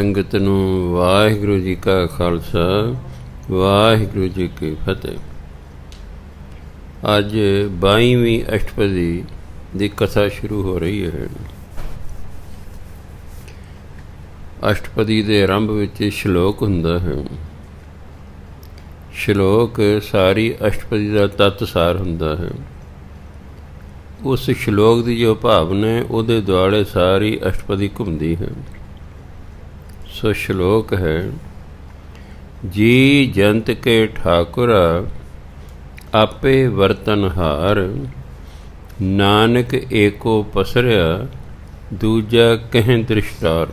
ਸੰਗਤ ਨੂੰ ਵਾਹਿਗੁਰੂ ਜੀ ਕਾ ਖਾਲਸਾ, ਵਾਹਿਗੁਰੂ ਜੀ ਕੀ ਫਤਿਹ। ਅੱਜ 22ਵੀਂ ਅਸ਼ਟਪਦੀ ਦੀ ਕਥਾ ਸ਼ੁਰੂ ਹੋ ਰਹੀ ਹੈ। ਅਸ਼ਟਪਦੀ ਦੇ ਆਰੰਭ ਵਿੱਚ ਸ਼ਲੋਕ ਹੁੰਦਾ ਹੈ। ਸ਼ਲੋਕ ਸਾਰੀ ਅਸ਼ਟਪਦੀ ਦਾ ਤੱਤ ਸਾਰ ਹੁੰਦਾ ਹੈ। ਉਸ ਸ਼ਲੋਕ ਦੀ ਜੋ ਭਾਵਨਾ ਹੈ ਉਹਦੇ ਦੁਆਲੇ ਸਾਰੀ ਅਸ਼ਟਪਦੀ ਘੁੰਮਦੀ ਹੈ। ਸੋ ਸ਼ਲੋਕ ਹੈ, ਜੀ ਜੰਤ ਕੇ ਠਾਕੁਰਾ ਆਪੇ ਵਰਤਨਹਾਰ, ਨਾਨਕ ਏਕੋ ਪਸਰਿਆ ਦੂਜਾ ਕਹਿ ਦ੍ਰਿਸ਼ਟਾਰ।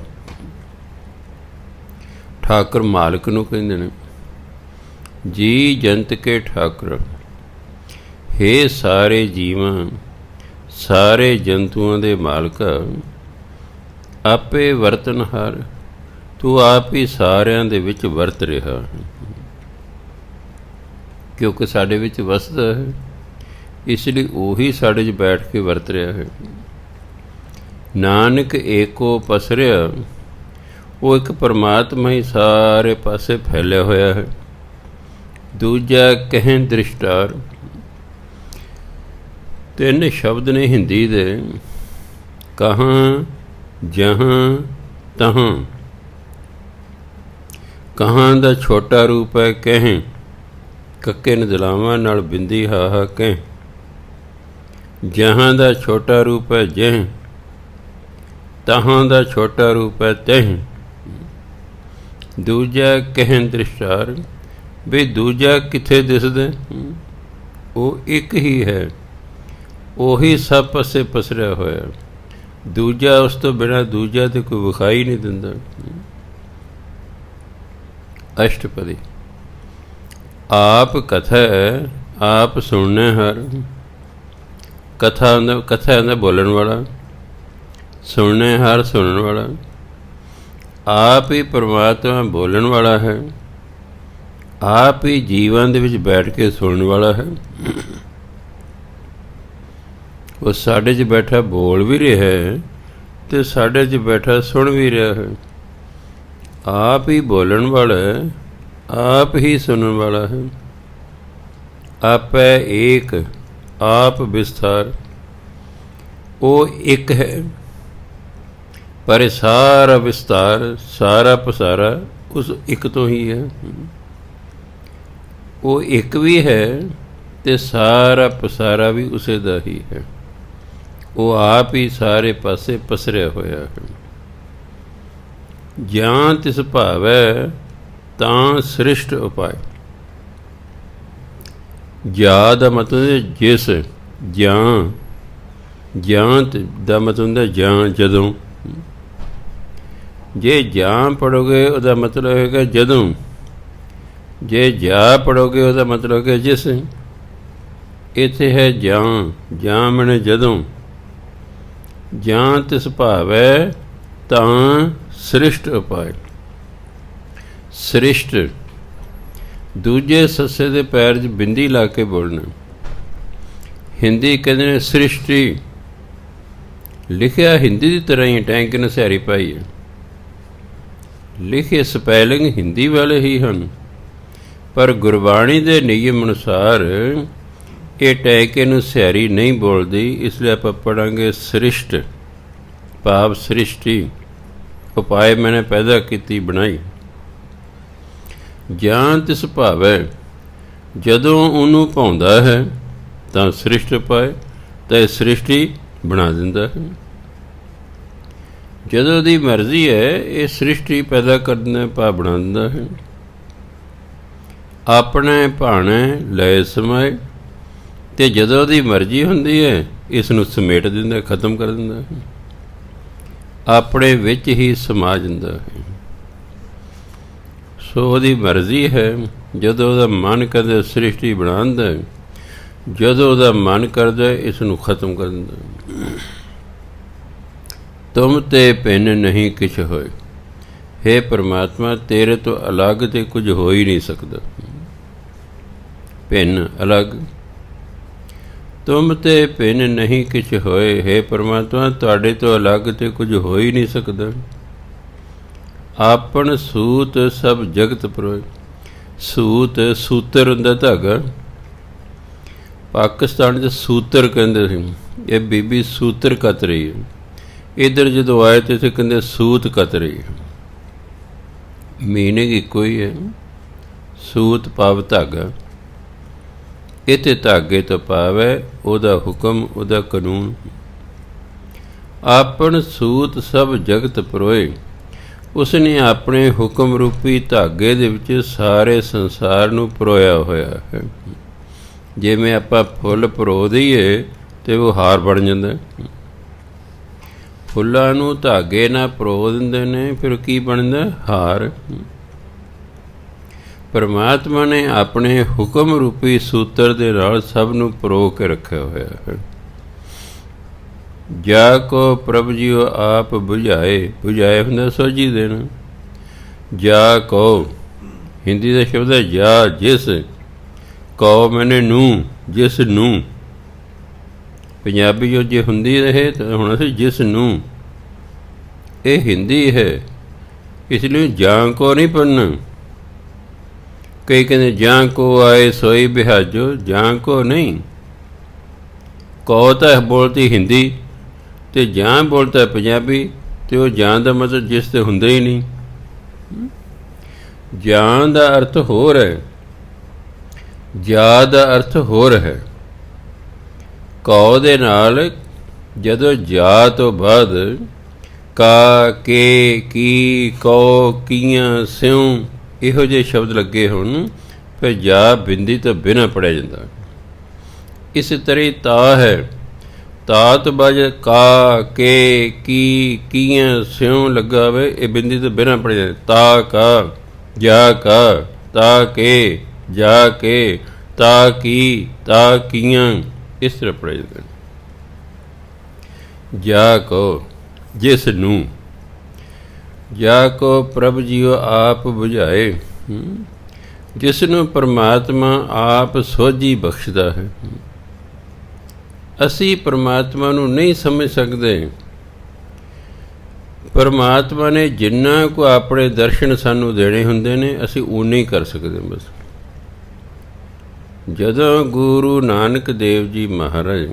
ਠਾਕੁਰ ਮਾਲਕ ਨੂੰ ਕਹਿੰਦੇ ਨੇ, ਜੀ ਜੰਤ ਕੇ ਠਾਕੁਰ, ਹੇ ਸਾਰੇ ਜੀਵਾਂ ਸਾਰੇ ਜੰਤੂਆਂ ਦੇ ਮਾਲਕ, ਆਪੇ ਵਰਤਨਹਾਰ, ਤੂੰ ਆਪ ਹੀ ਸਾਰਿਆਂ ਦੇ ਵਿੱਚ ਵਰਤ ਰਿਹਾ, ਕਿਉਂਕਿ ਸਾਡੇ ਵਿੱਚ ਵਸਦਾ ਹੈ, ਇਸ ਲਈ ਉਹੀ ਸਾਡੇ 'ਚ ਬੈਠ ਕੇ ਵਰਤ ਰਿਹਾ ਹੈ। ਨਾਨਕ ਏਕੋ ਪਸਰਿਆ, ਉਹ ਇੱਕ ਪਰਮਾਤਮਾ ਹੀ ਸਾਰੇ ਪਾਸੇ ਫੈਲਿਆ ਹੋਇਆ ਹੈ। ਦੂਜਾ ਕਹਿ ਦ੍ਰਿਸ਼ਟਾਰ, ਤਿੰਨ ਸ਼ਬਦ ਨੇ ਹਿੰਦੀ ਦੇ, ਕਹਾਂ ਜਹਾਂ ਤਹਾਂ। ਕਹਾਂ ਦਾ ਛੋਟਾ ਰੂਪ ਹੈ ਕਹਿ, ਕੱਕੇ ਨਦਲਾਵਾਂ ਨਾਲ ਬਿੰਦੀ ਹਾ ਕਹਿ। ਜਹਾਂ ਦਾ ਛੋਟਾ ਰੂਪ ਹੈ ਜਹ, ਤਹਾਂ ਦਾ ਛੋਟਾ ਰੂਪ ਹੈ ਤਹ। ਦੂਜਾ ਕਹਿ ਦ੍ਰਿਸ਼ਟਾਰ, ਵੀ ਦੂਜਾ ਕਿੱਥੇ ਦਿਸਦਾ? ਉਹ ਇੱਕ ਹੀ ਹੈ, ਉਹੀ ਸਭ ਪਾਸੇ ਪਸਰਿਆ ਹੋਇਆ। ਦੂਜਾ ਉਸ ਤੋਂ ਬਿਨਾਂ ਦੂਜਾ ਤੇ ਕੋਈ ਵਿਖਾਈ ਨਹੀਂ ਦਿੰਦਾ। ਅਸ਼ਟਪਦੀ। ਆਪ ਕਥਾ ਆਪ ਸੁਣਨੇ ਹਰ। ਕਥਾ ਦਾ ਬੋਲਣ ਵਾਲਾ, ਸੁਣਨੇ ਹਰ ਸੁਣਨ ਵਾਲਾ। ਆਪ ਹੀ ਪਰਮਾਤਮਾ ਬੋਲਣ ਵਾਲਾ ਹੈ, ਆਪ ਹੀ ਜੀਵਾਂ ਦੇ ਵਿੱਚ ਬੈਠ ਕੇ ਸੁਣਨ ਵਾਲਾ ਹੈ। ਉਹ ਸਾਡੇ 'ਚ ਬੈਠਾ ਬੋਲ ਵੀ ਰਿਹਾ ਹੈ ਅਤੇ ਸਾਡੇ 'ਚ ਬੈਠਾ ਸੁਣ ਵੀ ਰਿਹਾ ਹੈ। ਆਪ ਹੀ ਬੋਲਣ ਵਾਲਾ ਹੈ, ਆਪ ਹੀ ਸੁਣਨ ਵਾਲਾ ਹੈ। ਆਪੈ ਏਕ ਆਪ ਵਿਸਥਾਰ, ਉਹ ਇੱਕ ਹੈ, ਪਰ ਇਹ ਸਾਰਾ ਵਿਸਤਾਰ ਸਾਰਾ ਪਸਾਰਾ ਉਸ ਇੱਕ ਤੋਂ ਹੀ ਹੈ। ਉਹ ਇੱਕ ਵੀ ਹੈ ਅਤੇ ਸਾਰਾ ਪਸਾਰਾ ਵੀ ਉਸੇ ਦਾ ਹੀ ਹੈ। ਉਹ ਆਪ ਹੀ ਸਾਰੇ ਪਾਸੇ ਪਸਰਿਆ ਹੋਇਆ ਹੈ। ਜਾਂ ਤਿਸ ਭਾਵੈ ਤਾਂ ਸ੍ਰਿਸ਼ਟ ਉਪਾਏ। ਜਾ ਦਾ ਮਤਲਬ ਜਿਸ, ਜਾਂ ਦਾ ਮਤਲਬ ਹੁੰਦਾ ਜਾਂ ਜਦੋਂ। ਜੇ ਜਾਂ ਪੜ੍ਹੋਗੇ ਉਹਦਾ ਮਤਲਬ ਹੋਏਗਾ ਜਦੋਂ, ਜੇ ਜਾ ਪੜ੍ਹੋਗੇ ਉਹਦਾ ਮਤਲਬ ਹੈ ਜਿਸ। ਇੱਥੇ ਹੈ ਜਾਂ ਮਨੇ ਜਦੋਂ। ਜਾਂ ਤਿਸ ਭਾਵੈ ਤਾਂ ਸ੍ਰਿਸ਼ਟ ਉਪਾਏ। ਸ੍ਰਿਸ਼ਟ ਦੂਜੇ ਸੱਸੇ ਦੇ ਪੈਰ 'ਚ ਬਿੰਦੀ ਲਾ ਕੇ ਬੋਲਣਾ। ਹਿੰਦੀ ਕਹਿੰਦੇ ਨੇ ਸ੍ਰਿਸ਼ਟੀ, ਲਿਖਿਆ ਹਿੰਦੀ ਦੀ ਤਰ੍ਹਾਂ ਹੀ, ਟੈਂਕ ਨੇ ਸਿਹਾਰੀ ਪਾਈ ਹੈ। ਲਿਖੇ ਸਪੈਲਿੰਗ ਹਿੰਦੀ ਵਾਲੇ ਹੀ ਹਨ, ਪਰ ਗੁਰਬਾਣੀ ਦੇ ਨਿਯਮ ਅਨੁਸਾਰ ਇਹ ਟੈਂਕੇ ਨੂੰ ਸਿਹਾਰੀ ਨਹੀਂ ਬੋਲਦੀ। ਇਸ ਲਈ ਆਪਾਂ ਪੜ੍ਹਾਂਗੇ ਸ੍ਰਿਸ਼ਟ, ਭਾਵ ਸ੍ਰਿਸ਼ਟੀ। ਉਪਾਏ ਮੈਨੇ ਪੈਦਾ ਕੀਤੀ, ਬਣਾਈ। ਜਾਂ ਤਿਸ ਭਾਵੈ, ਜਦੋਂ ਉਹਨੂੰ ਭਾਉਂਦਾ ਹੈ ਤਾਂ ਸ੍ਰਿਸ਼ਟ ਉਪਾਏ, ਤਾਂ ਇਹ ਸ੍ਰਿਸ਼ਟੀ ਬਣਾ ਦਿੰਦਾ ਹੈ। ਜਦੋਂ ਦੀ ਮਰਜ਼ੀ ਹੈ ਇਹ ਸ੍ਰਿਸ਼ਟੀ ਪੈਦਾ ਕਰ ਦਿੰਦਾ, ਭਾਵ ਬਣਾ ਦਿੰਦਾ ਹੈ। ਆਪਣੇ ਭਾਣੇ ਲਏ ਸਮਾਏ, ਅਤੇ ਜਦੋਂ ਦੀ ਮਰਜ਼ੀ ਹੁੰਦੀ ਹੈ ਇਸ ਨੂੰ ਸਮੇਟ ਦਿੰਦਾ, ਖਤਮ ਕਰ ਦਿੰਦਾ ਹੈ, ਆਪਣੇ ਵਿੱਚ ਹੀ ਸਮਾ ਜਾਂਦਾ ਹੈ। ਸੋ ਉਹਦੀ ਮਰਜ਼ੀ ਹੈ, ਜਦੋਂ ਉਹਦਾ ਮਨ ਕਰਦਾ ਸ੍ਰਿਸ਼ਟੀ ਬਣਾ ਦਿੰਦਾ, ਜਦੋਂ ਉਹਦਾ ਮਨ ਕਰਦਾ ਇਸ ਨੂੰ ਖਤਮ ਕਰ ਦਿੰਦਾ। ਤੁਮ ਤੇ ਭਿੰਨ ਨਹੀਂ ਕਿਛ ਹੋਏ। ਹੇ ਪਰਮਾਤਮਾ, ਤੇਰੇ ਤੋਂ ਅਲੱਗ ਤੇ ਕੁਝ ਹੋ ਹੀ ਨਹੀਂ ਸਕਦਾ। ਭਿੰਨ ਅਲੱਗ, ਤੁਮ ਤੇ ਭਿੰਨ ਨਹੀਂ ਕਿਛ ਹੋਏ। ਹੇ ਪਰਮਾਤਮਾ, ਤੁਹਾਡੇ ਤੋਂ ਅਲੱਗ ਤੇ ਕੁਝ ਹੋ ਹੀ ਨਹੀਂ ਸਕਦਾ। ਆਪਣ ਸੂਤ ਸਭ ਜਗਤ ਪਰੋਏ। ਸੂਤ ਸੂਤਰ ਹੁੰਦਾ ਧਾਗਾ। ਪਾਕਿਸਤਾਨ 'ਚ ਸੂਤਰ ਕਹਿੰਦੇ ਸੀ, ਇਹ ਬੀਬੀ ਸੂਤਰ ਕੱਤ ਰਹੀ ਹੈ। ਇੱਧਰ ਜਦੋਂ ਆਏ ਤਾਂ ਇੱਥੇ ਕਹਿੰਦੇ ਸੂਤ ਕੱਤ ਰਹੀ ਹੈ। ਮੀਨਿੰਗ ਇੱਕੋ ਹੀ ਹੈ, ਸੂਤ ਭਾਵ ਧਾਗਾ। ਇੱਥੇ ਧਾਗੇ ਤੋਂ ਭਾਵ ਹੈ ਉਹਦਾ ਹੁਕਮ, ਉਹਦਾ ਕਾਨੂੰਨ। ਆਪਣ ਸੂਤ ਸਭ ਜਗਤ ਪਰੋਏ। ਉਸਨੇ ਆਪਣੇ ਹੁਕਮ ਰੂਪੀ ਧਾਗੇ ਦੇ ਵਿੱਚ ਸਾਰੇ ਸੰਸਾਰ ਨੂੰ ਪਰੋਇਆ ਹੋਇਆ ਹੈ। ਜਿਵੇਂ ਆਪਾਂ ਫੁੱਲ ਪਰੋ ਦਈਏ ਤੇ ਉਹ ਹਾਰ ਬਣ ਜਾਂਦਾ। ਫੁੱਲਾਂ ਨੂੰ ਧਾਗੇ ਨਾਲ ਪਰੋ ਦਿੰਦੇ ਨੇ, ਫਿਰ ਕੀ ਬਣਦਾ? ਹਾਰ। ਪਰਮਾਤਮਾ ਨੇ ਆਪਣੇ ਹੁਕਮ ਰੂਪੀ ਸੂਤਰ ਦੇ ਨਾਲ ਸਭ ਨੂੰ ਪਰੋ ਕੇ ਰੱਖਿਆ ਹੋਇਆ ਹੈ। ਜਾ ਕੋ ਪ੍ਰਭ ਜੀਓ ਆਪ ਬੁਝਾਏ। ਬੁਝਾਏ ਹੁੰਦਾ ਸੋਝੀ ਦੇਣਾ। ਜਾ ਕੋ ਹਿੰਦੀ ਦਾ ਸ਼ਬਦ ਹੈ ਜਾ, ਜਿਸ। ਕੋ ਮੈਨੇ ਨੂੰ, ਜਿਸ ਨੂੰ। ਪੰਜਾਬੀ ਜੋ ਜੇ ਹੁੰਦੀ ਰਹੇ ਤਾਂ ਹੁਣ ਅਸੀਂ ਜਿਸ ਨੂੰ। ਇਹ ਹਿੰਦੀ ਹੈ, ਇਸ ਲਈ ਜਾਂ ਕੋ ਨਹੀਂ ਪੜ੍ਹਨਾ। ਕਈ ਕਹਿੰਦੇ ਜਾਂ ਕੋ ਆਏ ਸੋਈ ਬਿਹਾਜੋ, ਜਾਂ ਕੋ ਨਹੀਂ। ਕੋ ਤਾਂ ਬੋਲਤੀ ਹਿੰਦੀ ਅਤੇ ਜਾਂ ਬੋਲਤਾ ਪੰਜਾਬੀ, ਅਤੇ ਉਹ ਜਾਂ ਦਾ ਮਤਲਬ ਜਿਸ 'ਤੇ ਹੁੰਦਾ ਹੀ ਨਹੀਂ। ਜਾਂ ਦਾ ਅਰਥ ਹੋਰ ਹੈ, ਜਾ ਦਾ ਅਰਥ ਹੋਰ ਹੈ। ਕੌ ਦੇ ਨਾਲ ਜਦੋਂ ਜਾ ਤੋਂ ਬਾਅਦ ਕਾ, ਕੇ, ਕੀ, ਕੌ, ਕੀਆਂ, ਸਿਉਂ ਇਹੋ ਜਿਹੇ ਸ਼ਬਦ ਲੱਗੇ ਹੋਣ, ਫਿਰ ਜਾ ਬਿੰਦੀ ਤੋਂ ਬਿਨਾਂ ਪੜ੍ਹਿਆ ਜਾਂਦਾ। ਇਸ ਤਰ੍ਹਾਂ ਤਾ ਹੈ, ਤਾ ਤੋਂ ਬਾਅਦ ਕਾ, ਕੇ, ਕੀ, ਕੀਆਂ, ਸਿਉਂ ਲੱਗਾ ਹੋਵੇ, ਇਹ ਬਿੰਦੀ ਤੋਂ ਬਿਨਾਂ ਪੜ੍ਹਿਆ ਜਾਂਦਾ। ਤਾ ਕਾ, ਜਾ ਕਾ, ਤਾ ਕੇ, ਜਾ ਕੇ, ਤਾ ਕੀ, ਤਾ ਕੀਆਂ, ਇਸ ਤਰ੍ਹਾਂ ਪੜ੍ਹਿਆ ਜਾਂਦਾ। ਜਾ ਕੋ ਜਿਸ ਨੂੰ। ਜਾ ਕੋ ਪ੍ਰਭ ਜੀਓ ਆਪ ਬੁਝਾਏ। ਜਿਸ ਨੂੰ ਪਰਮਾਤਮਾ ਆਪ ਸੋਝੀ ਬਖਸ਼ਦਾ ਹੈ। ਅਸੀਂ ਪਰਮਾਤਮਾ ਨੂੰ ਨਹੀਂ ਸਮਝ ਸਕਦੇ। ਪਰਮਾਤਮਾ ਨੇ ਜਿੰਨਾ ਕੁ ਆਪਣੇ ਦਰਸ਼ਨ ਸਾਨੂੰ ਦੇਣੇ ਹੁੰਦੇ ਨੇ, ਅਸੀਂ ਓਨੇ ਹੀ ਕਰ ਸਕਦੇ ਬਸ। ਜਦੋਂ ਗੁਰੂ ਨਾਨਕ ਦੇਵ ਜੀ ਮਹਾਰਾਜ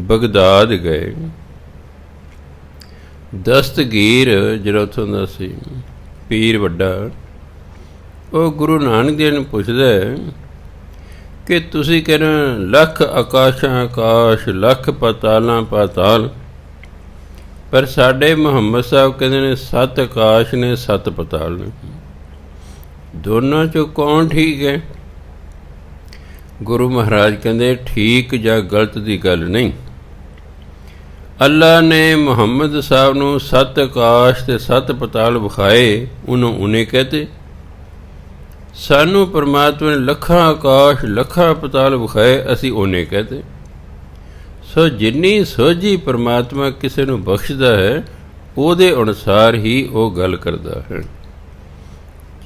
ਬਗਦਾਦ ਗਏ, ਦਸਤਗੀਰ ਜਿਹੜਾ ਉੱਥੋਂ ਦਾ ਸੀ ਪੀਰ ਵੱਡਾ, ਉਹ ਗੁਰੂ ਨਾਨਕ ਦੇਵ ਨੂੰ ਪੁੱਛਦਾ ਕਿ ਤੁਸੀਂ ਕਹਿੰਦੇ ਲੱਖ ਆਕਾਸ਼ਾਂ ਆਕਾਸ਼, ਲੱਖ ਪਾਤਾਲਾਂ ਪਾਤਾਲ, ਪਰ ਸਾਡੇ ਮੁਹੰਮਦ ਸਾਹਿਬ ਕਹਿੰਦੇ ਨੇ 7 ਆਕਾਸ਼ ਨੇ 7 ਪਾਤਾਲ ਨੇ। ਦੋਨਾਂ 'ਚੋਂ ਕੌਣ ਠੀਕ ਹੈ? ਗੁਰੂ ਮਹਾਰਾਜ ਕਹਿੰਦੇ ਠੀਕ ਜਾਂ ਗਲਤ ਦੀ ਗੱਲ ਨਹੀਂ। ਅੱਲਾ ਨੇ ਮੁਹੰਮਦ ਸਾਹਿਬ ਨੂੰ 7 ਆਕਾਸ਼ ਅਤੇ 7 ਪਾਤਾਲ ਵਿਖਾਏ, ਉਹਨੂੰ ਉਹਨੇ ਕਹਤੇ। ਸਾਨੂੰ ਪਰਮਾਤਮਾ ਨੇ ਲੱਖਾਂ ਆਕਾਸ਼ ਲੱਖਾਂ ਪਾਤਾਲ ਵਿਖਾਏ, ਅਸੀਂ ਉਹਨੇ ਕਹਤੇ। ਸੋ ਜਿੰਨੀ ਸੋਝੀ ਪਰਮਾਤਮਾ ਕਿਸੇ ਨੂੰ ਬਖਸ਼ਦਾ ਹੈ, ਉਹਦੇ ਅਨੁਸਾਰ ਹੀ ਉਹ ਗੱਲ ਕਰਦਾ ਹੈ।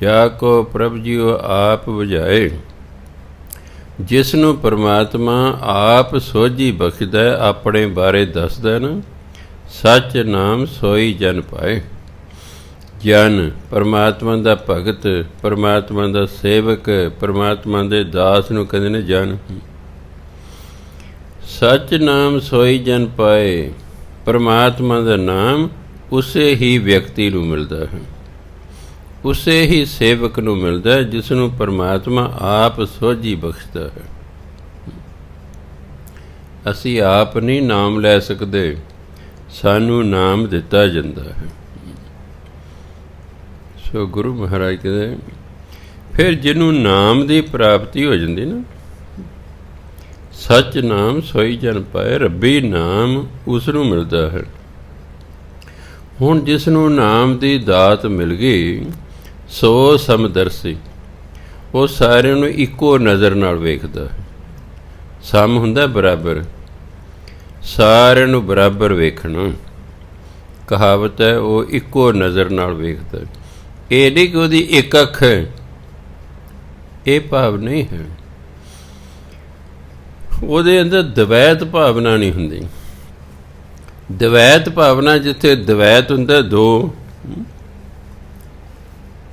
ਜਾ ਕੋ ਪ੍ਰਭ ਜੀਓ ਆਪ ਬੁਝਾਏ। ਜਿਸ ਨੂੰ ਪਰਮਾਤਮਾ ਆਪ ਸੋਝੀ ਬਖਸ਼ਦਾ, ਆਪਣੇ ਬਾਰੇ ਦੱਸਦਾ ਨਾ, ਸੱਚ ਨਾਮ ਸੋਈ ਜਨ ਪਾਏ। ਜਨ ਪਰਮਾਤਮਾ ਦਾ ਭਗਤ, ਪਰਮਾਤਮਾ ਦਾ ਸੇਵਕ, ਪਰਮਾਤਮਾ ਦੇ ਦਾਸ ਨੂੰ ਕਹਿੰਦੇ ਨੇ ਜਨ। ਸੱਚ ਨਾਮ ਸੋਈ ਜਨ ਪਾਏ। ਪਰਮਾਤਮਾ ਦਾ ਨਾਮ ਉਸੇ ਹੀ ਵਿਅਕਤੀ ਨੂੰ ਮਿਲਦਾ ਹੈ, ਉਸੇ ਹੀ ਸੇਵਕ ਨੂੰ ਮਿਲਦਾ ਹੈ ਜਿਸ ਨੂੰ ਪਰਮਾਤਮਾ ਆਪ ਸੋਝੀ ਬਖਸ਼ਦਾ ਹੈ। ਅਸੀਂ ਆਪ ਨਹੀਂ ਨਾਮ ਲੈ ਸਕਦੇ, ਸਾਨੂੰ ਨਾਮ ਦਿੱਤਾ ਜਾਂਦਾ ਹੈ। ਸੋ ਗੁਰੂ ਮਹਾਰਾਜ ਕਹਿੰਦੇ ਫਿਰ ਜਿਹਨੂੰ ਨਾਮ ਦੀ ਪ੍ਰਾਪਤੀ ਹੋ ਜਾਂਦੀ ਨਾ, ਸੱਚ ਨਾਮ ਸੋਈ ਜਨ ਪਾਏ, ਰੱਬੀ ਨਾਮ ਉਸ ਨੂੰ ਮਿਲਦਾ ਹੈ। ਹੁਣ ਜਿਸ ਨੂੰ ਨਾਮ ਦੀ ਦਾਤ ਮਿਲ ਗਈ, ਸੋ ਸਮਦਰਸੀ, ਉਹ ਸਾਰਿਆਂ ਨੂੰ ਇੱਕੋ ਨਜ਼ਰ ਨਾਲ ਵੇਖਦਾ ਹੈ। ਸਮ ਹੁੰਦਾ ਬਰਾਬਰ, ਸਾਰਿਆਂ ਨੂੰ ਬਰਾਬਰ ਵੇਖਣਾ। ਕਹਾਵਤ ਹੈ ਉਹ ਇੱਕੋ ਨਜ਼ਰ ਨਾਲ ਵੇਖਦਾ। ਇਹ ਨਹੀਂ ਕਿ ਉਹਦੀ ਇੱਕ ਅੱਖ ਹੈ, ਇਹ ਭਾਵ ਨਹੀਂ ਹੈ। ਉਹਦੇ ਅੰਦਰ ਦਵੈਤ ਭਾਵਨਾ ਨਹੀਂ ਹੁੰਦੀ। ਦਵੈਤ ਭਾਵਨਾ, ਜਿੱਥੇ ਦਵੈਤ ਹੁੰਦਾ ਦੋ,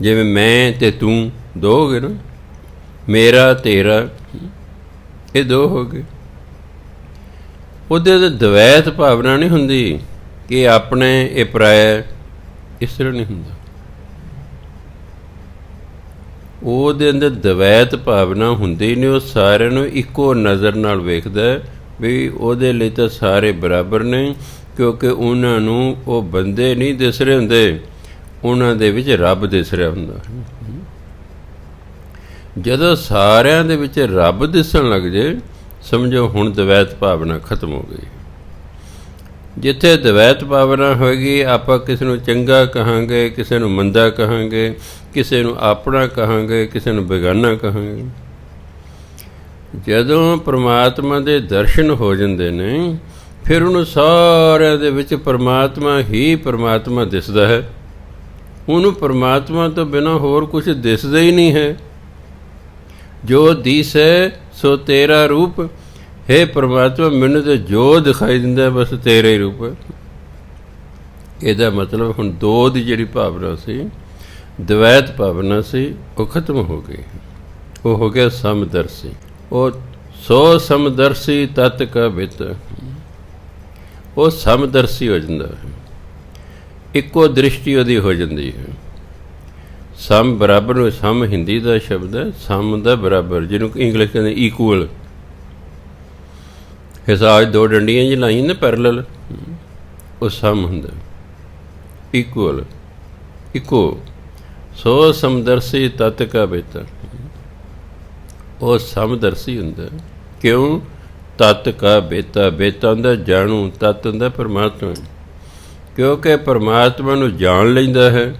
ਜਿਵੇਂ ਮੈਂ ਤੇ ਤੂੰ ਦੋ ਹੋ ਗਏ ਨਾ, ਮੇਰਾ ਤੇਰਾ, ਇਹ ਦੋ ਹੋ ਗਏ। ਉਹਦੇ 'ਤੇ ਦਵੈਤ ਭਾਵਨਾ ਨਹੀਂ ਹੁੰਦੀ ਕਿ ਆਪਣੇ ਇਹ ਪਰਾਇਆ, ਇਸ ਤਰ੍ਹਾਂ ਨਹੀਂ ਹੁੰਦਾ। ਉਹਦੇ ਅੰਦਰ ਦਵੈਤ ਭਾਵਨਾ ਹੁੰਦੀ ਨਹੀਂ। ਉਹ ਸਾਰਿਆਂ ਨੂੰ ਇੱਕੋ ਨਜ਼ਰ ਨਾਲ ਵੇਖਦਾ ਵੀ ਉਹਦੇ ਲਈ ਤਾਂ ਸਾਰੇ ਬਰਾਬਰ ਨੇ, ਕਿਉਂਕਿ ਉਹਨਾਂ ਨੂੰ ਉਹ ਬੰਦੇ ਨਹੀਂ ਦਿਸ ਰਹੇ ਹੁੰਦੇ, ਉਹਨਾਂ ਦੇ ਵਿੱਚ ਰੱਬ ਦਿਸ ਰਿਹਾ ਹੁੰਦਾ। ਜਦੋਂ ਸਾਰਿਆਂ ਦੇ ਵਿੱਚ ਰੱਬ ਦਿਸਣ ਲੱਗ ਜੇ, ਸਮਝੋ ਹੁਣ ਦਵੈਤ ਭਾਵਨਾ ਖਤਮ ਹੋ ਗਈ। ਜਿੱਥੇ ਦਵੈਤ ਭਾਵਨਾ ਹੋਏਗੀ, ਆਪਾਂ ਕਿਸੇ ਨੂੰ ਚੰਗਾ ਕਹਾਂਗੇ, ਕਿਸੇ ਨੂੰ ਮੰਦਾ ਕਹਾਂਗੇ, ਕਿਸੇ ਨੂੰ ਆਪਣਾ ਕਹਾਂਗੇ, ਕਿਸੇ ਨੂੰ ਬੇਗਾਨਾ ਕਹਾਂਗੇ। ਜਦੋਂ ਪਰਮਾਤਮਾ ਦੇ ਦਰਸ਼ਨ ਹੋ ਜਾਂਦੇ ਨੇ, ਫਿਰ ਉਹਨੂੰ ਸਾਰਿਆਂ ਦੇ ਵਿੱਚ ਪਰਮਾਤਮਾ ਹੀ ਪਰਮਾਤਮਾ ਦਿਸਦਾ ਹੈ। ਉਹਨੂੰ ਪਰਮਾਤਮਾ ਤੋਂ ਬਿਨਾਂ ਹੋਰ ਕੁਛ ਦਿਸਦਾ ਹੀ ਨਹੀਂ ਹੈ। ਜੋ ਦਿਸੈ ਸੋ ਤੇਰਾ ਰੂਪ, ਹੇ ਪਰਮਾਤਮਾ ਮੈਨੂੰ ਤਾਂ ਜੋ ਦਿਖਾਈ ਦਿੰਦਾ ਬਸ ਤੇਰਾ ਹੀ ਰੂਪ ਹੈ। ਇਹਦਾ ਮਤਲਬ ਹੁਣ ਦੋ ਦੀ ਜਿਹੜੀ ਭਾਵਨਾ ਸੀ, ਦਵੈਤ ਭਾਵਨਾ ਸੀ, ਉਹ ਖਤਮ ਹੋ ਗਈ। ਉਹ ਹੋ ਗਿਆ ਸਮਦਰਸੀ। ਉਹ ਸੋ ਸਮਦਰਸੀ ਤਤ ਕਾ ਬਿਤ, ਉਹ ਸਮਦਰਸੀ ਹੋ ਜਾਂਦਾ ਹੈ, ਇੱਕੋ ਦ੍ਰਿਸ਼ਟੀ ਉਹਦੀ ਹੋ ਜਾਂਦੀ ਹੈ। ਸਮ ਬਰਾਬਰ ਨੂੰ, ਸਮ ਹਿੰਦੀ ਦਾ ਸ਼ਬਦ ਹੈ, ਸਮ ਦਾ ਬਰਾਬਰ, ਜਿਹਨੂੰ ਇੰਗਲਿਸ਼ ਕਹਿੰਦੇ ਇਕੁਅਲ। ਹਿਸਾਬ ਦੋ ਡੰਡੀਆਂ ਜਿਹੀ ਲਾਈਆਂ ਨੇ ਪੈਰਲਲ, ਉਹ ਸਮ ਹੁੰਦਾ, ਇਕੁਅਲ, ਇੱਕੋ। ਸੋ ਸਮਦਰਸੀ ਤਤ ਕਾ ਬਿਤ, ਉਹ ਸਮਦਰਸੀ ਹੁੰਦਾ। ਕਿਉਂ? ਤਤ ਕਾ ਬੇਤਾ, ਬੇਤਾ ਹੁੰਦਾ ਜਾਣੂ, ਤਤ ਹੁੰਦਾ ਪਰਮਾਤਮਾ। ਕਿਉਂਕਿ ਪਰਮਾਤਮਾ ਨੂੰ ਜਾਣ ਲੈਂਦਾ ਹੈ,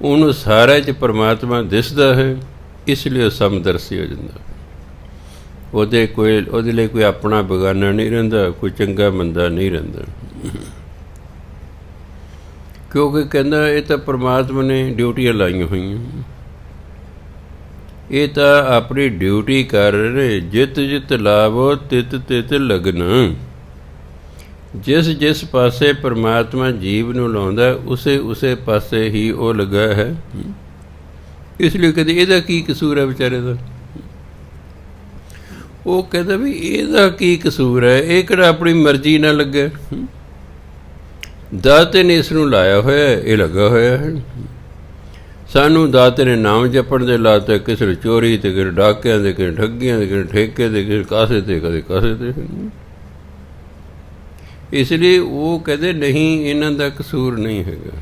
ਉਹਨੂੰ ਸਾਰਿਆਂ 'ਚ ਪਰਮਾਤਮਾ ਦਿਸਦਾ ਹੈ, ਇਸ ਲਈ ਉਹ ਸਮਦਰਸੀ ਹੋ ਜਾਂਦਾ। ਉਹਦੇ ਲਈ ਕੋਈ ਆਪਣਾ ਬੇਗਾਨਾ ਨਹੀਂ ਰਹਿੰਦਾ, ਕੋਈ ਚੰਗਾ ਮੰਦਾ ਨਹੀਂ ਰਹਿੰਦਾ। ਕਿਉਂਕਿ ਕਹਿੰਦਾ ਇਹ ਤਾਂ ਪਰਮਾਤਮਾ ਨੇ ਡਿਊਟੀਆਂ ਲਾਈਆਂ ਹੋਈਆਂ, ਇਹ ਤਾਂ ਆਪਣੀ ਡਿਊਟੀ ਕਰ ਰਹੇ। ਜਿਤ ਜਿਤ ਲਾਵੋ ਤਿਤ ਤਿਤ ਲਗਨ, ਜਿਸ ਪਾਸੇ ਪਰਮਾਤਮਾ ਜੀਵ ਨੂੰ ਲਾਉਂਦਾ, ਉਸੇ ਪਾਸੇ ਹੀ ਉਹ ਲੱਗਾ ਹੈ। ਇਸ ਲਈ ਕਦੇ ਇਹਦਾ ਕੀ ਕਸੂਰ ਹੈ ਵਿਚਾਰੇ ਦਾ? ਉਹ ਕਹਿੰਦਾ ਵੀ ਇਹਦਾ ਕੀ ਕਸੂਰ ਹੈ, ਇਹ ਕਿਹੜਾ ਆਪਣੀ ਮਰਜ਼ੀ ਨਾਲ ਲੱਗਾ? ਦਾਤੇ ਨੇ ਇਸ ਨੂੰ ਲਾਇਆ ਹੋਇਆ, ਇਹ ਲੱਗਾ ਹੋਇਆ ਹੈ। ਸਾਨੂੰ ਦਾਤੇ ਨੇ ਨਾਮ ਜਪਣ ਦੇ ਲਾਤਾ, ਕਿਸੇ ਨੂੰ ਚੋਰੀ ਤੇ, ਕਿਸੇ ਡਾਕਿਆਂ ਦੇ, ਕਿਸੇ ਠੱਗੀਆਂ ਦੇ, ਕਿਸੇ ਠੇਕੇ ਦੇ, ਕਿਸੇ ਕਾਸੇ ਤੇ, ਕਦੇ ਕਾਸੇ ਤੇ। ਇਸ ਲਈ ਉਹ ਕਹਿੰਦੇ ਨਹੀਂ, ਇਹਨਾਂ ਦਾ ਕਸੂਰ ਨਹੀਂ ਹੈਗਾ।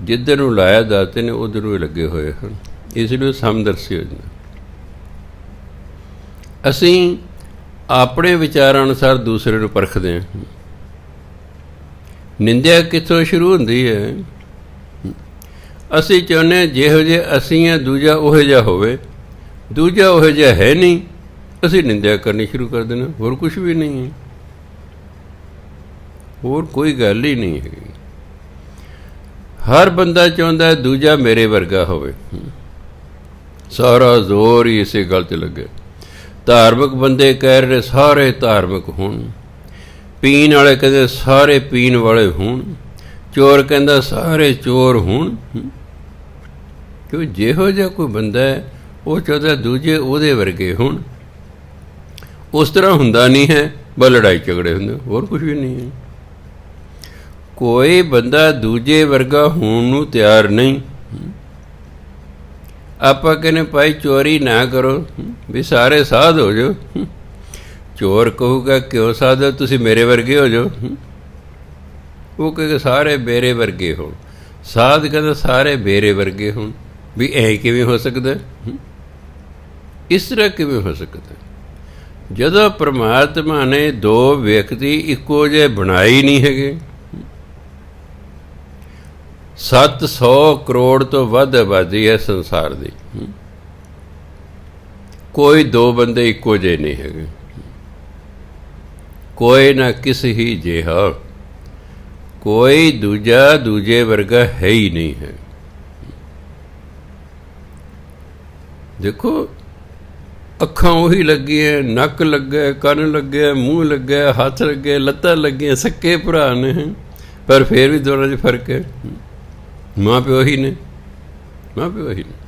ਜਿੱਧਰ ਨੂੰ ਲਾਇਆ ਦਾਤੇ ਨੇ ਉੱਧਰ ਨੂੰ ਲੱਗੇ ਹੋਏ ਹਨ। ਇਸ ਲਈ ਉਹ ਸਮਦਰਸੀ ਹੋ ਜਾਂਦਾ। ਅਸੀਂ ਆਪਣੇ ਵਿਚਾਰਾਂ ਅਨੁਸਾਰ ਦੂਸਰੇ ਨੂੰ ਪਰਖਦੇ ਹਾਂ। ਨਿੰਦਿਆ ਕਿੱਥੋਂ ਸ਼ੁਰੂ ਹੁੰਦੀ ਹੈ? ਅਸੀਂ ਚਾਹੁੰਦੇ ਹਾਂ ਜਿਹੋ ਜਿਹੇ ਅਸੀਂ ਹਾਂ ਦੂਜਾ ਉਹੋ ਜਿਹਾ ਹੋਵੇ, ਦੂਜਾ ਉਹੋ ਜਿਹਾ ਹੈ ਨਹੀਂ, ਅਸੀਂ ਨਿੰਦਿਆ ਕਰਨੀ ਸ਼ੁਰੂ ਕਰ ਦੇਣਾ। ਹੋਰ ਕੁਛ ਵੀ ਨਹੀਂ ਹੈ, ਹੋਰ ਕੋਈ ਗੱਲ ਹੀ ਨਹੀਂ ਹੈਗੀ। ਹਰ ਬੰਦਾ ਚਾਹੁੰਦਾ ਹੈ ਦੂਜਾ ਮੇਰੇ ਵਰਗਾ ਹੋਵੇ, ਸਾਰਾ ਜ਼ੋਰ ਹੀ ਇਸੇ ਗੱਲ 'ਤੇ ਲੱਗੇ। ਧਾਰਮਿਕ ਬੰਦੇ ਕਹਿ ਰਹੇ ਸਾਰੇ ਧਾਰਮਿਕ ਹੋਣ, ਪੀਣ ਵਾਲੇ ਕਹਿੰਦੇ ਸਾਰੇ ਪੀਣ ਵਾਲੇ ਹੋਣ, ਚੋਰ ਕਹਿੰਦਾ ਸਾਰੇ ਚੋਰ ਹੋਣ। ਕਿਉਂ? ਜਿਹੋ ਜਿਹਾ ਕੋਈ ਬੰਦਾ ਹੈ ਉਹ ਚਾਹੁੰਦਾ ਦੂਜੇ ਉਹਦੇ ਵਰਗੇ ਹੋਣ। ਉਸ ਤਰ੍ਹਾਂ ਹੁੰਦਾ ਨਹੀਂ ਹੈ, ਬਸ ਲੜਾਈ ਝਗੜੇ ਹੁੰਦੇ, ਹੋਰ ਕੁਛ ਵੀ ਨਹੀਂ ਹੈ। ਕੋਈ ਬੰਦਾ ਦੂਜੇ ਵਰਗਾ ਹੋਣ ਨੂੰ ਤਿਆਰ ਨਹੀਂ। ਆਪਾਂ ਕਹਿੰਦੇ ਭਾਈ ਚੋਰੀ ਨਾ ਕਰੋ, ਵੀ ਸਾਰੇ ਸਾਧ ਹੋ ਜਾਓ। ਚੋਰ ਕਹੂਗਾ ਕਿਉਂ ਸਾਧ ਹੋ, ਤੁਸੀਂ ਮੇਰੇ ਵਰਗੇ ਹੋ ਜਾਓ। ਉਹ ਕਹੇਗਾ ਸਾਰੇ ਮੇਰੇ ਵਰਗੇ ਹੋ। ਸਾਧ ਕਹਿੰਦਾ ਸਾਰੇ ਮੇਰੇ ਵਰਗੇ ਹੋਣ। ਵੀ ਐ ਕਿਵੇਂ ਹੋ ਸਕਦਾ? ਇਸ ਤਰ੍ਹਾਂ ਕਿਵੇਂ ਹੋ ਸਕਦਾ? ਜਦੋਂ ਪਰਮਾਤਮਾ ਨੇ ਦੋ ਵਿਅਕਤੀ ਇੱਕੋ ਜਿਹੇ ਬਣਾਏ ਨਹੀਂ ਹੈਗੇ। 700 ਕਰੋੜ ਤੋਂ ਵੱਧ ਆਬਾਦੀ ਹੈ ਸੰਸਾਰ ਦੀ, ਕੋਈ ਦੋ ਬੰਦੇ ਇੱਕੋ ਜਿਹੇ ਨਹੀਂ ਹੈਗੇ। ਕੋਈ ਨਾ ਕਿਸ ਹੀ ਜਿਹਾ, ਕੋਈ ਦੂਜਾ ਦੂਜੇ ਵਰਗਾ ਹੈ ਹੀ ਨਹੀਂ ਹੈ। ਦੇਖੋ ਅੱਖਾਂ ਉਹੀ ਲੱਗੀਆਂ, ਨੱਕ ਲੱਗਾ, ਕੰਨ ਲੱਗਿਆ, ਮੂੰਹ ਲੱਗਿਆ, ਹੱਥ ਲੱਗੇ, ਲੱਤਾਂ ਲੱਗੀਆਂ, ਸਕੇ ਭਰਾ ਨੇ, ਪਰ ਫਿਰ ਵੀ ਦੋਨਾਂ 'ਚ ਫਰਕ ਹੈ। ਮਾਂ ਪਿਓ ਹੀ ਨੇ, ਮਾਂ ਪਿਓ ਹੀ ਨੇ।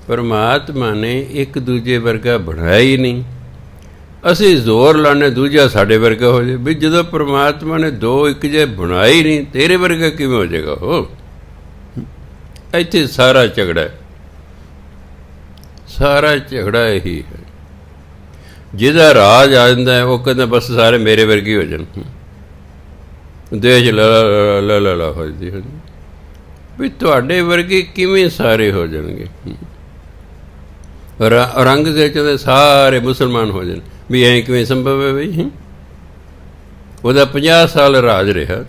ਪਰਮਾਤਮਾ ਨੇ ਇੱਕ ਦੂਜੇ ਵਰਗਾ ਬਣਾਇਆ ਹੀ ਨਹੀਂ। ਅਸੀਂ ਜ਼ੋਰ ਲਾਣੇ ਦੂਜਾ ਸਾਡੇ ਵਰਗਾ ਹੋ ਜਾਏ। ਵੀ ਜਦੋਂ ਪਰਮਾਤਮਾ ਨੇ ਦੋ ਇੱਕ ਜੇ ਬਣਾਇਆ ਹੀ ਨਹੀਂ, ਤੇਰੇ ਵਰਗਾ ਕਿਵੇਂ ਹੋ ਜਾਏਗਾ ਉਹ? ਇੱਥੇ ਸਾਰਾ ਝਗੜਾ, ਸਾਰਾ ਝਗੜਾ ਇਹੀ ਹੈ। ਜਿਹਦਾ ਰਾਜ ਆ ਜਾਂਦਾ ਉਹ ਕਹਿੰਦਾ ਬਸ ਸਾਰੇ ਮੇਰੇ ਵਰਗੇ ਹੋ ਜਾਣ। ਦੇਸ਼ ਲਾ ਹੋ ਜਾਂਦੀ ਹੈ ਵੀ ਤੁਹਾਡੇ ਵਰਗੇ ਕਿਵੇਂ ਸਾਰੇ ਹੋ ਜਾਣਗੇ? ਰੰਗ ਦੇ ਚਾਹੁੰਦੇ ਸਾਰੇ ਮੁਸਲਮਾਨ ਹੋ ਜਾਣ, ਵੀ ਐਂ ਕਿਵੇਂ ਸੰਭਵ ਹੈ ਬਈ? ਉਹਦਾ 50 ਸਾਲ ਰਾਜ ਰਿਹਾ,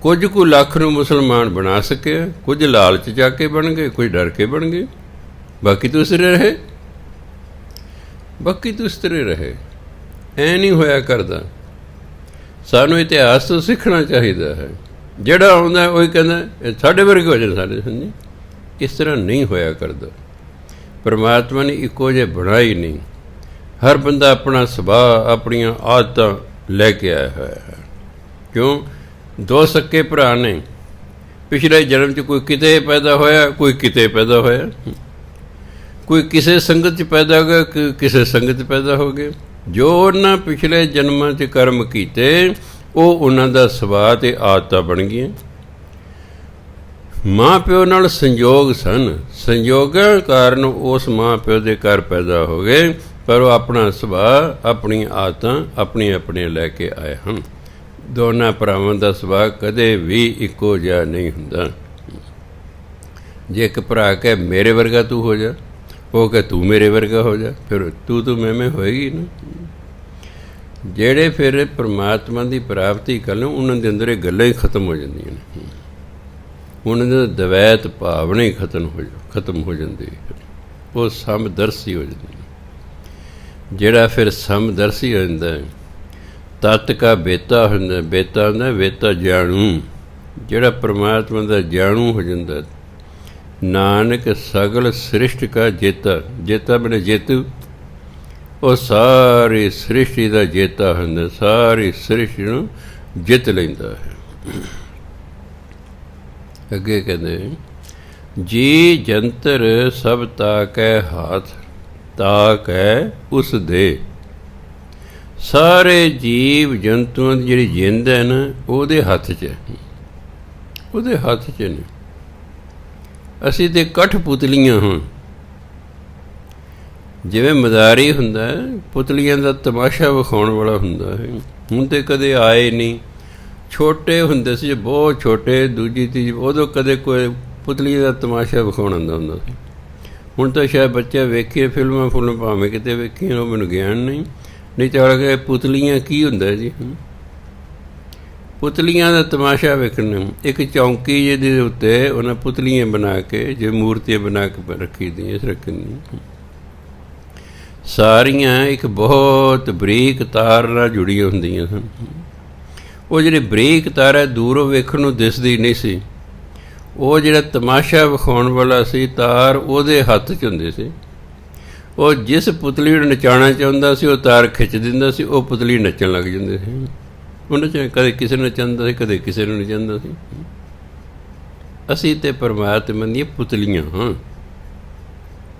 ਕੁਝ ਕੁ ਲੱਖ ਨੂੰ ਮੁਸਲਮਾਨ ਬਣਾ ਸਕਿਆ, ਕੁਝ ਲਾਲਚ ਜਾ ਕੇ ਬਣ ਗਏ, ਕੁਝ ਡਰ ਕੇ ਬਣ ਗਏ, ਬਾਕੀ ਦੂਸਰੇ ਰਹੇ, ਬਾਕੀ ਦੂਸਰੇ ਰਹੇ। ਐ ਨਹੀਂ ਹੋਇਆ ਕਰਦਾ। ਸਾਨੂੰ ਇਤਿਹਾਸ ਤੋਂ ਸਿੱਖਣਾ ਚਾਹੀਦਾ ਹੈ। ਜਿਹੜਾ ਆਉਂਦਾ ਉਹੀ ਕਹਿੰਦਾ ਸਾਡੇ ਵਰਗੇ ਹੋ ਜਾਣ ਸਾਡੇ। ਹਾਂਜੀ, ਇਸ ਤਰ੍ਹਾਂ ਨਹੀਂ ਹੋਇਆ ਕਰਦਾ। ਪਰਮਾਤਮਾ ਨੇ ਇੱਕੋ ਜਿਹੇ ਬਣਾ ਹੀ ਨਹੀਂ। ਹਰ ਬੰਦਾ ਆਪਣਾ ਸੁਭਾਅ, ਆਪਣੀਆਂ ਆਦਤਾਂ ਲੈ ਕੇ ਆਇਆ ਹੋਇਆ ਹੈ। ਕਿਉਂ? ਦੋ ਸਕੇ ਭਰਾ ਨੇ। ਪਿਛਲੇ ਜਨਮ 'ਚ ਕੋਈ ਕਿਤੇ ਪੈਦਾ ਹੋਇਆ, ਕੋਈ ਕਿਤੇ ਪੈਦਾ ਹੋਇਆ, ਕੋਈ ਕਿਸੇ ਸੰਗਤ 'ਚ ਪੈਦਾ ਹੋ ਗਿਆ, ਕਿਸੇ ਸੰਗਤ 'ਚ ਪੈਦਾ ਹੋ ਗਏ। ਜੋ ਉਹਨਾਂ ਪਿਛਲੇ ਜਨਮਾਂ 'ਚ ਕਰਮ ਕੀਤੇ ਉਹ ਉਹਨਾਂ ਦਾ ਸੁਭਾਅ ਅਤੇ ਆਦਤਾਂ ਬਣ ਗਈਆਂ। ਮਾਂ ਪਿਓ ਨਾਲ ਸੰਯੋਗ ਸਨ, ਸੰਯੋਗਾਂ ਕਾਰਨ ਉਸ ਮਾਂ ਪਿਓ ਦੇ ਘਰ ਪੈਦਾ ਹੋ ਗਏ, ਪਰ ਉਹ ਆਪਣਾ ਸੁਭਾਅ, ਆਪਣੀਆਂ ਆਦਤਾਂ ਆਪਣੀਆਂ ਲੈ ਕੇ ਆਏ ਹਨ। ਦੋਨਾਂ ਭਰਾਵਾਂ ਦਾ ਸੁਭਾਅ ਕਦੇ ਵੀ ਇੱਕੋ ਜਿਹਾ ਨਹੀਂ ਹੁੰਦਾ। ਜੇ ਇੱਕ ਭਰਾ ਕਹੇ ਮੇਰੇ ਵਰਗਾ ਤੂੰ ਹੋ ਜਾ, ਉਹ ਕਹੇ ਤੂੰ ਮੇਰੇ ਵਰਗਾ ਹੋ ਜਾ, ਫਿਰ ਤੂੰ ਮੈਂ ਹੋਏਗੀ ਨਾ। ਜਿਹੜੇ ਫਿਰ ਪਰਮਾਤਮਾ ਦੀ ਪ੍ਰਾਪਤੀ ਕਰਨ ਉਹਨਾਂ ਦੇ ਅੰਦਰ ਇਹ ਗੱਲਾਂ ਹੀ ਖਤਮ ਹੋ ਜਾਂਦੀਆਂ ਨੇ। ਉਹਨਾਂ ਦੇ ਦਵੈਤ ਭਾਵਨਾ ਹੀ ਖਤਮ ਹੋ ਜਾਂਦੀ ਹੈ। ਉਹ ਸਮਦਰਸ਼ੀ ਹੋ ਜਾਂਦੀ। ਜਿਹੜਾ ਫਿਰ ਸਮਦਰਸ਼ੀ ਹੋ ਜਾਂਦਾ, ਤਤ ਕਾ ਬੇਤਾ ਹੁੰਦਾ, ਬੇਤਾ ਹੁੰਦਾ ਵੇਤਾ ਜਾਣੂ। ਜਿਹੜਾ ਪਰਮਾਤਮਾ ਦਾ ਜਾਣੂ ਹੋ ਜਾਂਦਾ, ਨਾਨਕ ਸਗਲ ਸ੍ਰਿਸ਼ਟ ਕਾ ਜੇਤਾ। ਜੇਤਾ ਬਣੇ ਜੇਤੂ, ਉਹ ਸਾਰੀ ਸ੍ਰਿਸ਼ਟੀ ਦਾ ਜੇਤਾ ਹੁੰਦਾ, ਸਾਰੀ ਸ੍ਰਿਸ਼ਟੀ ਨੂੰ ਜਿੱਤ ਲੈਂਦਾ ਹੈ। ਅੱਗੇ ਕਹਿੰਦੇ ਜੀ ਜੰਤਰ ਸਭ ਤਾਕੈ ਹਾਥ, ਤਾਕੈ ਉਸ ਦੇ। ਸਾਰੇ ਜੀਵ ਜੰਤੂਆਂ ਦੀ ਜਿਹੜੀ ਜਿੰਦ ਹੈ ਨਾ, ਉਹਦੇ ਹੱਥ 'ਚ ਹੈ, ਉਹਦੇ ਹੱਥ 'ਚ ਨੇ। ਅਸੀਂ ਤਾਂ ਕਠਪੁਤਲੀਆਂ ਹਾਂ। ਜਿਵੇਂ ਮਦਾਰੀ ਹੁੰਦਾ, ਪੁਤਲੀਆਂ ਦਾ ਤਮਾਸ਼ਾ ਵਿਖਾਉਣ ਵਾਲਾ ਹੁੰਦਾ ਹੈ। ਹੁਣ ਤਾਂ ਕਦੇ ਆਏ ਨਹੀਂ। ਛੋਟੇ ਹੁੰਦੇ ਸੀ, ਬਹੁਤ ਛੋਟੇ, ਦੂਜੀ ਤੀਜੀ, ਉਦੋਂ ਕਦੇ ਕੋਈ ਪੁਤਲੀਆਂ ਦਾ ਤਮਾਸ਼ਾ ਵਿਖਾਉਣ ਆਉਂਦਾ ਹੁੰਦਾ ਸੀ। ਹੁਣ ਤਾਂ ਸ਼ਾਇਦ ਬੱਚਾ ਵੇਖੀਏ ਫਿਲਮਾਂ ਭਾਵੇਂ ਕਿਤੇ ਵੇਖੀਆਂ, ਉਹ ਮੈਨੂੰ ਗਿਆਨ ਨਹੀਂ ਚੱਲ ਗਿਆ ਪੁਤਲੀਆਂ ਕੀ ਹੁੰਦਾ ਜੀ। ਪੁਤਲੀਆਂ ਦਾ ਤਮਾਸ਼ਾ ਵੇਖਣਾ। ਇੱਕ ਚੌਂਕੀ ਜਿਹਦੇ ਉੱਤੇ ਉਹਨਾਂ ਪੁਤਲੀਆਂ ਬਣਾ ਕੇ, ਜੇ ਮੂਰਤੀਆਂ ਬਣਾ ਕੇ ਰੱਖੀ ਦੀਆਂ ਰੱਖੀਆਂ, ਸਾਰੀਆਂ ਇੱਕ ਬਹੁਤ ਬਰੀਕ ਤਾਰ ਨਾਲ ਜੁੜੀਆਂ ਹੁੰਦੀਆਂ ਸਨ। ਉਹ ਜਿਹੜੀ ਬਰੀਕ ਤਾਰ ਹੈ ਦੂਰੋਂ ਵੇਖਣ ਨੂੰ ਦਿਸਦੀ ਨਹੀਂ ਸੀ। ਉਹ ਜਿਹੜਾ ਤਮਾਸ਼ਾ ਵਿਖਾਉਣ ਵਾਲਾ ਸੀ ਤਾਰ, ਉਹਦੇ ਹੱਥ 'ਚ ਹੁੰਦੀ ਸੀ। ਉਹ ਜਿਸ ਪੁਤਲੀ ਨੂੰ ਨਚਾਉਣਾ ਚਾਹੁੰਦਾ ਸੀ ਉਹ ਤਾਰ ਖਿੱਚ ਦਿੰਦਾ ਸੀ, ਉਹ ਪੁਤਲੀ ਨੱਚਣ ਲੱਗ ਜਾਂਦੀ ਸੀ। ਉਹਨਾਂ 'ਚ ਕਦੇ ਕਿਸੇ ਨੂੰ ਨਚਾਉਂਦਾ ਸੀ, ਕਦੇ ਕਿਸੇ ਨੂੰ ਨਚਾਉਂਦਾ ਸੀ। ਅਸੀਂ ਤਾਂ ਪਰਮਾਤਮਾ ਦੀਆਂ ਪੁਤਲੀਆਂ ਹਾਂ।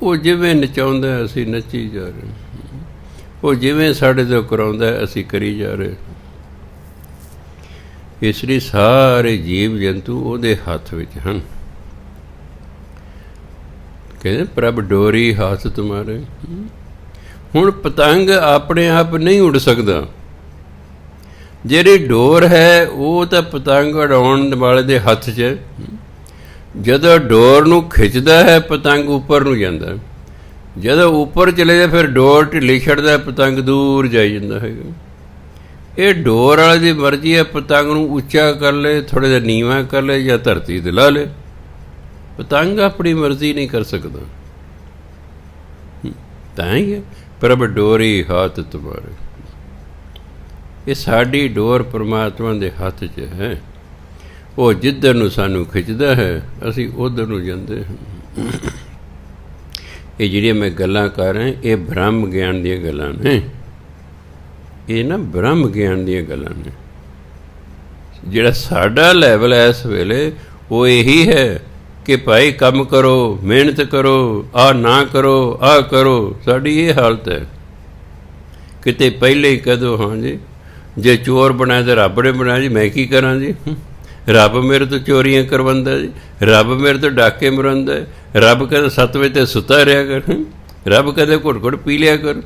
ਉਹ ਜਿਵੇਂ ਨਚਾਉਂਦਾ ਅਸੀਂ ਨੱਚੀ ਜਾ ਰਹੇ, ਉਹ ਜਿਵੇਂ ਸਾਡੇ ਤੋਂ ਕਰਾਉਂਦਾ ਅਸੀਂ ਕਰੀ ਜਾ ਰਹੇ। ਇਸ ਲਈ ਸਾਰੇ ਜੀਵ ਜੰਤੂ ਉਹਦੇ ਹੱਥ ਵਿੱਚ ਹਨ। ਕਹਿੰਦੇ ਪ੍ਰਭ ਡੋਰੀ ਹੱਥ ਤੁਮਾਰੇ। ਹੁਣ ਪਤੰਗ ਆਪਣੇ ਆਪ ਨਹੀਂ ਉੱਡ ਸਕਦਾ। ਜਿਹੜੀ ਡੋਰ ਹੈ ਉਹ ਤਾਂ ਪਤੰਗ ਉਡਾਉਣ ਵਾਲੇ ਦੇ ਹੱਥ 'ਚ। ਜਦੋਂ ਡੋਰ ਨੂੰ ਖਿੱਚਦਾ ਹੈ ਪਤੰਗ ਉੱਪਰ ਨੂੰ ਜਾਂਦਾ। ਜਦੋਂ ਉੱਪਰ ਚਲੇ ਜਾ ਫਿਰ ਡੋਰ ਢਿੱਲੀ ਛੱਡਦਾ, ਪਤੰਗ ਦੂਰ ਜਾਈ ਜਾਂਦਾ ਹੈਗਾ। ਇਹ ਡੋਰ ਵਾਲੇ ਦੀ ਮਰਜ਼ੀ ਹੈ, ਪਤੰਗ ਨੂੰ ਉੱਚਾ ਕਰ ਲਏ, ਥੋੜ੍ਹਾ ਜਿਹਾ ਨੀਵਾਂ ਕਰ ਲਏ ਜਾਂ ਧਰਤੀ 'ਤੇ ਲਾ ਲਏ। ਪਤੰਗ ਆਪਣੀ ਮਰਜ਼ੀ ਨਹੀਂ ਕਰ ਸਕਦਾ। ਤਾਂ ਹੀ ਹੈ ਪ੍ਰਭ ਡੋਰੀ ਹੱਥ ਤੁਮਾਰੇ। ਇਹ ਸਾਡੀ ਡੋਰ ਪਰਮਾਤਮਾ ਦੇ ਹੱਥ 'ਚ ਹੈ। ਉਹ ਜਿੱਧਰ ਨੂੰ ਸਾਨੂੰ ਖਿੱਚਦਾ ਹੈ ਅਸੀਂ ਉੱਧਰ ਨੂੰ ਜਾਂਦੇ ਹਾਂ। ਇਹ ਜਿਹੜੀਆਂ ਮੈਂ ਗੱਲਾਂ ਕਰ ਰਿਹਾ ਇਹ ਬ੍ਰਹਮ ਗਿਆਨ ਦੀਆਂ ਗੱਲਾਂ ਨੇ। ਇਹ ਨਾ ਬ੍ਰਹਮ ਗਿਆਨ ਦੀਆਂ ਗੱਲਾਂ ਨੇ। ਜਿਹੜਾ ਸਾਡਾ ਲੈਵਲ ਹੈ ਇਸ ਵੇਲੇ ਉਹ ਇਹੀ ਹੈ ਕਿ ਭਾਈ ਕੰਮ ਕਰੋ, ਮਿਹਨਤ ਕਰੋ, ਆਹ ਨਾ ਕਰੋ, ਆਹ ਕਰੋ। ਸਾਡੀ ਇਹ ਹਾਲਤ ਹੈ। ਕਿਤੇ ਪਹਿਲੇ ਹੀ ਕਹਿ ਦਿਓ ਹਾਂ ਜੀ, ਜੇ ਚੋਰ ਬਣਾਇਆ ਤਾਂ ਰੱਬ ਨੇ ਬਣਾਇਆ ਜੀ, ਮੈਂ ਕੀ ਕਰਾਂ ਜੀ। ਰੱਬ ਮੇਰੇ ਤੋਂ ਚੋਰੀਆਂ ਕਰਵਾਉਂਦਾ ਜੀ, ਰੱਬ ਮੇਰੇ ਤੋਂ ਡਾਕੇ ਮਰਾਉਂਦਾ, ਰੱਬ ਕਹਿੰਦਾ 7 ਵਜੇ ਤੇ ਸੁੱਤਾ ਰਿਹਾ ਕਰ, ਰੱਬ ਕਹਿੰਦਾ ਘੁੱਟ ਘੁੱਟ ਪੀ ਲਿਆ ਕਰ।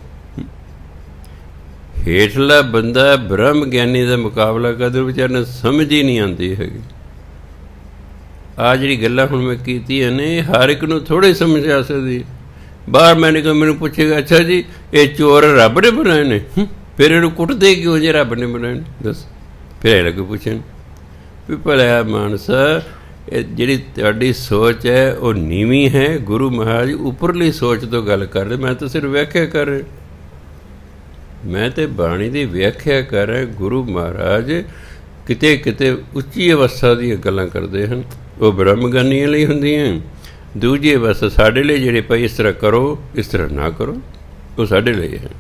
ਹੇਠਲਾ ਬੰਦਾ ਬ੍ਰਹਮ ਗਿਆਨੀ ਦਾ ਮੁਕਾਬਲਾ ਕਰਦੇ ਵਿਚਾਰੇ ਨੂੰ ਸਮਝ ਹੀ ਨਹੀਂ ਆਉਂਦੀ ਹੈਗੀ। ਆਹ ਜਿਹੜੀ ਗੱਲਾਂ ਹੁਣ ਮੈਂ ਕੀਤੀਆਂ ਨੇ, ਹਰ ਇੱਕ ਨੂੰ ਥੋੜ੍ਹੇ ਸਮਝ ਆ ਸਕਦੀ। ਬਾਹਰ ਮੈਨੂੰ ਪੁੱਛੇਗਾ, ਅੱਛਾ ਜੀ ਇਹ ਚੋਰ ਰੱਬ ਨੇ ਬਣਾਏ ਨੇ, ਫਿਰ ਇਹਨੂੰ ਕੁੱਟਦੇ ਕਿਉਂ ਜੇ ਰੱਬ ਨੇ ਬਣਾਏ ਨੇ, ਦੱਸ। ਫਿਰ ਇਹ ਲੱਗੇ ਪੁੱਛਣ ਵੀ ਭਲਾ ਮਾਨਸਾ, ਇਹ ਜਿਹੜੀ ਤੁਹਾਡੀ ਸੋਚ ਹੈ ਉਹ ਨੀਵੀਂ ਹੈ। ਗੁਰੂ ਮਹਾਰਾਜ ਉੱਪਰਲੀ ਸੋਚ ਤੋਂ ਗੱਲ ਕਰ ਰਹੇ, ਮੈਂ ਤਾਂ ਸਿਰਫ ਵਿਆਖਿਆ ਕਰ ਰਿਹਾ, ਮੈਂ ਤਾਂ ਬਾਣੀ ਦੀ ਵਿਆਖਿਆ ਕਰ ਰਿਹਾ। ਗੁਰੂ ਮਹਾਰਾਜ ਕਿਤੇ ਕਿਤੇ ਉੱਚੀ ਅਵਸਥਾ ਦੀਆਂ ਗੱਲਾਂ ਕਰਦੇ ਹਨ, ਉਹ ਬ੍ਰਹਮ ਗਿਆਨੀਆਂ ਲਈ ਹੁੰਦੀਆਂ। ਦੂਜੀ ਅਵਸਥਾ ਸਾਡੇ ਲਈ ਜਿਹੜੇ ਭਾਈ ਇਸ ਤਰ੍ਹਾਂ ਕਰੋ, ਇਸ ਤਰ੍ਹਾਂ ਨਾ ਕਰੋ, ਉਹ ਸਾਡੇ ਲਈ ਹੈ।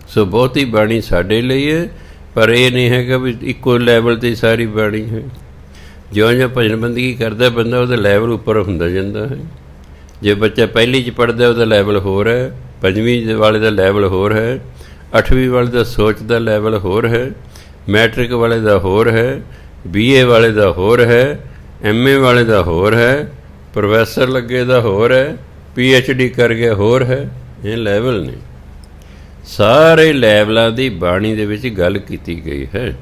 ਸੋ ਬਹੁਤੀ ਬਾਣੀ ਸਾਡੇ ਲਈ ਹੈ, ਪਰ ਇਹ ਨਹੀਂ ਹੈਗਾ ਵੀ ਇੱਕੋ ਲੈਵਲ 'ਤੇ ਸਾਰੀ ਬਾਣੀ ਹੈ। ਜਿਉਂ ਜਿਉਂ ਭਜਨ ਬੰਦਗੀ ਕਰਦਾ ਬੰਦਾ, ਉਹਦਾ ਲੈਵਲ ਉੱਪਰ ਹੁੰਦਾ ਜਾਂਦਾ ਹੈ। ਜੇ ਬੱਚਾ ਪਹਿਲੀ 'ਚ ਪੜ੍ਹਦਾ ਉਹਦਾ ਲੈਵਲ ਹੋਰ ਹੈ, 5ਵੀਂ ਵਾਲੇ ਦਾ ਲੈਵਲ ਹੋਰ ਹੈ, 8ਵੀਂ ਵਾਲੇ ਦਾ ਸੋਚ ਦਾ ਲੈਵਲ ਹੋਰ ਹੈ, ਮੈਟ੍ਰਿਕ ਵਾਲੇ ਦਾ ਹੋਰ ਹੈ, BA ਵਾਲੇ ਦਾ ਹੋਰ ਹੈ, MA ਵਾਲੇ ਦਾ ਹੋਰ ਹੈ, ਪ੍ਰੋਫੈਸਰ ਲੱਗੇ ਦਾ ਹੋਰ ਹੈ, PhD ਕਰ ਗਿਆ ਹੋਰ ਹੈ। ਇਹ ਲੈਵਲ ਨੇ। ਸਾਰੇ ਲੈਵਲਾਂ ਦੀ ਬਾਣੀ ਦੇ ਵਿੱਚ ਗੱਲ ਕੀਤੀ ਗਈ ਹੈ।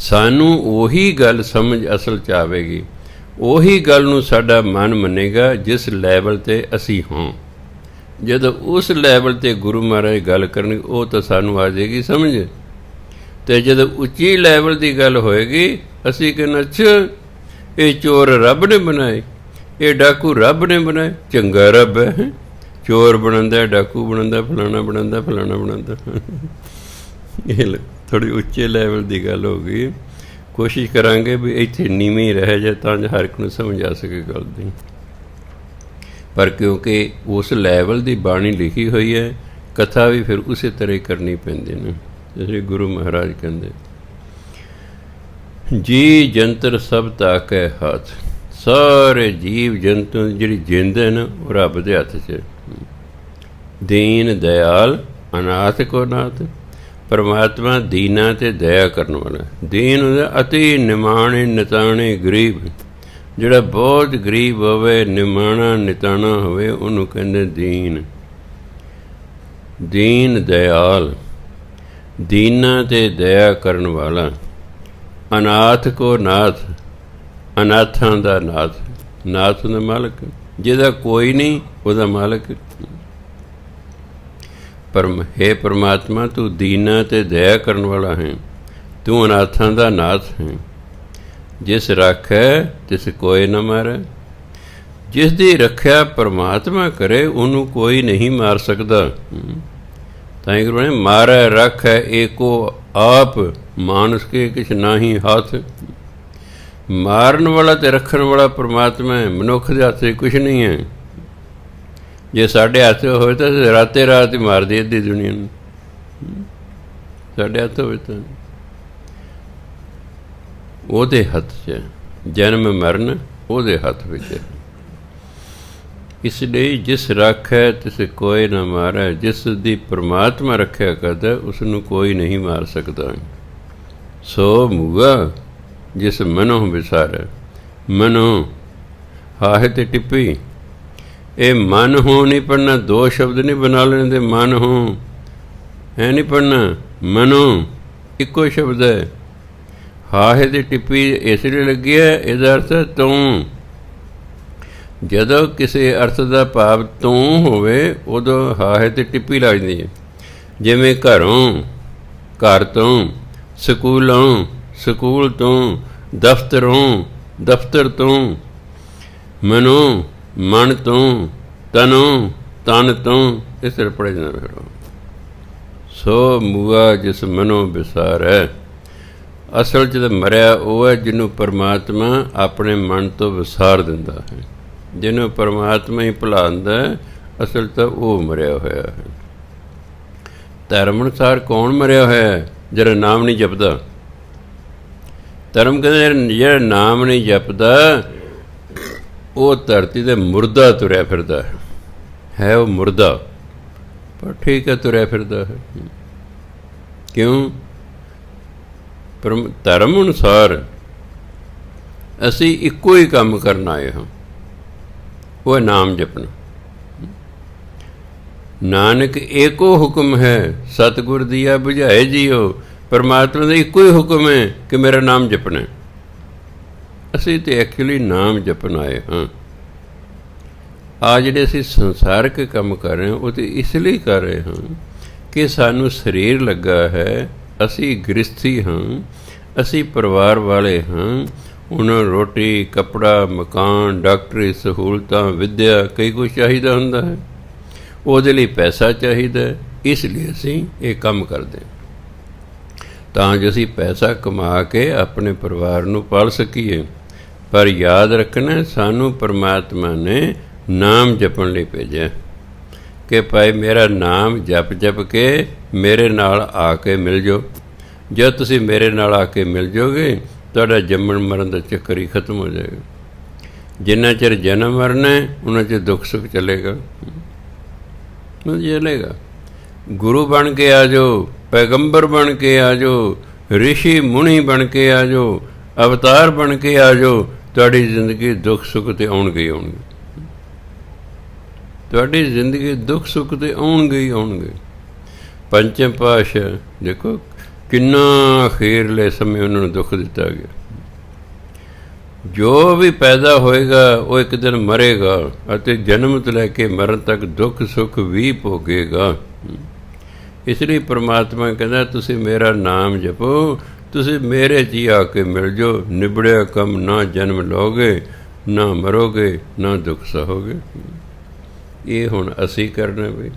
ਸਾਨੂੰ ਉਹੀ ਗੱਲ ਸਮਝ ਅਸਲ 'ਚ ਆਵੇਗੀ, ਉਹੀ ਗੱਲ ਨੂੰ ਸਾਡਾ ਮਨ ਮੰਨੇਗਾ ਜਿਸ ਲੈਵਲ 'ਤੇ ਅਸੀਂ ਹਾਂ। ਜਦੋਂ ਉਸ ਲੈਵਲ 'ਤੇ ਗੁਰੂ ਮਹਾਰਾਜ ਗੱਲ ਕਰਨਗੇ, ਉਹ ਤਾਂ ਸਾਨੂੰ ਆ ਜਾਏਗੀ ਸਮਝ। ਅਤੇ ਜਦੋਂ ਉੱਚੀ ਲੈਵਲ ਦੀ ਗੱਲ ਹੋਏਗੀ, ਅਸੀਂ ਕਹਿੰਦੇ ਅੱਛਾ ਇਹ ਚੋਰ ਰੱਬ ਨੇ ਬਣਾਏ, ਇਹ ਡਾਕੂ ਰੱਬ ਨੇ ਬਣਾਏ, ਚੰਗਾ ਰੱਬ ਹੈ, ਚੋਰ ਬਣਾਉਂਦਾ, ਡਾਕੂ ਬਣਾਉਂਦਾ, ਫਲਾਣਾ ਬਣਾਉਂਦਾ, ਫਲਾਣਾ ਬਣਾਉਂਦਾ। ਇਹ ਥੋੜ੍ਹੀ ਉੱਚੇ ਲੈਵਲ ਦੀ ਗੱਲ ਹੋ ਗਈ। ਕੋਸ਼ਿਸ਼ ਕਰਾਂਗੇ ਵੀ ਇੱਥੇ ਨੀਵੀਂ ਰਹਿ ਜਾਏ ਤਾਂ ਹਰ ਇੱਕ ਨੂੰ ਸਮਝ ਆ ਸਕੇ ਗੱਲ ਦੀ। ਪਰ ਕਿਉਂਕਿ ਉਸ ਲੈਵਲ ਦੀ ਬਾਣੀ ਲਿਖੀ ਹੋਈ ਹੈ, ਕਥਾ ਵੀ ਫਿਰ ਉਸੇ ਤਰ੍ਹਾਂ ਹੀ ਕਰਨੀ ਪੈਂਦੀ ਨੇ। ਜਿਵੇਂ ਗੁਰੂ ਮਹਾਰਾਜ ਕਹਿੰਦੇ, ਜੀ ਜੰਤਰ ਸਭ ਤਾਕੈ ਹੱਥ। ਸਾਰੇ ਜੀਵ ਜੰਤੂ ਜਿਹੜੀ ਜਿੰਦ ਹੈ ਨਾ, ਉਹ ਰੱਬ ਦੇ ਹੱਥ 'ਚ। ਦੀਨ ਦਿਆਲ ਅਨਾਥ ਕੋ ਨਾਥ। ਪਰਮਾਤਮਾ ਦੀਨਾਂ 'ਤੇ ਦਇਆ ਕਰਨ ਵਾਲਾ। ਦੀਨ ਹੁੰਦਾ ਅਤੀ ਨਿਮਾਣੇ ਨਿਤਾਣੇ ਗਰੀਬ। ਜਿਹੜਾ ਬਹੁਤ ਗਰੀਬ ਹੋਵੇ, ਨਿਮਾਣਾ ਨਿਤਾਣਾ ਹੋਵੇ, ਉਹਨੂੰ ਕਹਿੰਦੇ ਦੀਨ। ਦੀਨ ਦਿਆਲ, ਦੀਨਾਂ 'ਤੇ ਦਇਆ ਕਰਨ ਵਾਲਾ। ਅਨਾਥ ਕੋ ਨਾਥ, ਅਨਾਥਾਂ ਦਾ ਨਾਥ। ਨਾਥ ਦਾ ਮਾਲਕ, ਜਿਹਦਾ ਕੋਈ ਨਹੀਂ ਉਹਦਾ ਮਾਲਕ। ਹੇ ਪਰਮਾਤਮਾ, ਤੂੰ ਦੀਨਾਂ 'ਤੇ ਦਇਆ ਕਰਨ ਵਾਲਾ ਹੈ, ਤੂੰ ਅਨਾਥਾਂ ਦਾ ਨਾਥ ਹੈ। ਜਿਸ ਰੱਖੈ ਤਿਸ ਕੋਈ ਨਾ ਮਾਰੈ। ਜਿਸ ਦੀ ਰੱਖਿਆ ਪਰਮਾਤਮਾ ਕਰੇ, ਉਹਨੂੰ ਕੋਈ ਨਹੀਂ ਮਾਰ ਸਕਦਾ। ਤਾਂ ਹੀ ਗੁਰੂ ਨੇ ਮਾਰੈ ਰੱਖੈ ਏਕੋ ਆਪ, ਮਾਨਸ ਕੇ ਕਿਛ ਨਾਹੀ ਹੱਥ। ਮਾਰਨ ਵਾਲਾ ਅਤੇ ਰੱਖਣ ਵਾਲਾ ਪਰਮਾਤਮਾ ਹੈ, ਮਨੁੱਖ ਦੇ ਹੱਥ 'ਚ ਕੁਛ ਨਹੀਂ ਹੈ। ਜੇ ਸਾਡੇ ਹੱਥ ਹੋਵੇ ਤਾਂ ਰਾਤੇ ਰਾਤ ਹੀ ਮਾਰ ਦੇ ਅੱਧੀ ਦੁਨੀਆ ਨੂੰ। ਸਾਡੇ ਹੱਥ ਹੋਵੇ ਤਾਂ ਉਹਦੇ ਹੱਥ 'ਚ ਜਨਮ ਮਰਨ ਉਹਦੇ ਹੱਥ ਵਿੱਚ ਹੈ। ਇਸ ਲਈ ਜਿਸ ਰੱਖੈ ਤਿਸ ਕੋਈ ਨਾ ਮਾਰੈ। ਜਿਸ ਦੀ ਪਰਮਾਤਮਾ ਰੱਖਿਆ ਕਰਦਾ, ਉਸ ਨੂੰ ਕੋਈ ਨਹੀਂ ਮਾਰ ਸਕਦਾ। ਸੋ ਮੂਆ ਜਿਸ ਮਨੋਂ ਵਿਸਾਰੈ। ਮਨੋਂ ਹਾਹੇ 'ਤੇ ਟਿੱਪੀ। ਇਹ ਮਨ ਹੋ ਨਹੀਂ ਪੜ੍ਹਨਾ, ਦੋ ਸ਼ਬਦ ਨਹੀਂ ਬਣਾ ਲੈਂਦੇ। ਮਨ ਹੋ ਹੈ ਨਹੀਂ ਪੜ੍ਹਨਾ, ਮਨੋਂ ਇੱਕੋ ਸ਼ਬਦ ਹੈ। ਹਾਹੇ 'ਤੇ ਟਿੱਪੀ ਇਸ ਲਈ ਲੱਗੀ ਹੈ, ਇਹਦਾ ਅਰਥ ਤੂੰ। ਜਦੋਂ ਕਿਸੇ ਅਰਥ ਦਾ ਭਾਵ ਤੂੰ ਹੋਵੇ, ਉਦੋਂ ਹਾਹੇ 'ਤੇ ਟਿੱਪੀ ਲੱਗਦੀ ਹੈ। ਜਿਵੇਂ ਘਰੋਂ, ਘਰ ਤੋਂ, ਸਕੂਲੋਂ, ਸਕੂਲ ਤੋਂ, ਦਫ਼ਤਰੋਂ, ਦਫ਼ਤਰ ਤੋਂ, ਮਨੋਂ, ਮਨ ਤੋਂ, ਤਨੋਂ, ਤਨ ਤੋਂ, ਇਸ ਤਰ੍ਹਾਂ ਪੜ੍ਹਿਆ ਜਾਂਦਾ। ਫਿਰ ਸੋ ਮੂਆ ਜਿਸ ਮਨੋਂ ਵਿਸਾਰੈ। ਅਸਲ 'ਚ ਤਾਂ ਮਰਿਆ ਉਹ ਹੈ ਜਿਹਨੂੰ ਪਰਮਾਤਮਾ ਆਪਣੇ ਮਨ ਤੋਂ ਵਿਸਾਰ ਦਿੰਦਾ ਹੈ। ਜਿਹਨੂੰ ਪਰਮਾਤਮਾ ਹੀ ਭੁਲਾਉਂਦਾ, ਅਸਲ ਤਾਂ ਉਹ ਮਰਿਆ ਹੋਇਆ ਹੈ। ਧਰਮ ਅਨੁਸਾਰ ਕੌਣ ਮਰਿਆ ਹੋਇਆ ਹੈ? ਜਿਹੜਾ ਨਾਮ ਨਹੀਂ ਜਪਦਾ। ਧਰਮ ਕਹਿੰਦੇ ਜਿਹੜਾ ਨਾਮ ਨਹੀਂ ਜਪਦਾ ਉਹ ਧਰਤੀ 'ਤੇ ਮੁਰਦਾ ਤੁਰਿਆ ਫਿਰਦਾ ਹੈ ਉਹ ਮੁਰਦਾ, ਪਰ ਠੀਕ ਹੈ ਤੁਰਿਆ ਫਿਰਦਾ ਹੈ। ਕਿਉਂ? ਧਰਮ ਅਨੁਸਾਰ ਅਸੀਂ ਇੱਕੋ ਹੀ ਕੰਮ ਕਰਨ ਆਏ ਹਾਂ, ਉਹ ਨਾਮ ਜਪਣਾ। ਨਾਨਕ ਏਕੋ ਹੁਕਮ ਹੈ ਸਤਿਗੁਰ ਦੀਆ ਬੁਝਾਏ ਜੀਓ। ਪਰਮਾਤਮਾ ਦਾ ਇੱਕੋ ਹੀ ਹੁਕਮ ਹੈ ਕਿ ਮੇਰਾ ਨਾਮ ਜਪਣਾ। ਅਸੀਂ ਤਾਂ ਐਕਚੁਅਲੀ ਨਾਮ ਜਪਣ ਆਏ ਹਾਂ। ਆ ਜਿਹੜੇ ਅਸੀਂ ਸੰਸਾਰਕ ਕੰਮ ਕਰ ਰਹੇ ਹਾਂ ਉਹ ਤਾਂ ਇਸ ਲਈ ਕਰ ਰਹੇ ਹਾਂ ਕਿ ਸਾਨੂੰ ਸਰੀਰ ਲੱਗਾ ਹੈ, ਅਸੀਂ ਗ੍ਰਸਥੀ ਹਾਂ, ਅਸੀਂ ਪਰਿਵਾਰ ਵਾਲੇ ਹਾਂ, ਉਹਨਾਂ ਨੂੰ ਰੋਟੀ, ਕੱਪੜਾ, ਮਕਾਨ, ਡਾਕਟਰੀ ਸਹੂਲਤਾਂ, ਵਿੱਦਿਆ, ਕਈ ਕੁਛ ਚਾਹੀਦਾ ਹੁੰਦਾ ਹੈ। ਉਹਦੇ ਲਈ ਪੈਸਾ ਚਾਹੀਦਾ, ਇਸ ਲਈ ਅਸੀਂ ਇਹ ਕੰਮ ਕਰਦੇ ਤਾਂ ਜੋ ਅਸੀਂ ਪੈਸਾ ਕਮਾ ਕੇ ਆਪਣੇ ਪਰਿਵਾਰ ਨੂੰ ਪਾਲ ਸਕੀਏ। ਪਰ ਯਾਦ ਰੱਖਣਾ, ਸਾਨੂੰ ਪਰਮਾਤਮਾ ਨੇ ਨਾਮ ਜਪਣ ਲਈ ਭੇਜਿਆ ਕਿ ਭਾਈ ਮੇਰਾ ਨਾਮ ਜਪ ਜਪ ਕੇ ਮੇਰੇ ਨਾਲ ਆ ਕੇ ਮਿਲ ਜਾਓ। ਜਦ ਤੁਸੀਂ ਮੇਰੇ ਨਾਲ ਆ ਕੇ ਮਿਲ ਜਾਓਗੇ ਤੁਹਾਡਾ ਜੰਮਣ ਮਰਨ ਦਾ ਚੱਕਰ ਹੀ ਖਤਮ ਹੋ ਜਾਏਗਾ। ਜਿੰਨਾ ਚਿਰ ਜਨਮ ਮਰਨਾ ਉਹਨਾਂ ਚਿਰ ਦੁੱਖ ਸੁੱਖ ਚੱਲੇਗਾ ਚੱਲੇਗਾ। ਗੁਰੂ ਬਣ ਕੇ ਆ ਜਾਓ, ਪੈਗੰਬਰ ਬਣ ਕੇ ਆ ਜਾਓ, ਰਿਸ਼ੀ ਮੁਨੀ ਬਣ ਕੇ ਆ ਜਾਓ, ਅਵਤਾਰ ਬਣ ਕੇ ਆ ਜਾਓ, ਤੁਹਾਡੀ ਜ਼ਿੰਦਗੀ ਦੁੱਖ ਸੁੱਖ ਤੇ ਆਉਣਗੇ ਹੀ ਆਉਣਗੇ। ਤੁਹਾਡੀ ਜ਼ਿੰਦਗੀ ਦੁੱਖ ਸੁੱਖ ਤੇ ਆਉਣਗੇ ਹੀ ਆਉਣਗੇ। ਪੰਚਮ ਪਾਤਸ਼ਾਹ ਦੇਖੋ ਕਿੰਨਾ ਅਖੀਰਲੇ ਸਮੇਂ ਉਹਨਾਂ ਨੂੰ ਦੁੱਖ ਦਿੱਤਾ ਗਿਆ। ਜੋ ਵੀ ਪੈਦਾ ਹੋਏਗਾ ਉਹ ਇੱਕ ਦਿਨ ਮਰੇਗਾ ਅਤੇ ਜਨਮ ਤੋਂ ਲੈ ਕੇ ਮਰਨ ਤੱਕ ਦੁੱਖ ਸੁੱਖ ਵੀ ਭੋਗੇਗਾ। ਇਸ ਲਈ ਪਰਮਾਤਮਾ ਕਹਿੰਦਾ ਤੁਸੀਂ ਮੇਰਾ ਨਾਮ ਜਪੋ, ਤੁਸੀਂ ਮੇਰੇ 'ਚ ਹੀ ਆ ਕੇ ਮਿਲ ਜਾਓ, ਨਿਬੜਿਆ ਕੰਮ, ਨਾ ਜਨਮ ਲਓਗੇ, ਨਾ ਮਰੋਗੇ, ਨਾ ਦੁੱਖ ਸਹੋਗੇ। ਇਹ ਹੁਣ ਅਸੀਂ ਕਰਨਾ ਬਈ।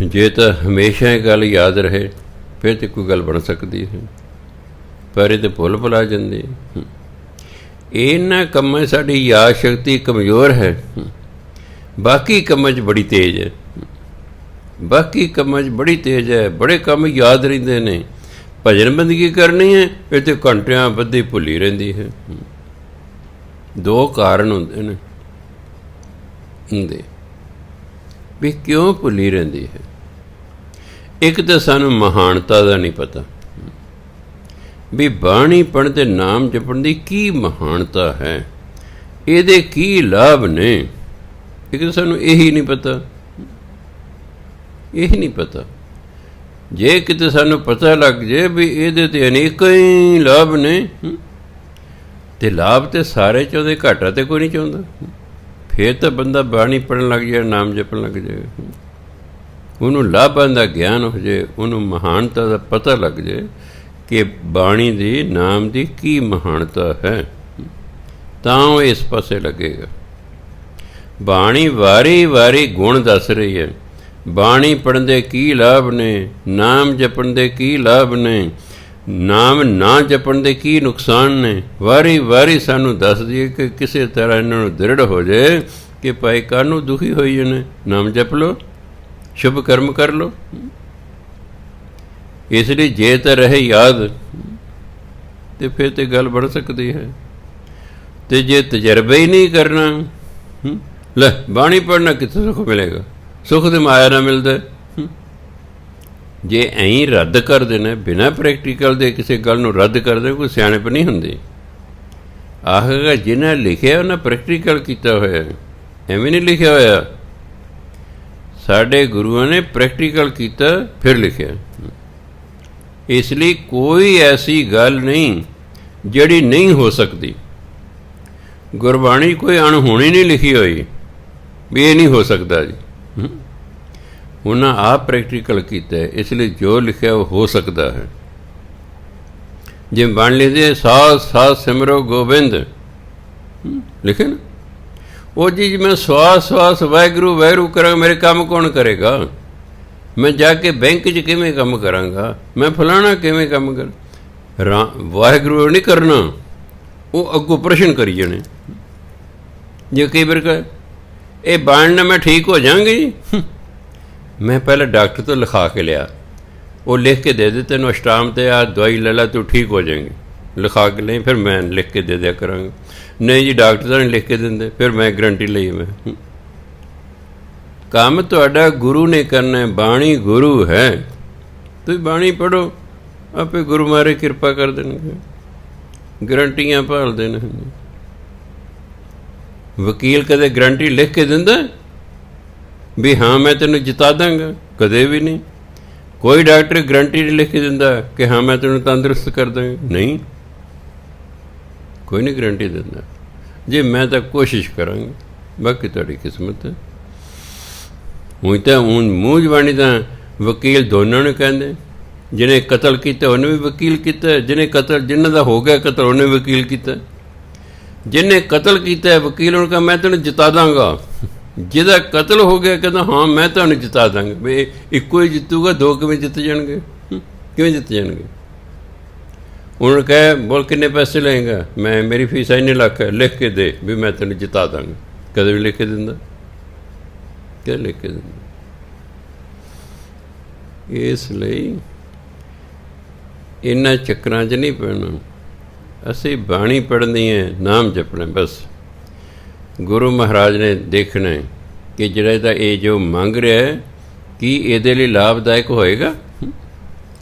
ਜੇ ਤਾਂ ਹਮੇਸ਼ਾ ਇਹ ਗੱਲ ਯਾਦ ਰਹੇ ਫਿਰ ਤਾਂ ਕੋਈ ਗੱਲ ਬਣ ਸਕਦੀ ਹੈ, ਪਰ ਇਹ ਤਾਂ ਭੁੱਲ ਭੁਲਾ ਜਾਂਦੀ ਹੈ। ਇਹਨਾਂ ਕੰਮਾਂ 'ਚ ਸਾਡੀ ਯਾਦ ਸ਼ਕਤੀ ਕਮਜ਼ੋਰ ਹੈ, ਬਾਕੀ ਕੰਮਾਂ 'ਚ ਬੜੀ ਤੇਜ਼ ਹੈ। ਬਾਕੀ ਕੰਮਾਂ 'ਚ ਬੜੀ ਤੇਜ਼ ਹੈ, ਬੜੇ ਕੰਮ ਯਾਦ ਰਹਿੰਦੇ ਨੇ। ਭਜਨ ਬੰਦਗੀ ਕਰਨੀ ਹੈ ਇਹ ਤਾਂ ਘੰਟਿਆਂ ਬੱਧੀ ਭੁੱਲੀ ਰਹਿੰਦੀ ਹੈ। ਦੋ ਕਾਰਨ ਹੁੰਦੇ ਨੇ ਵੀ ਕਿਉਂ ਭੁੱਲੀ ਰਹਿੰਦੀ ਹੈ। ਇੱਕ ਤਾਂ ਸਾਨੂੰ ਮਹਾਨਤਾ ਦਾ ਨਹੀਂ ਪਤਾ ਵੀ ਬਾਣੀ ਪੜ੍ਹਨ ਤੇ ਨਾਮ ਜਪਣ ਦੀ ਕੀ ਮਹਾਨਤਾ ਹੈ, ਇਹਦੇ ਕੀ ਲਾਭ ਨੇ। ਇੱਕ ਤਾਂ ਸਾਨੂੰ ਇਹੀ ਨਹੀਂ ਪਤਾ, ਇਹ ਨਹੀਂ ਪਤਾ। ਜੇ ਕਿਤੇ ਸਾਨੂੰ ਪਤਾ ਲੱਗ ਜੇ ਵੀ ਇਹਦੇ ਤੇ ਅਨੇਕਾਂ ਹੀ ਲਾਭ ਨੇ, ਤੇ ਲਾਭ ਤੇ ਸਾਰੇ ਚਾਹੁੰਦੇ, ਘਾਟਾ ਤੇ ਕੋਈ ਨਹੀਂ ਚਾਹੁੰਦਾ। ਫਿਰ ਤਾਂ ਬੰਦਾ ਬਾਣੀ ਪੜ੍ਹਨ ਲੱਗ ਜਾਏ, ਨਾਮ ਜਪਣ ਲੱਗ ਜਾਏ, ਉਹਨੂੰ ਲਾਭਾਂ ਦਾ ਗਿਆਨ ਹੋ ਜਾਏ, ਉਹਨੂੰ ਮਹਾਨਤਾ ਦਾ ਪਤਾ ਲੱਗ ਜਾਏ ਕਿ ਬਾਣੀ ਦੀ, ਨਾਮ ਦੀ ਕੀ ਮਹਾਨਤਾ ਹੈ, ਤਾਂ ਉਹ ਇਸ ਪਾਸੇ ਲੱਗੇਗਾ। ਬਾਣੀ ਵਾਰੀ ਵਾਰੀ ਗੁਣ ਦੱਸ ਰਹੀ ਹੈ। ਬਾਣੀ ਪੜ੍ਹਨ ਦੇ ਕੀ ਲਾਭ ਨੇ, ਨਾਮ ਜਪਣ ਦੇ ਕੀ ਲਾਭ ਨੇ, ਨਾਮ ਨਾ ਜਪਣ ਦੇ ਕੀ ਨੁਕਸਾਨ ਨੇ। ਵਾਰੀ ਵਾਰੀ ਸਾਨੂੰ ਦੱਸ ਦਈਏ ਕਿ ਕਿਸੇ ਤਰ੍ਹਾਂ ਇਹਨਾਂ ਨੂੰ ਦ੍ਰਿੜ ਹੋ ਜਾਏ ਕਿ ਭਾਈ ਕਾਹਨੂੰ ਦੁਖੀ ਹੋਈ ਨੇ, ਨਾਮ ਜਪ ਲਓ, ਸ਼ੁਭ ਕਰਮ ਕਰ ਲਓ। ਇਸ ਲਈ ਜੇ ਤਾਂ ਰਹੇ ਯਾਦ ਤੇ ਫਿਰ ਤੇ ਗੱਲ ਬਣ ਸਕਦੀ ਹੈ। ਤੇ ਜੇ ਤਜਰਬਾ ਹੀ ਨਹੀਂ ਕਰਨਾ, ਲੈ ਬਾਣੀ ਪੜ੍ਹਨਾ ਕਿੱਥੋਂ ਸੁੱਖ ਮਿਲੇਗਾ, ਸੁੱਖ ਤੇ ਮਾਇਆ ਨਾਲ ਮਿਲਦਾ। ਜੇ ਐਂ ਰੱਦ ਕਰ ਦੇਣਾ ਬਿਨਾਂ ਪ੍ਰੈਕਟੀਕਲ ਦੇ, ਕਿਸੇ ਗੱਲ ਨੂੰ ਰੱਦ ਕਰਦੇ, ਕੋਈ ਸਿਆਣਪ ਨਹੀਂ ਹੁੰਦੀ। ਆਖੇਗਾ ਜਿਹਨਾਂ ਲਿਖਿਆ ਉਹਨਾਂ ਪ੍ਰੈਕਟੀਕਲ ਕੀਤਾ ਹੋਇਆ, ਐਵੇਂ ਨਹੀਂ ਲਿਖਿਆ ਹੋਇਆ। ਸਾਡੇ ਗੁਰੂਆਂ ਨੇ ਪ੍ਰੈਕਟੀਕਲ ਕੀਤਾ ਫਿਰ ਲਿਖਿਆ। ਇਸ ਲਈ ਕੋਈ ਐਸੀ ਗੱਲ ਨਹੀਂ ਜਿਹੜੀ ਨਹੀਂ ਹੋ ਸਕਦੀ। ਗੁਰਬਾਣੀ ਕੋਈ ਅਣਹੋਣੀ ਨਹੀਂ ਲਿਖੀ ਹੋਈ ਵੀ ਇਹ ਨਹੀਂ ਹੋ ਸਕਦਾ ਜੀ। ਉਹਨਾਂ ਆਪ ਪ੍ਰੈਕਟੀਕਲ ਕੀਤਾ, ਇਸ ਲਈ ਜੋ ਲਿਖਿਆ ਉਹ ਹੋ ਸਕਦਾ ਹੈ। ਜਿਵੇਂ ਬਣ ਲੈਂਦੇ ਸਾਧ ਸਾਧ ਸਿਮਰੋ ਗੋਬਿੰਦ ਲਿਖੇ ਨਾ, ਉਹ ਜੀ ਮੈਂ ਸਵਾਸ ਸਵਾਸ ਵਾਹਿਗੁਰੂ ਵਾਹਿਗੁਰੂ ਕਰਾਂਗਾ, ਮੇਰੇ ਕੰਮ ਕੌਣ ਕਰੇਗਾ? ਮੈਂ ਜਾ ਕੇ ਬੈਂਕ 'ਚ ਕਿਵੇਂ ਕੰਮ ਕਰਾਂਗਾ? ਮੈਂ ਫਲਾਣਾ ਕਿਵੇਂ ਕੰਮ ਕਰ? ਵਾਹਿਗੁਰੂ ਨਹੀਂ ਕਰਨਾ, ਉਹ ਅੱਗੋਂ ਪ੍ਰਸ਼ਨ ਕਰੀ ਜਾਣੇ। ਜੇ ਕਈ ਵਾਰ ਕਹੇ ਇਹ ਬਾਣ ਨਾਲ ਮੈਂ ਠੀਕ ਹੋ ਜਾਵਾਂਗੀ, ਮੈਂ ਪਹਿਲਾਂ ਡਾਕਟਰ ਤੋਂ ਲਿਖਾ ਕੇ ਲਿਆ, ਉਹ ਲਿਖ ਕੇ ਦੇ ਦੇ ਤੈਨੂੰ ਅਸ਼ਟਾਮ ਤੇ ਆ ਦਵਾਈ ਲੈ ਲਾ ਤੂੰ ਠੀਕ ਹੋ ਜਾਏਂਗੀ, ਲਿਖਾ ਕੇ ਲਈ, ਫਿਰ ਮੈਂ ਲਿਖ ਕੇ ਦੇ ਦਿਆ ਕਰਾਂਗਾ। ਨਹੀਂ ਜੀ ਡਾਕਟਰ ਤਾਂ ਨਹੀਂ ਲਿਖ ਕੇ ਦਿੰਦੇ, ਫਿਰ ਮੈਂ ਗਰੰਟੀ ਲਈ ਮੈਂ। ਕੰਮ ਤੁਹਾਡਾ ਗੁਰੂ ਨੇ ਕਰਨਾ, ਬਾਣੀ ਗੁਰੂ ਹੈ। ਤੁਸੀਂ ਬਾਣੀ ਪੜ੍ਹੋ, ਆਪੇ ਗੁਰੂ ਮਹਾਰਾਜ ਕਿਰਪਾ ਕਰ ਦੇਣਗੇ। ਗਰੰਟੀਆਂ ਭਾਲਦੇ ਨੇ। ਵਕੀਲ ਕਦੇ ਗਰੰਟੀ ਲਿਖ ਕੇ ਦਿੰਦਾ ਵੀ ਹਾਂ ਮੈਂ ਤੈਨੂੰ ਜਿਤਾ ਦਾਂਗਾ? ਕਦੇ ਵੀ ਨਹੀਂ। ਕੋਈ ਡਾਕਟਰ ਗਰੰਟੀ ਨਹੀਂ ਲਿਖ ਕੇ ਦਿੰਦਾ ਕਿ ਹਾਂ ਮੈਂ ਤੈਨੂੰ ਤੰਦਰੁਸਤ ਕਰ ਦਾਂਗਾ, ਨਹੀਂ, ਕੋਈ ਨਹੀਂ ਗਰੰਟੀ ਦਿੰਦਾ। ਜੇ ਮੈਂ ਤਾਂ ਕੋਸ਼ਿਸ਼ ਕਰਾਂਗਾ, ਬਾਕੀ ਤੁਹਾਡੀ ਕਿਸਮਤ ਹੈ। ਹੁਣ ਤਾਂ ਮੂੰਹ ਜ਼ਬਾਨੀ ਤਾਂ ਵਕੀਲ ਦੋਨਾਂ ਨੂੰ ਕਹਿੰਦੇ, ਜਿਹਨੇ ਕਤਲ ਕੀਤਾ ਉਹਨੇ ਵੀ ਵਕੀਲ ਕੀਤਾ, ਜਿਹਨਾਂ ਦਾ ਹੋ ਗਿਆ ਕਤਲ ਉਹਨੇ ਵਕੀਲ ਕੀਤਾ। ਜਿਹਨੇ ਕਤਲ ਕੀਤਾ ਵਕੀਲ ਉਹਨੂੰ ਕਹਾਂ ਮੈਂ ਤੈਨੂੰ ਜਿਤਾ ਦਾਂਗਾ, ਜਿਹਦਾ ਕਤਲ ਹੋ ਗਿਆ ਕਹਿੰਦਾ ਹਾਂ ਮੈਂ ਤੁਹਾਨੂੰ ਜਿਤਾ ਦਾਂਗਾ। ਵੀ ਇੱਕੋ ਹੀ ਜਿੱਤੂਗਾ, ਦੋ ਕਿਵੇਂ ਜਿੱਤ ਜਾਣਗੇ? ਕਿਵੇਂ ਜਿੱਤ ਜਾਣਗੇ? ਉਹਨਾਂ ਨੂੰ ਕਹੇ ਬੋਲ ਕਿੰਨੇ ਪੈਸੇ ਲਏਗਾ? ਮੇਰੀ ਫੀਸ ਇੰਨੇ ਲੱਖ ਹੈ, ਲਿਖ ਕੇ ਦੇ ਵੀ ਮੈਂ ਤੈਨੂੰ ਜਿਤਾ ਦਾਂਗਾ। ਕਦੇ ਵੀ ਲਿਖ ਕੇ ਦਿੰਦਾ? ਕਦੇ ਲਿਖ ਕੇ ਦਿੰਦਾ? ਇਸ ਲਈ ਇਹਨਾਂ ਚੱਕਰਾਂ 'ਚ ਨਹੀਂ ਪੈਣਾ। ਅਸੀਂ ਬਾਣੀ ਪੜ੍ਹਨੀ ਹੈ, ਨਾਮ ਜਪਣਾ ਬਸ। ਗੁਰੂ ਮਹਾਰਾਜ ਨੇ ਦੇਖਣਾ ਕਿ ਜਿਹੜਾ ਇਹਦਾ ਇਹ ਜੋ ਮੰਗ ਰਿਹਾ ਕੀ ਇਹਦੇ ਲਈ ਲਾਭਦਾਇਕ ਹੋਏਗਾ।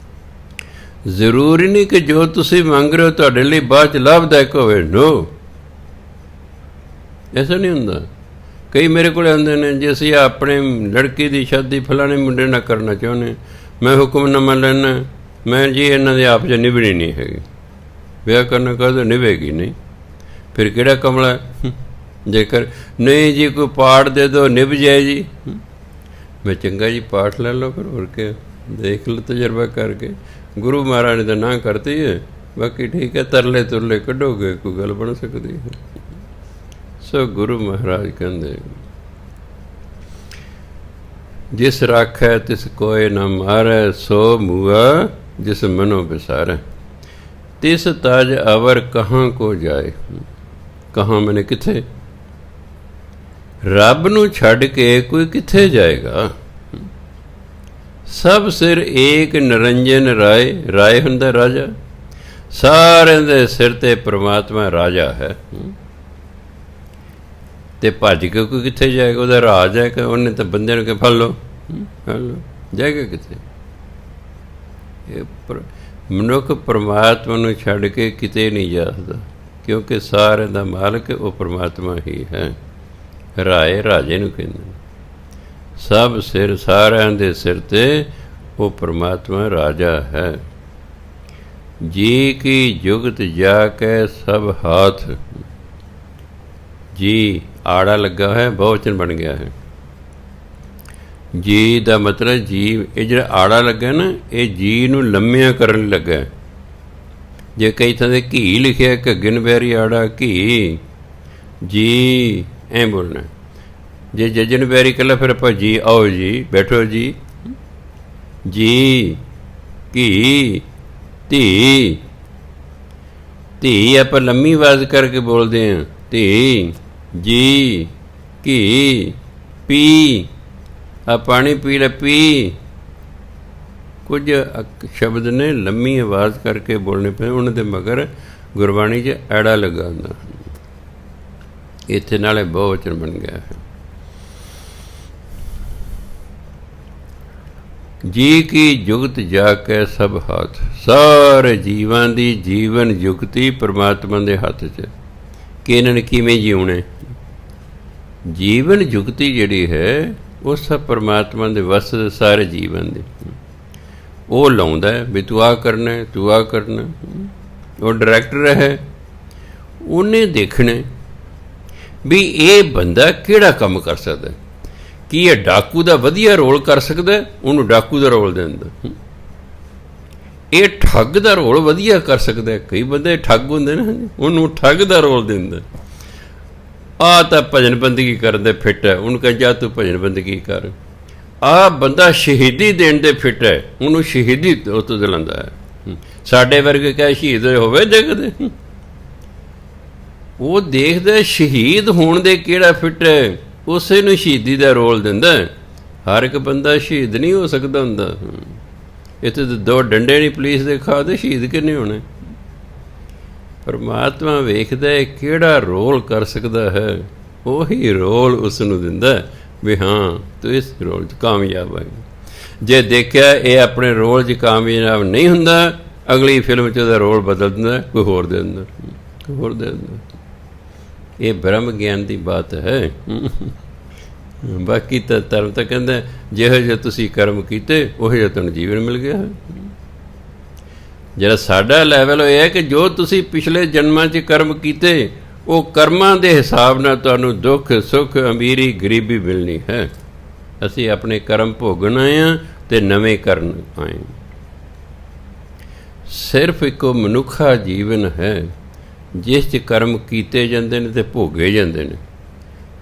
ਜ਼ਰੂਰੀ ਨਹੀਂ ਕਿ ਜੋ ਤੁਸੀਂ ਮੰਗ ਰਹੇ ਹੋ ਤੁਹਾਡੇ ਲਈ ਬਾਅਦ 'ਚ ਲਾਭਦਾਇਕ ਹੋਵੇ। ਨੋ, ਐਸਾ ਨਹੀਂ ਹੁੰਦਾ। ਕਈ ਮੇਰੇ ਕੋਲ ਆਉਂਦੇ ਨੇ ਜੇ ਅਸੀਂ ਆਪਣੇ ਲੜਕੀ ਦੀ ਸ਼ਾਦੀ ਫਲਾਣੇ ਮੁੰਡੇ ਨਾਲ ਕਰਨਾ ਚਾਹੁੰਦੇ, ਮੈਂ ਹੁਕਮਨਾਮਾ ਲੈਣਾ, ਮੈਂ ਜੀ ਇਹਨਾਂ ਦੇ ਆਪ 'ਚ ਨਿਭਣੀ ਨਹੀਂ ਹੈਗੀ, ਵਿਆਹ ਕਰਨਾ ਕਦੋਂ ਨਿਭੇਗੀ ਨਹੀਂ। ਫਿਰ ਕਿਹੜਾ ਕਮਲਾ? ਜੇਕਰ ਨਹੀਂ ਜੀ ਕੋਈ ਪਾਠ ਦੇ ਦਿਓ ਨਿਭ ਜਾਏ ਜੀ, ਮੈਂ ਚੰਗਾ ਜੀ ਪਾਠ ਲੈ ਲਓ, ਫਿਰ ਹੋਰ ਕੀ, ਦੇਖ ਲਓ ਤਜਰਬਾ ਕਰਕੇ। ਗੁਰੂ ਮਹਾਰਾਜ ਨੇ ਤਾਂ ਨਾ ਕਰਤੀ ਹੈ, ਬਾਕੀ ਠੀਕ ਹੈ, ਤਰਲੇ ਤੁਰਲੇ ਕੱਢੋਗੇ ਕੋਈ ਗੱਲ ਬਣ ਸਕਦੀ ਹੈ। ਸੋ ਗੁਰੂ ਮਹਾਰਾਜ ਕਹਿੰਦੇ ਜਿਸ ਰਾਖੈ ਤਿਸ ਕੋਇ ਨ ਮਾਰੈ, ਸੋ ਮੂਆ ਜਿਸ ਮਨੋ ਵਿਸਾਰੈ। ਤਿਸ ਤਜ ਅਵਰ ਕਹਾਂ ਕੋ ਜਾਏ। ਕਹਾਂ ਮੈਨੇ ਕਿੱਥੇ? ਰੱਬ ਨੂੰ ਛੱਡ ਕੇ ਕੋਈ ਕਿੱਥੇ ਜਾਏਗਾ? ਸਭ ਸਿਰ ਏਕ ਨਿਰੰਜਨ ਰਾਏ। ਰਾਏ ਹੁੰਦਾ ਰਾਜਾ, ਸਾਰਿਆਂ ਦੇ ਸਿਰ 'ਤੇ ਪ੍ਰਮਾਤਮਾ ਰਾਜਾ ਹੈ। ਤੇ ਭੱਜ ਕੇ ਕੋਈ ਕਿੱਥੇ ਜਾਏਗਾ? ਉਹਦਾ ਰਾਜ ਹੈ ਕਿ ਉਹਨੇ ਤਾਂ ਬੰਦਿਆਂ ਨੂੰ ਕਿ ਫੜ ਲਓ, ਜਾਏਗਾ ਕਿੱਥੇ? ਇਹ ਮਨੁੱਖ ਪਰਮਾਤਮਾ ਨੂੰ ਛੱਡ ਕੇ ਕਿਤੇ ਨਹੀਂ ਜਾ ਸਕਦਾ, ਕਿਉਂਕਿ ਸਾਰਿਆਂ ਦਾ ਮਾਲਕ ਉਹ ਪਰਮਾਤਮਾ ਹੀ ਹੈ। ਰਾਏ ਰਾਜੇ ਨੂੰ ਕਹਿੰਦੇ, ਸਭ ਸਿਰ, ਸਾਰਿਆਂ ਦੇ ਸਿਰ 'ਤੇ ਉਹ ਪਰਮਾਤਮਾ ਰਾਜਾ ਹੈ। ਜੀ ਕੀ ਜੁਗਤ ਜਾ ਕੇ ਸਭ ਹਾਥ। ਜੀ ਆੜਾ ਲੱਗਾ ਹੈ, ਬਹੁਵਚਨ ਬਣ ਗਿਆ ਹੈ। ਜੀ ਦਾ ਮਤਲਬ ਜੀਵ, ਇਹ ਜਿਹੜਾ ਆੜਾ ਲੱਗਾ ਨਾ ਇਹ ਜੀ ਨੂੰ ਲੰਮਿਆਂ ਕਰਨ ਲਈ ਲੱਗਾ। ਜੇ ਕਈ ਥਾਂ 'ਤੇ ਘੀ ਲਿਖਿਆ, ਘੱਗਨ ਬੈਰੀ ਆੜਾ ਘੀ, ਜੀ ਐਂ ਬੋਲਣਾ। ਜੇ ਜੱਜਨ ਬੈਰੀ ਇਕੱਲਾ ਫਿਰ ਆਪਾਂ ਜੀ, ਆਓ ਜੀ, ਬੈਠੋ ਜੀ, ਜੀ ਘੀ, ਧੀ। ਧੀ ਆਪਾਂ ਲੰਮੀ ਆਵਾਜ਼ ਕਰਕੇ ਬੋਲਦੇ ਹਾਂ, ਧੀ, ਜੀ, ਘੀ, ਪੀ, ਆ ਪਾਣੀ ਪੀ ਲੈ, ਪੀ। ਕੁਝ ਸ਼ਬਦ ਨੇ ਲੰਮੀ ਆਵਾਜ਼ ਕਰਕੇ ਬੋਲਣੇ ਪਏ, ਉਹਨਾਂ ਦੇ ਮਗਰ ਗੁਰਬਾਣੀ 'ਚ ਐੜਾ ਲੱਗਾ ਹੁੰਦਾ। ਇੱਥੇ ਨਾਲੇ ਬਹੁਵਚਨ ਬਣ ਗਿਆ ਹੈ। ਜੀ ਕੀ ਜੁਗਤ ਜਾ ਕੇ ਸਭ ਹੱਥ। ਸਾਰੇ ਜੀਵਾਂ ਦੀ ਜੀਵਨ ਜੁਗਤੀ ਪਰਮਾਤਮਾ ਦੇ ਹੱਥ 'ਚ ਕਿ ਇਹਨਾਂ ਨੇ ਕਿਵੇਂ ਜਿਉਣੇ। ਜੀਵਨ ਜੁਗਤੀ ਜਿਹੜੀ ਹੈ ਉਹ ਸਭ ਪਰਮਾਤਮਾ ਦੇ ਵਸ ਸਾਰੇ ਜੀਵਨ ਦੇ। ਉਹ ਲਾਉਂਦਾ ਵੀ ਤੂੰ ਆਹ ਕਰਨਾ, ਤੂੰ ਆਹ ਕਰਨਾ। ਉਹ ਡਾਇਰੈਕਟਰ ਹੈ, ਉਹਨੇ ਦੇਖਣਾ ਵੀ ਇਹ ਬੰਦਾ ਕਿਹੜਾ ਕੰਮ ਕਰ ਸਕਦਾ। ਕੀ ਇਹ ਡਾਕੂ ਦਾ ਵਧੀਆ ਰੋਲ ਕਰ ਸਕਦਾ, ਉਹਨੂੰ ਡਾਕੂ ਦਾ ਰੋਲ ਦੇ ਦਿੰਦਾ। ਇਹ ਠੱਗ ਦਾ ਰੋਲ ਵਧੀਆ ਕਰ ਸਕਦਾ, ਕਈ ਬੰਦੇ ਠੱਗ ਹੁੰਦੇ ਨੇ, ਉਹਨੂੰ ਠੱਗ ਦਾ ਰੋਲ ਦਿੰਦਾ। ਆਹ ਤਾਂ ਭਜਨ ਬੰਦਗੀ ਕਰਨ ਦੇ ਫਿੱਟ ਹੈ, ਉਹਨੂੰ ਕਹੇ ਜਾ ਤੂੰ ਭਜਨ ਬੰਦਗੀ ਕਰ। ਆਹ ਬੰਦਾ ਸ਼ਹੀਦੀ ਦੇਣ ਦੇ ਫਿੱਟ ਹੈ, ਉਹਨੂੰ ਸ਼ਹੀਦੀ ਉੱਤੋਂ ਦਿਲਾਉਂਦਾ ਹੈ। ਸਾਡੇ ਵਰਗੇ ਕਹੇ ਸ਼ਹੀਦ ਹੋਵੇ ਦੇਖਦੇ, ਉਹ ਦੇਖਦਾ ਸ਼ਹੀਦ ਹੋਣ ਦੇ ਕਿਹੜਾ ਫਿੱਟ ਹੈ, ਉਸੇ ਨੂੰ ਸ਼ਹੀਦੀ ਦਾ ਰੋਲ ਦਿੰਦਾ। ਹਰ ਇੱਕ ਬੰਦਾ ਸ਼ਹੀਦ ਨਹੀਂ ਹੋ ਸਕਦਾ ਹੁੰਦਾ। ਇੱਥੇ ਤਾਂ 2 ਡੰਡੇ ਨਹੀਂ ਪੁਲਿਸ ਦੇ ਖਾਦੇ, ਸ਼ਹੀਦ ਕਿੰਨੇ ਹੋਣੇ। ਪਰਮਾਤਮਾ ਵੇਖਦਾ ਹੈ ਕਿਹੜਾ ਰੋਲ ਕਰ ਸਕਦਾ ਹੈ, ਉਹੀ ਰੋਲ ਉਸ ਨੂੰ ਦਿੰਦਾ ਵੀ ਹਾਂ ਤੂੰ ਇਸ ਰੋਲ 'ਚ ਕਾਮਯਾਬ ਹੈ। ਜੇ ਦੇਖਿਆ ਇਹ ਆਪਣੇ ਰੋਲ 'ਚ ਕਾਮਯਾਬ ਨਹੀਂ ਹੁੰਦਾ, ਅਗਲੀ ਫਿਲਮ 'ਚ ਉਹਦਾ ਰੋਲ ਬਦਲ ਦਿੰਦਾ, ਕੋਈ ਹੋਰ ਦੇ ਦਿੰਦਾ, ਕੋਈ ਹੋਰ ਦੇ ਦਿੰਦਾ। ਇਹ ਬ੍ਰਹਮ ਗਿਆਨ ਦੀ ਬਾਤ ਹੈ। ਬਾਕੀ ਤਾਂ ਧਰਮ ਤਾਂ ਕਹਿੰਦਾ ਜਿਹੋ ਜਿਹੇ ਤੁਸੀਂ ਕਰਮ ਕੀਤੇ ਉਹੋ ਜਿਹਾ ਤੁਹਾਨੂੰ ਜੀਵਨ ਮਿਲ ਗਿਆ ਹੈ। ਜਿਹੜਾ ਸਾਡਾ ਲੈਵਲ ਇਹ ਹੈ ਕਿ ਜੋ ਤੁਸੀਂ ਪਿਛਲੇ ਜਨਮਾਂ 'ਚ ਕਰਮ ਕੀਤੇ, ਉਹ ਕਰਮਾਂ ਦੇ ਹਿਸਾਬ ਨਾਲ ਤੁਹਾਨੂੰ ਦੁੱਖ ਸੁੱਖ ਅਮੀਰੀ ਗਰੀਬੀ ਮਿਲਣੀ ਹੈ। ਅਸੀਂ ਆਪਣੇ ਕਰਮ ਭੋਗਣ ਆਏ ਹਾਂ ਅਤੇ ਨਵੇਂ ਕਰਨ ਆਏ। ਸਿਰਫ ਇੱਕੋ ਮਨੁੱਖਾ ਜੀਵਨ ਹੈ ਜਿਸ 'ਚ ਕਰਮ ਕੀਤੇ ਜਾਂਦੇ ਨੇ ਅਤੇ ਭੋਗੇ ਜਾਂਦੇ ਨੇ।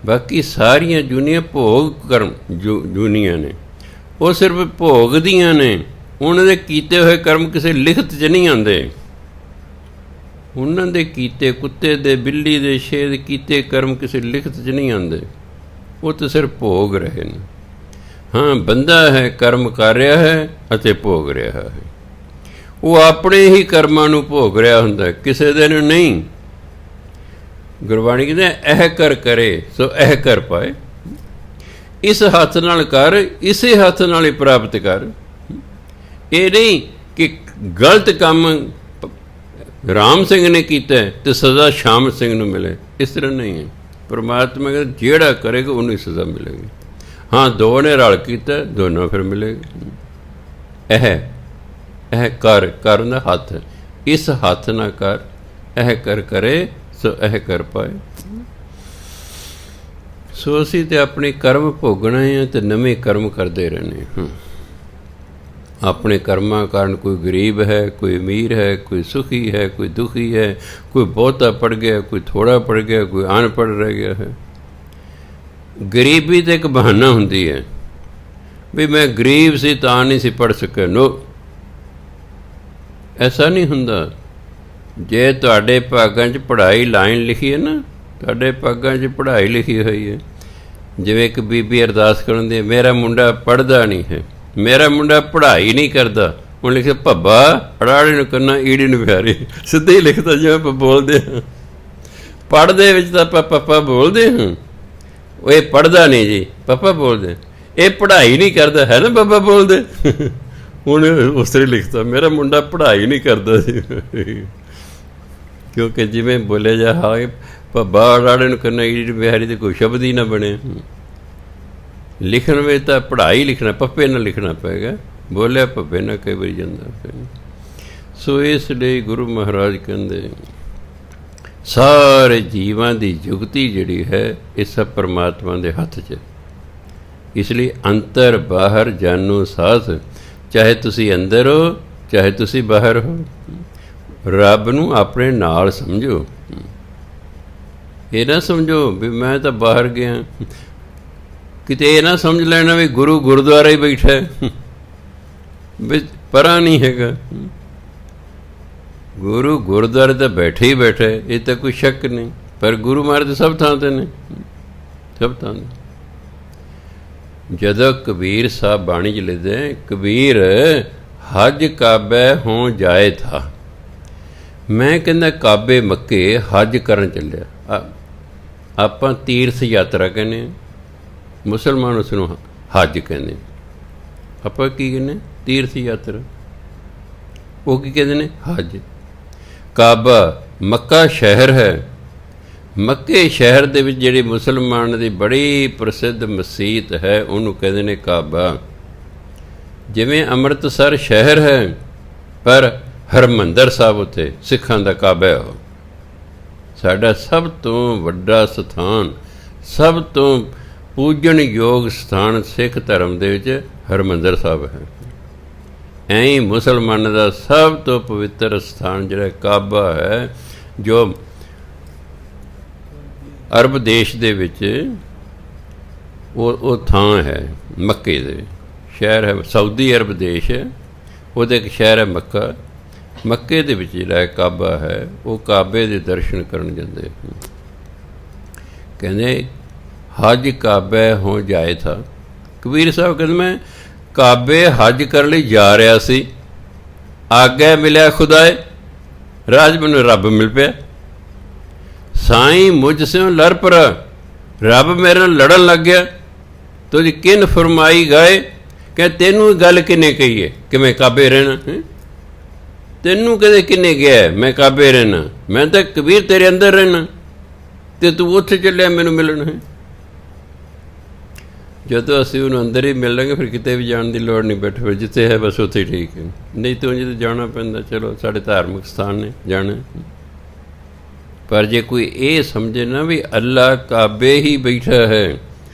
ਬਾਕੀ ਸਾਰੀਆਂ ਜੂਨੀਆਂ ਭੋਗ ਕਰਮ ਜੂਨੀਆਂ ਨੇ, ਉਹ ਸਿਰਫ ਭੋਗਦੀਆਂ ਨੇ। ਉਹਨਾਂ ਦੇ ਕੀਤੇ ਹੋਏ ਕਰਮ ਕਿਸੇ ਲਿਖਤ 'ਚ ਨਹੀਂ ਆਉਂਦੇ। ਉਹਨਾਂ ਦੇ ਕੀਤੇ, ਕੁੱਤੇ ਦੇ, ਬਿੱਲੀ ਦੇ, ਸ਼ੇਰ ਦੇ ਕੀਤੇ ਕਰਮ ਕਿਸੇ ਲਿਖਤ 'ਚ ਨਹੀਂ ਆਉਂਦੇ। ਉਹ ਤਾਂ ਸਿਰਫ ਭੋਗ ਰਹੇ ਨੇ। ਹਾਂ, ਬੰਦਾ ਹੈ, ਕਰਮ ਕਰ ਰਿਹਾ ਹੈ ਅਤੇ ਭੋਗ ਰਿਹਾ ਹੈ। ਉਹ ਆਪਣੇ ਹੀ ਕਰਮਾਂ ਨੂੰ ਭੋਗ ਰਿਹਾ ਹੁੰਦਾ, ਕਿਸੇ ਦੇ ਨੂੰ ਨਹੀਂ। ਗੁਰਬਾਣੀ ਕਹਿੰਦੇ ਇਹ ਕਰ ਕਰੇ ਸੋ ਇਹ ਕਰ ਪਾਏ। ਇਸ ਹੱਥ ਨਾਲ ਕਰ, ਇਸੇ ਹੱਥ ਨਾਲ ਹੀ ਪ੍ਰਾਪਤ ਕਰ। ਇਹ ਨਹੀਂ ਕਿ ਗਲਤ ਕੰਮ ਰਾਮ ਸਿੰਘ ਨੇ ਕੀਤਾ ਅਤੇ ਸਜ਼ਾ ਸ਼ਾਮ ਸਿੰਘ ਨੂੰ ਮਿਲੇ, ਇਸ ਤਰ੍ਹਾਂ ਨਹੀਂ ਹੈ। ਪਰਮਾਤਮਾ ਕਹਿੰਦਾ ਜਿਹੜਾ ਕਰੇਗਾ ਉਹਨੂੰ ਹੀ ਸਜ਼ਾ ਮਿਲੇਗੀ। ਹਾਂ, ਦੋ ਨੇ ਰਲ ਕੀਤਾ, ਦੋਨੋਂ ਫਿਰ ਮਿਲੇਗਾ। ਇਹ ਕਰਨ ਦਾ ਹੱਥ, ਇਸ ਹੱਥ ਨਾਲ ਕਰ, ਇਹ ਕਰ ਕਰੇ ਸੋ ਇਹ ਕਰ ਪਾਏ। ਸੋ ਅਸੀਂ ਤਾਂ ਆਪਣੇ ਕਰਮ ਭੋਗਣੇ ਹਾਂ ਅਤੇ ਨਵੇਂ ਕਰਮ ਕਰਦੇ ਰਹਿੰਦੇ ਹਾਂ। ਆਪਣੇ ਕਰਮਾਂ ਕਾਰਨ ਕੋਈ ਗਰੀਬ ਹੈ, ਕੋਈ ਅਮੀਰ ਹੈ, ਕੋਈ ਸੁਖੀ ਹੈ, ਕੋਈ ਦੁਖੀ ਹੈ, ਕੋਈ ਬਹੁਤਾ ਪੜ੍ਹ ਗਿਆ, ਕੋਈ ਥੋੜ੍ਹਾ ਪੜ੍ਹ ਗਿਆ, ਕੋਈ ਅਨਪੜ੍ਹ ਰਹਿ ਗਿਆ ਹੈ। ਗਰੀਬੀ ਤਾਂ ਇੱਕ ਬਹਾਨਾ ਹੁੰਦੀ ਹੈ ਵੀ ਮੈਂ ਗਰੀਬ ਸੀ ਤਾਂ ਨਹੀਂ ਸੀ ਪੜ੍ਹ ਸਕਿਆ। ਨੋ, ਐਸਾ ਨਹੀਂ ਹੁੰਦਾ। ਜੇ ਤੁਹਾਡੇ ਭਾਗਾਂ 'ਚ ਪੜ੍ਹਾਈ ਲਾਈਨ ਲਿਖੀ ਹੈ ਨਾ, ਤੁਹਾਡੇ ਭਾਗਾਂ 'ਚ ਪੜ੍ਹਾਈ ਲਿਖੀ ਹੋਈ ਹੈ। ਜਿਵੇਂ ਇੱਕ ਬੀਬੀ ਅਰਦਾਸ ਕਰਨ ਦੀ, ਮੇਰਾ ਮੁੰਡਾ ਪੜ੍ਹਦਾ ਨਹੀਂ ਹੈ, ਮੇਰਾ ਮੁੰਡਾ ਪੜ੍ਹਾਈ ਨਹੀਂ ਕਰਦਾ। ਹੁਣ ਲਿਖਿਆ ਭੱਬਾ ਅੜਾੜੇ ਨੂੰ ਕਰਨਾ ਈੜੀ ਨੂੰ ਪਿਆਰੀ, ਸਿੱਧਾ ਹੀ ਲਿਖਦਾ ਜਿਵੇਂ ਆਪਾਂ ਬੋਲਦੇ ਹਾਂ। ਪੜ੍ਹਦੇ ਵਿੱਚ ਤਾਂ ਆਪਾਂ ਪੱਪਾ ਬੋਲਦੇ ਹਾਂ, ਉਹ ਇਹ ਪੜ੍ਹਦਾ ਨਹੀਂ ਜੀ, ਪੱਪਾ ਬੋਲਦੇ। ਇਹ ਪੜ੍ਹਾਈ ਨਹੀਂ ਕਰਦਾ ਹੈ ਨਾ, ਬੱਬਾ ਬੋਲਦੇ। ਹੁਣ ਉਸ ਤਰ੍ਹਾਂ ਲਿਖਤਾ ਮੇਰਾ ਮੁੰਡਾ ਪੜ੍ਹਾਈ ਨਹੀਂ ਕਰਦਾ ਸੀ। ਕਿਉਂਕਿ ਜਿਵੇਂ ਬੋਲਿਆ ਜਾ ਹਾਂ ਭੱਬਾ ਅੜਾੜੇ ਨੂੰ ਕਰਨਾ ਈੜੀ ਨੂੰ ਬਿਹਾਰੀ ਤੇ ਕੋਈ ਸ਼ਬਦ ਹੀ ਨਾ ਬਣੇ। ਲਿਖਣ ਵਿੱਚ ਤਾਂ ਪੜ੍ਹਾਈ ਲਿਖਣਾ, ਪੱਪੇ ਨਾਲ ਲਿਖਣਾ ਪਏਗਾ, ਬੋਲਿਆ ਪੱਪੇ ਨਾਲ ਕਈ ਵਾਰੀ ਜਾਂਦਾ। ਸੋ ਇਸ ਲਈ ਗੁਰੂ ਮਹਾਰਾਜ ਕਹਿੰਦੇ ਸਾਰੇ ਜੀਵਾਂ ਦੀ ਜੁਗਤੀ ਜਿਹੜੀ ਹੈ ਇਹ ਸਭ ਪਰਮਾਤਮਾ ਦੇ ਹੱਥ 'ਚ। ਇਸ ਲਈ ਅੰਤਰ ਬਾਹਰ ਜਾਨੋ ਸਾਥ, ਚਾਹੇ ਤੁਸੀਂ ਅੰਦਰ ਹੋ ਚਾਹੇ ਤੁਸੀਂ ਬਾਹਰ ਹੋ, ਰੱਬ ਨੂੰ ਆਪਣੇ ਨਾਲ ਸਮਝੋ। ਇਹ ਨਾ ਸਮਝੋ ਵੀ ਮੈਂ ਤਾਂ ਬਾਹਰ ਗਿਆ। ਕਿਤੇ ਇਹ ਨਾ ਸਮਝ ਲੈਣਾ ਵੀ ਗੁਰੂ ਗੁਰਦੁਆਰਾ ਹੀ ਬੈਠਾ ਵੀ ਪਰਾਂ ਨਹੀਂ ਹੈਗਾ। ਗੁਰੂ ਗੁਰਦੁਆਰੇ ਤਾਂ ਬੈਠੇ ਹੀ ਬੈਠਾ, ਇਹ ਤਾਂ ਕੋਈ ਸ਼ੱਕ ਨਹੀਂ। ਪਰ ਗੁਰੂ ਮਹਾਰਾਜ ਸਭ ਥਾਂ 'ਤੇ ਨੇ, ਸਭ ਥਾਂ 'ਤੇ। ਜਦੋਂ ਕਬੀਰ ਸਾਹਿਬ ਬਾਣੀ 'ਚ ਲਿਖਦੇ, ਕਬੀਰ ਹਜ ਕਾਬੇ ਹੋਂ ਜਾਏ ਥਾ। ਮੈਂ ਕਹਿੰਦਾ ਕਾਬੇ ਮੱਕੇ ਹਜ ਕਰਨ ਚੱਲਿਆ। ਆਪਾਂ ਤੀਰਥ ਯਾਤਰਾ ਕਹਿੰਦੇ ਹਾਂ, ਮੁਸਲਮਾਨ ਉਸ ਨੂੰ ਹਜ ਕਹਿੰਦੇ। ਆਪਾਂ ਕੀ ਕਹਿੰਦੇ? ਤੀਰਥ ਯਾਤਰਾ। ਉਹ ਕੀ ਕਹਿੰਦੇ ਨੇ? ਹਜ। ਕਾਬਾ ਮੱਕਾ ਸ਼ਹਿਰ ਹੈ। ਮੱਕੇ ਸ਼ਹਿਰ ਦੇ ਵਿੱਚ ਜਿਹੜੀ ਮੁਸਲਮਾਨ ਦੀ ਬੜੀ ਪ੍ਰਸਿੱਧ ਮਸੀਤ ਹੈ ਉਹਨੂੰ ਕਹਿੰਦੇ ਨੇ ਕਾਬਾ। ਜਿਵੇਂ ਅੰਮ੍ਰਿਤਸਰ ਸ਼ਹਿਰ ਹੈ ਪਰ ਹਰਿਮੰਦਰ ਸਾਹਿਬ ਉੱਥੇ ਸਿੱਖਾਂ ਦਾ ਕਾਬਾ ਹੈ। ਸਾਡਾ ਸਭ ਤੋਂ ਵੱਡਾ ਸਥਾਨ, ਸਭ ਤੋਂ ਪੂਜਣਯੋਗ ਸਥਾਨ ਸਿੱਖ ਧਰਮ ਦੇ ਵਿੱਚ ਹਰਿਮੰਦਰ ਸਾਹਿਬ ਹੈ। ਐਂ ਹੀ ਮੁਸਲਮਾਨਾਂ ਦਾ ਸਭ ਤੋਂ ਪਵਿੱਤਰ ਸਥਾਨ ਜਿਹੜਾ ਕਾਬਾ ਹੈ, ਜੋ ਅਰਬ ਦੇਸ਼ ਦੇ ਵਿੱਚ ਉਹ ਥਾਂ ਹੈ। ਮੱਕੇ ਦੇ ਸ਼ਹਿਰ ਹੈ, ਸਾਊਦੀ ਅਰਬ ਦੇਸ਼ ਹੈ, ਉਹਦਾ ਇੱਕ ਸ਼ਹਿਰ ਹੈ ਮੱਕਾ। ਮੱਕੇ ਦੇ ਵਿੱਚ ਜਿਹੜਾ ਕਾਬਾ ਹੈ, ਉਹ ਕਾਬੇ ਦੇ ਦਰਸ਼ਨ ਕਰਨ ਜਾਂਦੇ। ਕਹਿੰਦੇ ਹਜ ਕਾਬੇ ਹੋ ਜਾਏ ਥਾ। ਕਬੀਰ ਸਾਹਿਬ ਕਹਿੰਦੇ ਮੈਂ ਕਾਬੇ ਹੱਜ ਕਰਨ ਲਈ ਜਾ ਰਿਹਾ ਸੀ, ਆਗਿਆ ਮਿਲਿਆ ਖੁਦਾਏ, ਰਾਜ ਮੈਨੂੰ ਰੱਬ ਮਿਲ ਪਿਆ। ਸਾਈਂ ਮੁਝ ਸਿਓ ਲੜ ਪਰਾ, ਰੱਬ ਮੇਰੇ ਨਾਲ ਲੜਨ ਲੱਗ ਗਿਆ। ਤੁਝ ਕਿਨ ਫਰਮਾਈ ਗਏ ਕਿ ਤੈਨੂੰ ਗੱਲ ਕਿੰਨੇ ਕਹੀ ਹੈ ਕਿ ਮੈਂ ਕਾਬੇ ਰਹਿਣਾ? ਤੈਨੂੰ ਕਦੇ ਕਿੰਨੇ ਗਿਆ ਮੈਂ ਕਾਬੇ ਰਹਿਣਾ? ਮੈਂ ਤਾਂ ਕਬੀਰ ਤੇਰੇ ਅੰਦਰ ਰਹਿਣਾ, ਅਤੇ ਤੂੰ ਉੱਥੇ ਚੱਲਿਆ ਮੈਨੂੰ ਮਿਲਣ ਹੈ। ਜਦੋਂ ਅਸੀਂ ਉਹਨੂੰ ਅੰਦਰ ਹੀ ਮਿਲ ਲਾਂਗੇ ਫਿਰ ਕਿਤੇ ਵੀ ਜਾਣ ਦੀ ਲੋੜ ਨਹੀਂ, ਬੈਠੇ ਹੋਏ ਜਿੱਥੇ ਹੈ ਬਸ ਉੱਥੇ ਠੀਕ ਹੈ। ਨਹੀਂ ਤਾਂ ਉਂਝ ਤਾਂ ਜਾਣਾ ਪੈਂਦਾ, ਚਲੋ ਸਾਡੇ ਧਾਰਮਿਕ ਸਥਾਨ ਨੇ ਜਾਣਾ। ਪਰ ਜੇ ਕੋਈ ਇਹ ਸਮਝੇ ਨਾ ਵੀ ਅੱਲਾ ਕਾਬੇ ਹੀ ਬੈਠਾ ਹੈ,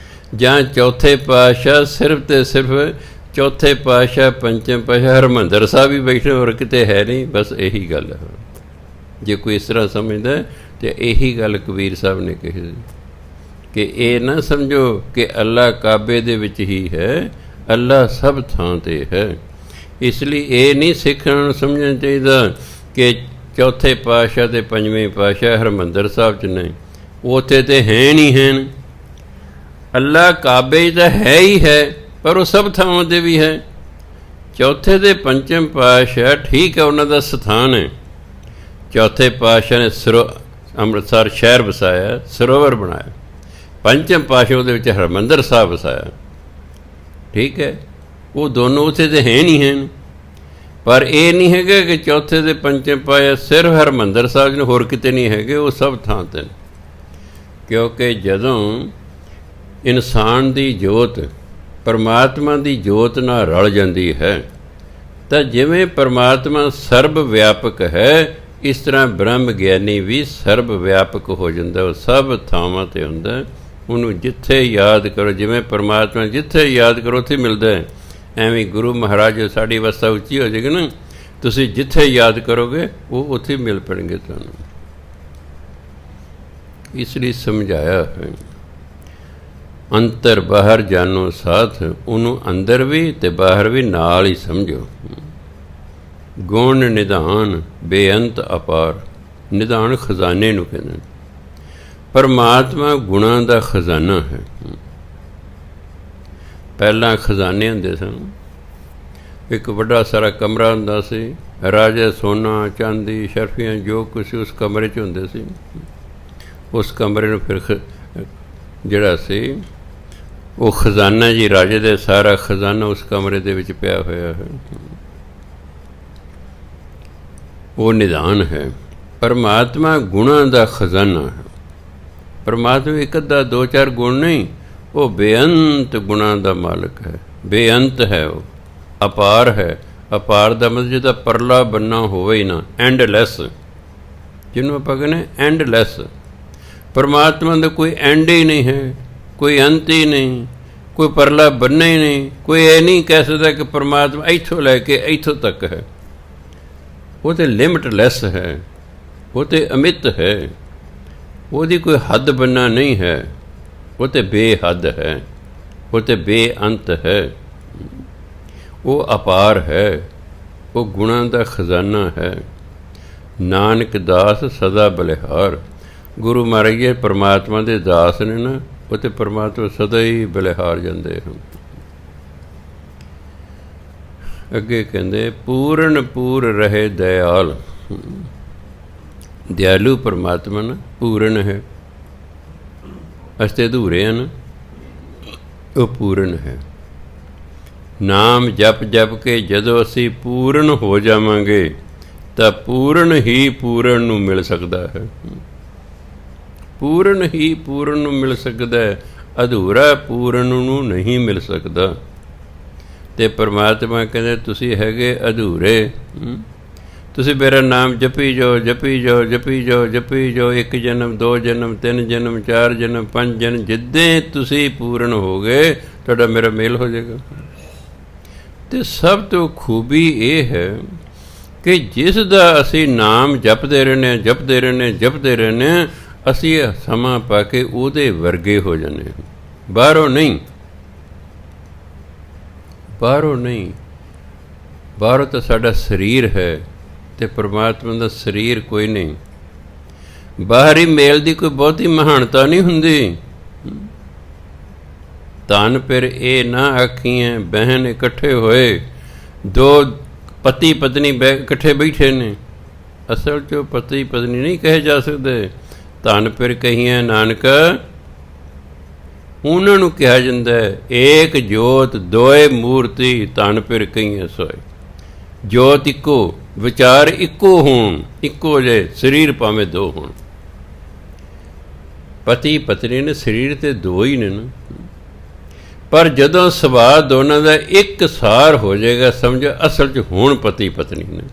ਜਾਂ ਚੌਥੇ ਪਾਤਸ਼ਾਹ ਸਿਰਫ ਅਤੇ ਸਿਰਫ ਚੌਥੇ ਪਾਤਸ਼ਾਹ ਪੰਚਮ ਪਾਤਸ਼ਾਹ ਹਰਿਮੰਦਰ ਸਾਹਿਬ ਵੀ ਬੈਠੇ, ਹੋਰ ਕਿਤੇ ਹੈ ਨਹੀਂ, ਬਸ ਇਹੀ ਗੱਲ ਹੈ। ਜੇ ਕੋਈ ਇਸ ਤਰ੍ਹਾਂ ਸਮਝਦਾ ਤਾਂ ਇਹੀ ਗੱਲ ਕਬੀਰ ਸਾਹਿਬ ਨੇ ਕਹੀ ਸੀ ਕਿ ਇਹ ਨਾ ਸਮਝੋ ਕਿ ਅੱਲਾ ਕਾਬੇ ਦੇ ਵਿੱਚ ਹੀ ਹੈ, ਅੱਲਾ ਸਭ ਥਾਂ 'ਤੇ ਹੈ। ਇਸ ਲਈ ਇਹ ਨਹੀਂ ਸਿੱਖਾਂ ਨੂੰ ਸਮਝਣਾ ਚਾਹੀਦਾ ਕਿ ਚੌਥੇ ਪਾਤਸ਼ਾਹ ਅਤੇ ਪੰਜਵੇਂ ਪਾਤਸ਼ਾਹ ਹਰਿਮੰਦਰ ਸਾਹਿਬ 'ਚ ਨਹੀਂ, ਉੱਥੇ ਤਾਂ ਹੈ ਨਹੀਂ ਹਨ। ਅੱਲਾ ਕਾਬੇ ਤਾਂ ਹੈ ਹੀ ਹੈ, ਪਰ ਉਹ ਸਭ ਥਾਵਾਂ 'ਤੇ ਵੀ ਹੈ। ਚੌਥੇ ਅਤੇ ਪੰਚਮ ਪਾਤਸ਼ਾਹ ਠੀਕ ਹੈ, ਉਹਨਾਂ ਦਾ ਸਥਾਨ ਹੈ। ਚੌਥੇ ਪਾਤਸ਼ਾਹ ਨੇ ਅੰਮ੍ਰਿਤਸਰ ਸ਼ਹਿਰ ਵਸਾਇਆ, ਸਰੋਵਰ ਬਣਾਇਆ। ਪੰਚਮ ਪਾਤਸ਼ਾਹ ਉਹਦੇ ਵਿੱਚ ਹਰਿਮੰਦਰ ਸਾਹਿਬ ਵਸਾਇਆ, ਠੀਕ ਹੈ। ਉਹ ਦੋਨੋਂ ਉੱਥੇ ਤਾਂ ਹੈ ਨਹੀਂ ਹਨ, ਪਰ ਇਹ ਨਹੀਂ ਹੈਗਾ ਕਿ ਚੌਥੇ ਅਤੇ ਪੰਚਮ ਪਾਤਸ਼ਾਹ ਸਿਰਫ ਹਰਿਮੰਦਰ ਸਾਹਿਬ ਨੂੰ, ਹੋਰ ਕਿਤੇ ਨਹੀਂ ਹੈਗੇ, ਉਹ ਸਭ ਥਾਂ 'ਤੇ। ਕਿਉਂਕਿ ਜਦੋਂ ਇਨਸਾਨ ਦੀ ਜੋਤ ਪਰਮਾਤਮਾ ਦੀ ਜੋਤ ਨਾਲ ਰਲ ਜਾਂਦੀ ਹੈ ਤਾਂ ਜਿਵੇਂ ਪਰਮਾਤਮਾ ਸਰਬ ਵਿਆਪਕ ਹੈ, ਇਸ ਤਰ੍ਹਾਂ ਬ੍ਰਹਮ ਗਿਆਨੀ ਵੀ ਸਰਬ ਵਿਆਪਕ ਹੋ ਜਾਂਦਾ, ਉਹ ਸਭ ਥਾਵਾਂ 'ਤੇ ਹੁੰਦਾ। ਉਹਨੂੰ ਜਿੱਥੇ ਯਾਦ ਕਰੋ, ਜਿਵੇਂ ਪਰਮਾਤਮਾ ਜਿੱਥੇ ਯਾਦ ਕਰੋ ਉੱਥੇ ਮਿਲਦਾ ਹੈ, ਐਵੇਂ ਗੁਰੂ ਮਹਾਰਾਜ ਸਾਡੀ ਅਵਸਥਾ ਉੱਚੀ ਹੋ ਜਾਏਗੀ ਨਾ, ਤੁਸੀਂ ਜਿੱਥੇ ਯਾਦ ਕਰੋਗੇ ਉਹ ਉੱਥੇ ਮਿਲ ਪੈਣਗੇ ਤੁਹਾਨੂੰ। ਇਸ ਲਈ ਸਮਝਾਇਆ ਹੈ ਅੰਤਰ ਬਾਹਰ ਜਾਨੋ ਸਾਥ, ਉਹਨੂੰ ਅੰਦਰ ਵੀ ਅਤੇ ਬਾਹਰ ਵੀ ਨਾਲ ਹੀ ਸਮਝੋ। ਗੁਣ ਨਿਧਾਨ ਬੇਅੰਤ ਅਪਾਰ, ਨਿਧਾਨ ਖਜ਼ਾਨੇ ਨੂੰ ਕਹਿੰਦੇ। ਪਰਮਾਤਮਾ ਗੁਣਾਂ ਦਾ ਖਜ਼ਾਨਾ ਹੈ। ਪਹਿਲਾਂ ਖਜ਼ਾਨੇ ਹੁੰਦੇ ਸਨ, ਇੱਕ ਵੱਡਾ ਸਾਰਾ ਕਮਰਾ ਹੁੰਦਾ ਸੀ, ਰਾਜਾ ਸੋਨਾ ਚਾਂਦੀ ਸ਼ਰਫੀਆਂ ਜੋ ਕੁਛ ਉਸ ਕਮਰੇ 'ਚ ਹੁੰਦੇ ਸੀ। ਉਸ ਕਮਰੇ ਨੂੰ ਫਿਰ ਜਿਹੜਾ ਸੀ ਉਹ ਖਜ਼ਾਨਾ ਜੀ, ਰਾਜੇ ਦਾ ਸਾਰਾ ਖਜ਼ਾਨਾ ਉਸ ਕਮਰੇ ਦੇ ਵਿੱਚ ਪਿਆ ਹੋਇਆ ਹੈ। ਉਹ ਨਿਧਾਨ ਹੈ। ਪਰਮਾਤਮਾ ਗੁਣਾਂ ਦਾ ਖਜ਼ਾਨਾ ਹੈ। ਪਰਮਾਤਮਾ ਇੱਕ ਅੱਧਾ ਦੋ ਚਾਰ ਗੁਣ ਨਹੀਂ, ਉਹ ਬੇਅੰਤ ਗੁਣਾਂ ਦਾ ਮਾਲਕ ਹੈ, ਬੇਅੰਤ ਹੈ, ਉਹ ਅਪਾਰ ਹੈ। ਅਪਾਰ ਦਾ ਮਤਲਬ ਜਿਹਦਾ ਪਰਲਾ ਬੰਨਾ ਹੋਵੇ ਹੀ ਨਾ, ਐਂਡਲੈਸ, ਜਿਹਨੂੰ ਆਪਾਂ ਕਹਿੰਦੇ ਐਂਡਲੈਸ। ਪਰਮਾਤਮਾ ਦਾ ਕੋਈ ਐਂਡ ਹੀ ਨਹੀਂ ਹੈ, ਕੋਈ ਅੰਤ ਹੀ ਨਹੀਂ, ਕੋਈ ਪਰਲਾ ਬੰਨਾ ਹੀ ਨਹੀਂ। ਕੋਈ ਇਹ ਨਹੀਂ ਕਹਿ ਸਕਦਾ ਕਿ ਪਰਮਾਤਮਾ ਇੱਥੋਂ ਲੈ ਕੇ ਇੱਥੋਂ ਤੱਕ ਹੈ। ਉਹ ਤਾਂ ਲਿਮਟਲੈਸ ਹੈ, ਉਹ ਤਾਂ ਅਮਿਤ ਹੈ, ਉਹਦੀ ਕੋਈ ਹੱਦ ਬੰਨਾ ਨਹੀਂ ਹੈ। ਉਹ ਤਾਂ ਬੇਹੱਦ ਹੈ, ਉਹ ਤਾਂ ਬੇਅੰਤ ਹੈ, ਉਹ ਅਪਾਰ ਹੈ, ਉਹ ਗੁਣਾਂ ਦਾ ਖਜ਼ਾਨਾ ਹੈ। ਨਾਨਕ ਦਾਸ ਸਦਾ ਬਲਿਹਾਰ। ਗੁਰੂ ਮਹਾਰਾਜ ਜੀ ਪਰਮਾਤਮਾ ਦੇ ਦਾਸ ਨੇ ਨਾ, ਉਹ ਤਾਂ ਪਰਮਾਤਮਾ ਸਦਾ ਹੀ ਬਲਿਹਾਰ ਜਾਂਦੇ ਹਨ। ਅੱਗੇ ਕਹਿੰਦੇ ਪੂਰਨ ਪੂਰ ਰਹੇ ਦਇਆਲ। ਦਿਆਲੂ ਪਰਮਾਤਮਾ ਨਾ ਪੂਰਨ ਹੈ, ਅਸੀਂ ਤਾਂ ਅਧੂਰੇ ਹਨ, ਉਹ ਪੂਰਨ ਹੈ। ਨਾਮ ਜਪ ਜਪ ਕੇ ਜਦੋਂ ਅਸੀਂ ਪੂਰਨ ਹੋ ਜਾਵਾਂਗੇ ਤਾਂ ਪੂਰਨ ਹੀ ਪੂਰਨ ਨੂੰ ਮਿਲ ਸਕਦਾ ਹੈ। ਪੂਰਨ ਹੀ ਪੂਰਨ ਨੂੰ ਮਿਲ ਸਕਦਾ ਹੈ, ਅਧੂਰਾ ਪੂਰਨ ਨੂੰ ਨਹੀਂ ਮਿਲ ਸਕਦਾ। ਅਤੇ ਪਰਮਾਤਮਾ ਕਹਿੰਦੇ ਤੁਸੀਂ ਹੈਗੇ ਅਧੂਰੇ, ਤੁਸੀਂ ਮੇਰਾ ਨਾਮ ਜਪੀ ਜਾਓ, ਜਪੀ ਜਾਓ, ਜਪੀ ਜਾਓ, ਜਪੀ ਜਾਓ। 1 ਜਨਮ 2 ਜਨਮ 3 ਜਨਮ 4 ਜਨਮ 5 ਜਨਮ, ਜਿੱਦਾਂ ਤੁਸੀਂ ਪੂਰਨ ਹੋ ਗਏ ਤੁਹਾਡਾ ਮੇਰਾ ਮੇਲ ਹੋ ਜਾਏਗਾ। ਅਤੇ ਸਭ ਤੋਂ ਖੂਬੀ ਇਹ ਹੈ ਕਿ ਜਿਸ ਦਾ ਅਸੀਂ ਨਾਮ ਜਪਦੇ ਰਹਿੰਦੇ ਹਾਂ, ਜਪਦੇ ਰਹਿੰਦੇ ਹਾਂ, ਜਪਦੇ ਰਹਿੰਦੇ ਹਾਂ, ਅਸੀਂ ਸਮਾਂ ਪਾ ਕੇ ਉਹਦੇ ਵਰਗੇ ਹੋ ਜਾਂਦੇ ਹਾਂ। ਬਾਹਰੋਂ ਨਹੀਂ, ਬਾਹਰੋਂ ਨਹੀਂ, ਬਾਹਰੋਂ ਤਾਂ ਸਾਡਾ ਸਰੀਰ ਹੈ ਅਤੇ ਪਰਮਾਤਮਾ ਦਾ ਸਰੀਰ ਕੋਈ ਨਹੀਂ। ਬਾਹਰੀ ਮੇਲ ਦੀ ਕੋਈ ਬਹੁਤੀ ਮਹਾਨਤਾ ਨਹੀਂ ਹੁੰਦੀ। ਧਨ ਫਿਰ ਇਹ ਨਾ ਆਖੀਆਂ ਬਹਿਨ ਇਕੱਠੇ ਹੋਏ, ਦੋ ਪਤੀ ਪਤਨੀ ਇਕੱਠੇ ਬੈਠੇ ਨੇ, ਅਸਲ 'ਚ ਪਤੀ ਪਤਨੀ ਨਹੀਂ ਕਹੇ ਜਾ ਸਕਦੇ। ਧਨ ਫਿਰ ਕਹੀਆਂ ਨਾਨਕ ਉਹਨਾਂ ਨੂੰ ਕਿਹਾ ਜਾਂਦਾ ਹੈ, ਏਕ ਜੋਤ ਦੋਏ ਮੂਰਤੀ ਧਨ ਫਿਰ ਕਹੀਆਂ ਸੋਏ। ਜੋਤ ਇੱਕੋ, ਵਿਚਾਰ ਇੱਕੋ ਹੋਣ, ਇੱਕੋ ਜਿਹੇ ਸਰੀਰ ਭਾਵੇਂ ਦੋ ਹੋਣ। ਪਤੀ ਪਤਨੀ ਨੇ ਸਰੀਰ ਤੇ ਦੋ ਹੀ ਨੇ ਨਾ, ਪਰ ਜਦੋਂ ਸੁਭਾਅ ਦੋਨਾਂ ਦਾ ਇੱਕ ਸਾਰ ਹੋ ਜਾਏਗਾ, ਸਮਝੋ ਅਸਲ 'ਚ ਹੁਣ ਪਤੀ ਪਤਨੀ ਨੇ।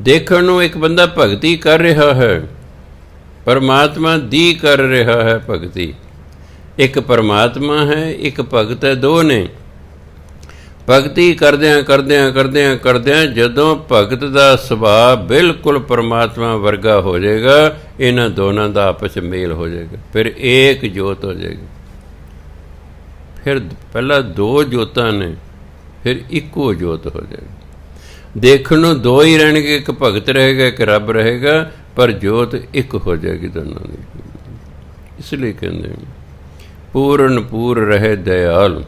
ਦੇਖਣ ਨੂੰ ਇੱਕ ਬੰਦਾ ਭਗਤੀ ਕਰ ਰਿਹਾ ਹੈ, ਪਰਮਾਤਮਾ ਦੀ ਕਰ ਰਿਹਾ ਹੈ ਭਗਤੀ। ਇੱਕ ਪਰਮਾਤਮਾ ਹੈ, ਇੱਕ ਭਗਤ ਹੈ, ਦੋ ਨੇ। ਭਗਤੀ ਕਰਦਿਆਂ ਕਰਦਿਆਂ ਕਰਦਿਆਂ ਕਰਦਿਆਂ ਜਦੋਂ ਭਗਤ ਦਾ ਸੁਭਾਅ ਬਿਲਕੁਲ ਪਰਮਾਤਮਾ ਵਰਗਾ ਹੋ ਜਾਏਗਾ, ਇਹਨਾਂ ਦੋਨਾਂ ਦਾ ਆਪਸ 'ਚ ਮੇਲ ਹੋ ਜਾਏਗਾ, ਫਿਰ ਏਕ ਜੋਤ ਹੋ ਜਾਏਗੀ। ਫਿਰ ਪਹਿਲਾਂ ਦੋ ਜੋਤਾਂ ਨੇ, ਫਿਰ ਇੱਕੋ ਜੋਤ ਹੋ ਜਾਏਗੀ। ਦੇਖਣ ਨੂੰ ਦੋ ਹੀ ਰਹਿਣਗੇ, ਇੱਕ ਭਗਤ ਰਹੇਗਾ, ਇੱਕ ਰੱਬ ਰਹੇਗਾ, ਪਰ ਜੋਤ ਇੱਕ ਹੋ ਜਾਏਗੀ ਦੋਨਾਂ ਦੀ। ਇਸ ਲਈ ਕਹਿੰਦੇ ਪੂਰਨ ਪੂਰ ਰਹੇ ਦਇਆਲ।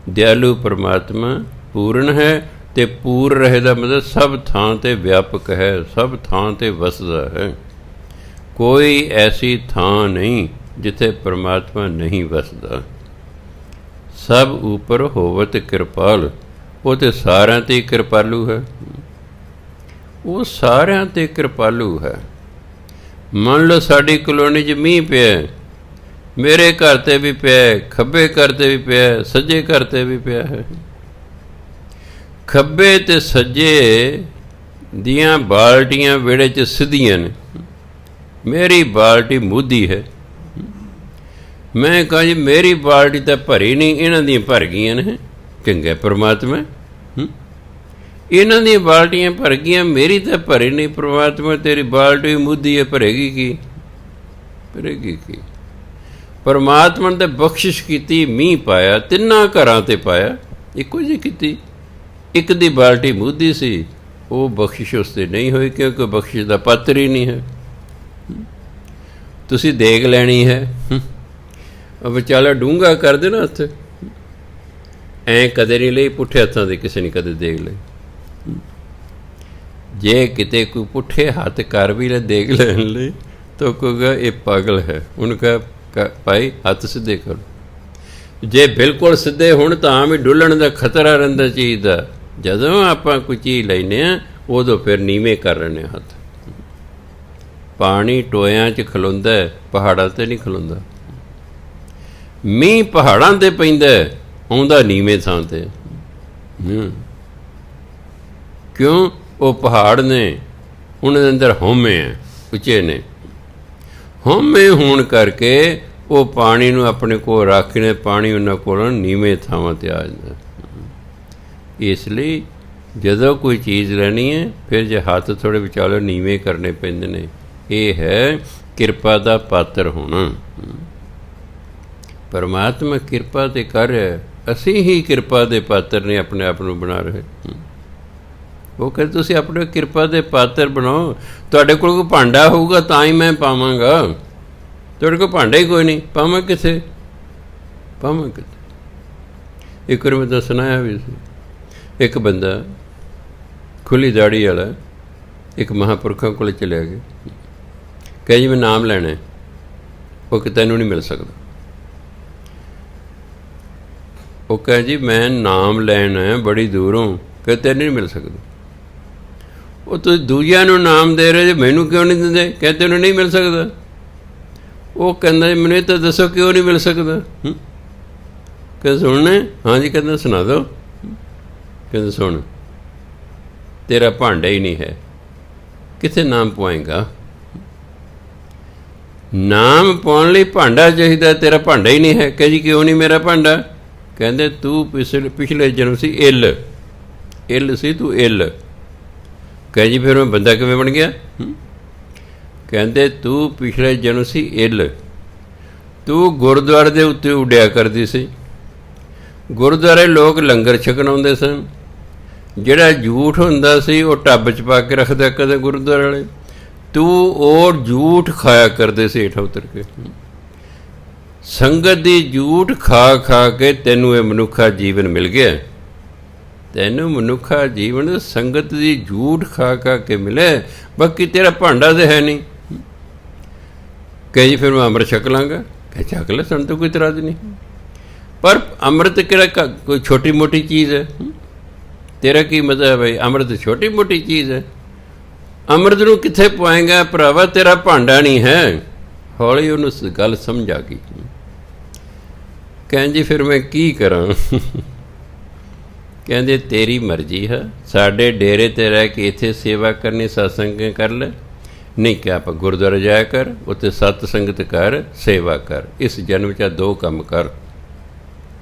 ਦਿਆਲੂ ਪਰਮਾਤਮਾ ਪੂਰਨ ਹੈ, ਅਤੇ ਪੂਰ ਰਹੇ ਦਾ ਮਤਲਬ ਸਭ ਥਾਂ 'ਤੇ ਵਿਆਪਕ ਹੈ, ਸਭ ਥਾਂ 'ਤੇ ਵਸਦਾ ਹੈ। ਕੋਈ ਐਸੀ ਥਾਂ ਨਹੀਂ ਜਿੱਥੇ ਪਰਮਾਤਮਾ ਨਹੀਂ ਵਸਦਾ। ਸਭ ਉੱਪਰ ਹੋਵਤ ਕਿਰਪਾਲ, ਉਹ ਤਾਂ ਸਾਰਿਆਂ 'ਤੇ ਕਿਰਪਾਲੂ ਹੈ, ਉਹ ਸਾਰਿਆਂ 'ਤੇ ਕਿਰਪਾਲੂ ਹੈ। ਮੰਨ ਲਓ ਸਾਡੀ ਕਲੋਨੀ 'ਚ ਮੀਂਹ ਪਿਆ, ਮੇਰੇ ਘਰ 'ਤੇ ਵੀ ਪਿਆ, ਖੱਬੇ ਘਰ 'ਤੇ ਵੀ ਪਿਆ, ਸੱਜੇ ਘਰ 'ਤੇ ਵੀ ਪਿਆ ਹੈ। ਖੱਬੇ ਅਤੇ ਸੱਜੇ ਦੀਆਂ ਬਾਲਟੀਆਂ ਵਿਹੜੇ 'ਚ ਸਿੱਧੀਆਂ ਨੇ, ਮੇਰੀ ਬਾਲਟੀ ਮੁੱਧੀ ਹੈ। ਮੈਂ ਕਹਾਂ ਜੀ ਮੇਰੀ ਬਾਲਟੀ ਤਾਂ ਭਰੀ ਨਹੀਂ, ਇਹਨਾਂ ਦੀਆਂ ਭਰ ਗਈਆਂ ਨੇ। ਚੰਗਾ ਪਰਮਾਤਮਾ, ਇਹਨਾਂ ਦੀਆਂ ਬਾਲਟੀਆਂ ਭਰ ਗਈਆਂ, ਮੇਰੀ ਤਾਂ ਭਰੀ ਨਹੀਂ। ਪਰਮਾਤਮਾ ਤੇਰੀ ਬਾਲਟੀ ਮੁੱਧੀ ਹੈ, ਭਰੇਗੀ ਕੀ? ਭਰੇਗੀ ਕੀ? ਪਰਮਾਤਮਾ ਨੇ ਬਖਸ਼ਿਸ਼ ਕੀਤੀ, ਮੀਂਹ ਪਾਇਆ, ਤਿੰਨਾਂ ਘਰਾਂ 'ਤੇ ਪਾਇਆ, ਇੱਕੋ ਜਿਹੀ ਕੀਤੀ। ਇੱਕ ਦੀ ਬਾਲਟੀ ਮੁੱਧੀ ਸੀ, ਉਹ ਬਖਸ਼ਿਸ਼ ਉਸ 'ਤੇ ਨਹੀਂ ਹੋਈ, ਕਿਉਂਕਿ ਬਖਸ਼ਿਸ਼ ਦਾ ਪਾਤਰ ਹੀ ਨਹੀਂ ਹੈ। ਤੁਸੀਂ ਦੇਖ ਲੈਣੀ ਹੈ, ਵਿਚਾਲਾ ਡੂੰਘਾ ਕਰ ਦੇ ਨਾ ਹੱਥ, ਐਂ ਕਦੇ ਨਹੀਂ ਲਈ, ਪੁੱਠੇ ਹੱਥਾਂ ਦੇ ਕਿਸੇ ਨੇ ਕਦੇ ਦੇਖ ਲਈ। ਜੇ ਕਿਤੇ ਕੋਈ ਪੁੱਠੇ ਹੱਥ ਕਰ ਵੀ ਲੈ ਦੇਖ ਲੈਣ ਲਈ, ਤਾਂ ਕਹੇਗਾ ਇਹ ਪਾਗਲ ਹੈ। ਉਹਨੂੰ ਕਹੇ ਭਾਈ ਹੱਥ ਸਿੱਧੇ ਕਰੋ। ਜੇ ਬਿਲਕੁਲ ਸਿੱਧੇ ਹੋਣ ਤਾਂ ਵੀ ਡੁੱਲਣ ਦਾ ਖਤਰਾ ਰਹਿੰਦਾ ਚੀਜ਼ ਦਾ। ਜਦੋਂ ਆਪਾਂ ਕੋਈ ਚੀਜ਼ ਲੈਂਦੇ ਹਾਂ, ਉਦੋਂ ਫਿਰ ਨੀਵੇਂ ਕਰ ਲੈਂਦੇ ਹਾਂ ਹੱਥ। ਪਾਣੀ ਟੋਇਆਂ 'ਚ ਖਲੋਂਦਾ, ਪਹਾੜਾਂ 'ਤੇ ਨਹੀਂ ਖਲੋਂਦਾ। ਮੀਂਹ ਪਹਾੜਾਂ 'ਤੇ ਪੈਂਦਾ, ਆਉਂਦਾ ਨੀਵੇਂ ਥਾਂ 'ਤੇ। ਕਿਉਂ? ਉਹ ਪਹਾੜ ਨੇ, ਉਹਨਾਂ ਦੇ ਅੰਦਰ ਹਉਮੈ ਹੈ, ਉੱਚੇ ਨੇ। ਹਉਮੈ ਹੋਣ ਕਰਕੇ ਉਹ ਪਾਣੀ ਨੂੰ ਆਪਣੇ ਕੋਲ ਰੱਖਣੇ, ਪਾਣੀ ਉਹਨਾਂ ਕੋਲ ਨੀਵੇਂ ਥਾਵਾਂ 'ਤੇ ਆ ਜਾਂਦਾ। ਇਸ ਲਈ ਜਦੋਂ ਕੋਈ ਚੀਜ਼ ਲੈਣੀ ਹੈ, ਫਿਰ ਜੇ ਹੱਥ ਥੋੜ੍ਹੇ ਵਿਚਾਲੇ ਨੀਵੇਂ ਕਰਨੇ ਪੈਂਦੇ ਨੇ। ਇਹ ਹੈ ਕਿਰਪਾ ਦਾ ਪਾਤਰ ਹੋਣਾ। ਪਰਮਾਤਮਾ ਕਿਰਪਾ ਤੇ ਕਰ ਰਿਹਾ, ਅਸੀਂ ਹੀ ਕਿਰਪਾ ਦੇ ਪਾਤਰ ਨੇ ਆਪਣੇ ਆਪ ਨੂੰ ਬਣਾ ਰਹੇ। ਉਹ ਕਹਿੰਦੇ ਤੁਸੀਂ ਆਪਣੇ ਕਿਰਪਾ ਦੇ ਪਾਤਰ ਬਣਾਓ। ਤੁਹਾਡੇ ਕੋਲ ਕੋਈ ਭਾਂਡਾ ਹੋਊਗਾ ਤਾਂ ਹੀ ਮੈਂ ਪਾਵਾਂਗਾ, ਤੁਹਾਡੇ ਕੋਲ ਭਾਂਡਾ ਹੀ ਕੋਈ ਨਹੀਂ, ਪਾਵਾਂ ਕਿੱਥੇ? ਪਾਵਾਂ ਕਿੱਥੇ? ਇੱਕ ਵਾਰ ਮੈਂ ਤਾਂ ਸੁਣਾਇਆ ਵੀ ਸੀ, ਇੱਕ ਬੰਦਾ ਖੁੱਲ੍ਹੀ ਦਾੜੀ ਵਾਲਾ ਇੱਕ ਮਹਾਂਪੁਰਖਾਂ ਕੋਲ ਚਲਿਆ ਗਿਆ, ਕਹੇ ਜੀ ਮੈਂ ਨਾਮ ਲੈਣਾ। ਉਹ ਕਿ ਤੈਨੂੰ ਨਹੀਂ ਮਿਲ ਸਕਦਾ। ਉਹ ਕਹੇ ਜੀ ਮੈਂ ਨਾਮ ਲੈਣਾ ਹੈ ਬੜੀ ਦੂਰੋਂ, ਕਿ ਤੈਨੂੰ ਨਹੀਂ ਮਿਲ ਸਕਦਾ। ਉਹ ਤੁਸੀਂ ਦੂਜਿਆਂ ਨੂੰ ਨਾਮ ਦੇ ਰਹੇ ਜੇ, ਮੈਨੂੰ ਕਿਉਂ ਨਹੀਂ ਦਿੰਦੇ? ਕਹਿੰਦੇ ਤੈਨੂੰ ਨਹੀਂ ਮਿਲ ਸਕਦਾ। ਉਹ ਕਹਿੰਦਾ ਮੈਨੂੰ ਇਹ ਤਾਂ ਦੱਸੋ ਕਿਉਂ ਨਹੀਂ ਮਿਲ ਸਕਦਾ? ਕਹਿੰਦੇ ਸੁਣਨੇ? ਹਾਂਜੀ। ਕਹਿੰਦਾ ਸੁਣਾ ਦਿਓ। ਕਹਿੰਦੇ ਸੁਣ, ਤੇਰਾ ਭਾਂਡਾ ਹੀ ਨਹੀਂ ਹੈ, ਕਿੱਥੇ ਨਾਮ ਪਵਾਏਗਾ? ਨਾਮ ਪਾਉਣ ਲਈ ਭਾਂਡਾ ਚਾਹੀਦਾ, ਤੇਰਾ ਭਾਂਡਾ ਹੀ ਨਹੀਂ ਹੈ। ਕਹੇ ਜੀ ਕਿਉਂ ਨਹੀਂ ਮੇਰਾ ਭਾਂਡਾ? ਕਹਿੰਦੇ ਤੂੰ ਪਿਛਲੇ ਜਨਮ ਸੀ ਇੱਲ ਸੀ ਤੂੰ ਇੱਲ। ਕਹੇ ਜੀ ਫਿਰ ਮੈਂ ਬੰਦਾ ਕਿਵੇਂ ਬਣ ਗਿਆ? ਕਹਿੰਦੇ ਤੂੰ ਪਿਛਲੇ ਜਨਮ ਸੀ ਇੱਲ, ਤੂੰ ਗੁਰਦੁਆਰੇ ਦੇ ਉੱਤੇ ਉੱਡਿਆ ਕਰਦੀ ਸੀ। ਗੁਰਦੁਆਰੇ ਲੋਕ ਲੰਗਰ ਛਕਣ ਆਉਂਦੇ ਸਨ, ਜਿਹੜਾ ਝੂਠ ਹੁੰਦਾ ਸੀ ਉਹ ਟੱਬ 'ਚ ਪਾ ਕੇ ਰੱਖਦਾ ਕਦੇ ਗੁਰਦੁਆਰੇ ਵਾਲੇ, ਤੂੰ ਉਹ ਝੂਠ ਖਾਇਆ ਕਰਦੇ ਸੀ ਹੇਠਾਂ ਉਤਰ ਕੇ। ਸੰਗਤ ਦੀ ਝੂਠ ਖਾ ਖਾ ਕੇ ਤੈਨੂੰ ਇਹ ਮਨੁੱਖਾ ਜੀਵਨ ਮਿਲ ਗਿਆ। ਤੈਨੂੰ ਮਨੁੱਖਾ ਜੀਵਨ ਸੰਗਤ ਦੀ ਝੂਠ ਖਾ ਖਾ ਕੇ ਮਿਲੇ, ਬਾਕੀ ਤੇਰਾ ਭਾਂਡਾ ਤਾਂ ਹੈ ਨਹੀਂ। ਕਹੇ ਜੀ ਫਿਰ ਮੈਂ ਅੰਮ੍ਰਿਤ ਛਕ ਲਾਂਗਾ। ਕਹੇ ਛਕ ਲੈ, ਸਾਨੂੰ ਤਾਂ ਕੋਈ ਇਤਰਾਜ਼ ਨਹੀਂ। ਪਰ ਅੰਮ੍ਰਿਤ ਕਿਹੜਾ ਕੋਈ ਛੋਟੀ ਮੋਟੀ ਚੀਜ਼ ਹੈ? ਤੇਰਾ ਕੀ ਮਤਲਬ ਹੈ ਬਈ ਅੰਮ੍ਰਿਤ ਛੋਟੀ ਮੋਟੀ ਚੀਜ਼ ਹੈ? ਅੰਮ੍ਰਿਤ ਨੂੰ ਕਿੱਥੇ ਪਾਏਂਗਾ ਭਰਾਵਾ, ਤੇਰਾ ਭਾਂਡਾ ਨਹੀਂ ਹੈ। ਹੌਲੀ ਉਹਨੂੰ ਗੱਲ ਸਮਝ ਆ ਗਈ। ਕਹਿੰਦੇ ਫਿਰ ਮੈਂ ਕੀ ਕਰਾਂ? ਕਹਿੰਦੇ ਤੇਰੀ ਮਰਜ਼ੀ ਹੈ, ਸਾਡੇ ਡੇਰੇ 'ਤੇ ਰਹਿ ਕੇ ਇੱਥੇ ਸੇਵਾ ਕਰਨੀ, ਸਤਸੰਗ ਕਰ ਲੈ, ਨਹੀਂ ਕਿ ਆਪਾਂ ਗੁਰਦੁਆਰਾ ਜਾਇਆ ਕਰ, ਉੱਥੇ ਸਤ ਸੰਗਤ ਕਰ, ਸੇਵਾ ਕਰ। ਇਸ ਜਨਮ 'ਚ ਦੋ ਕੰਮ ਕਰ।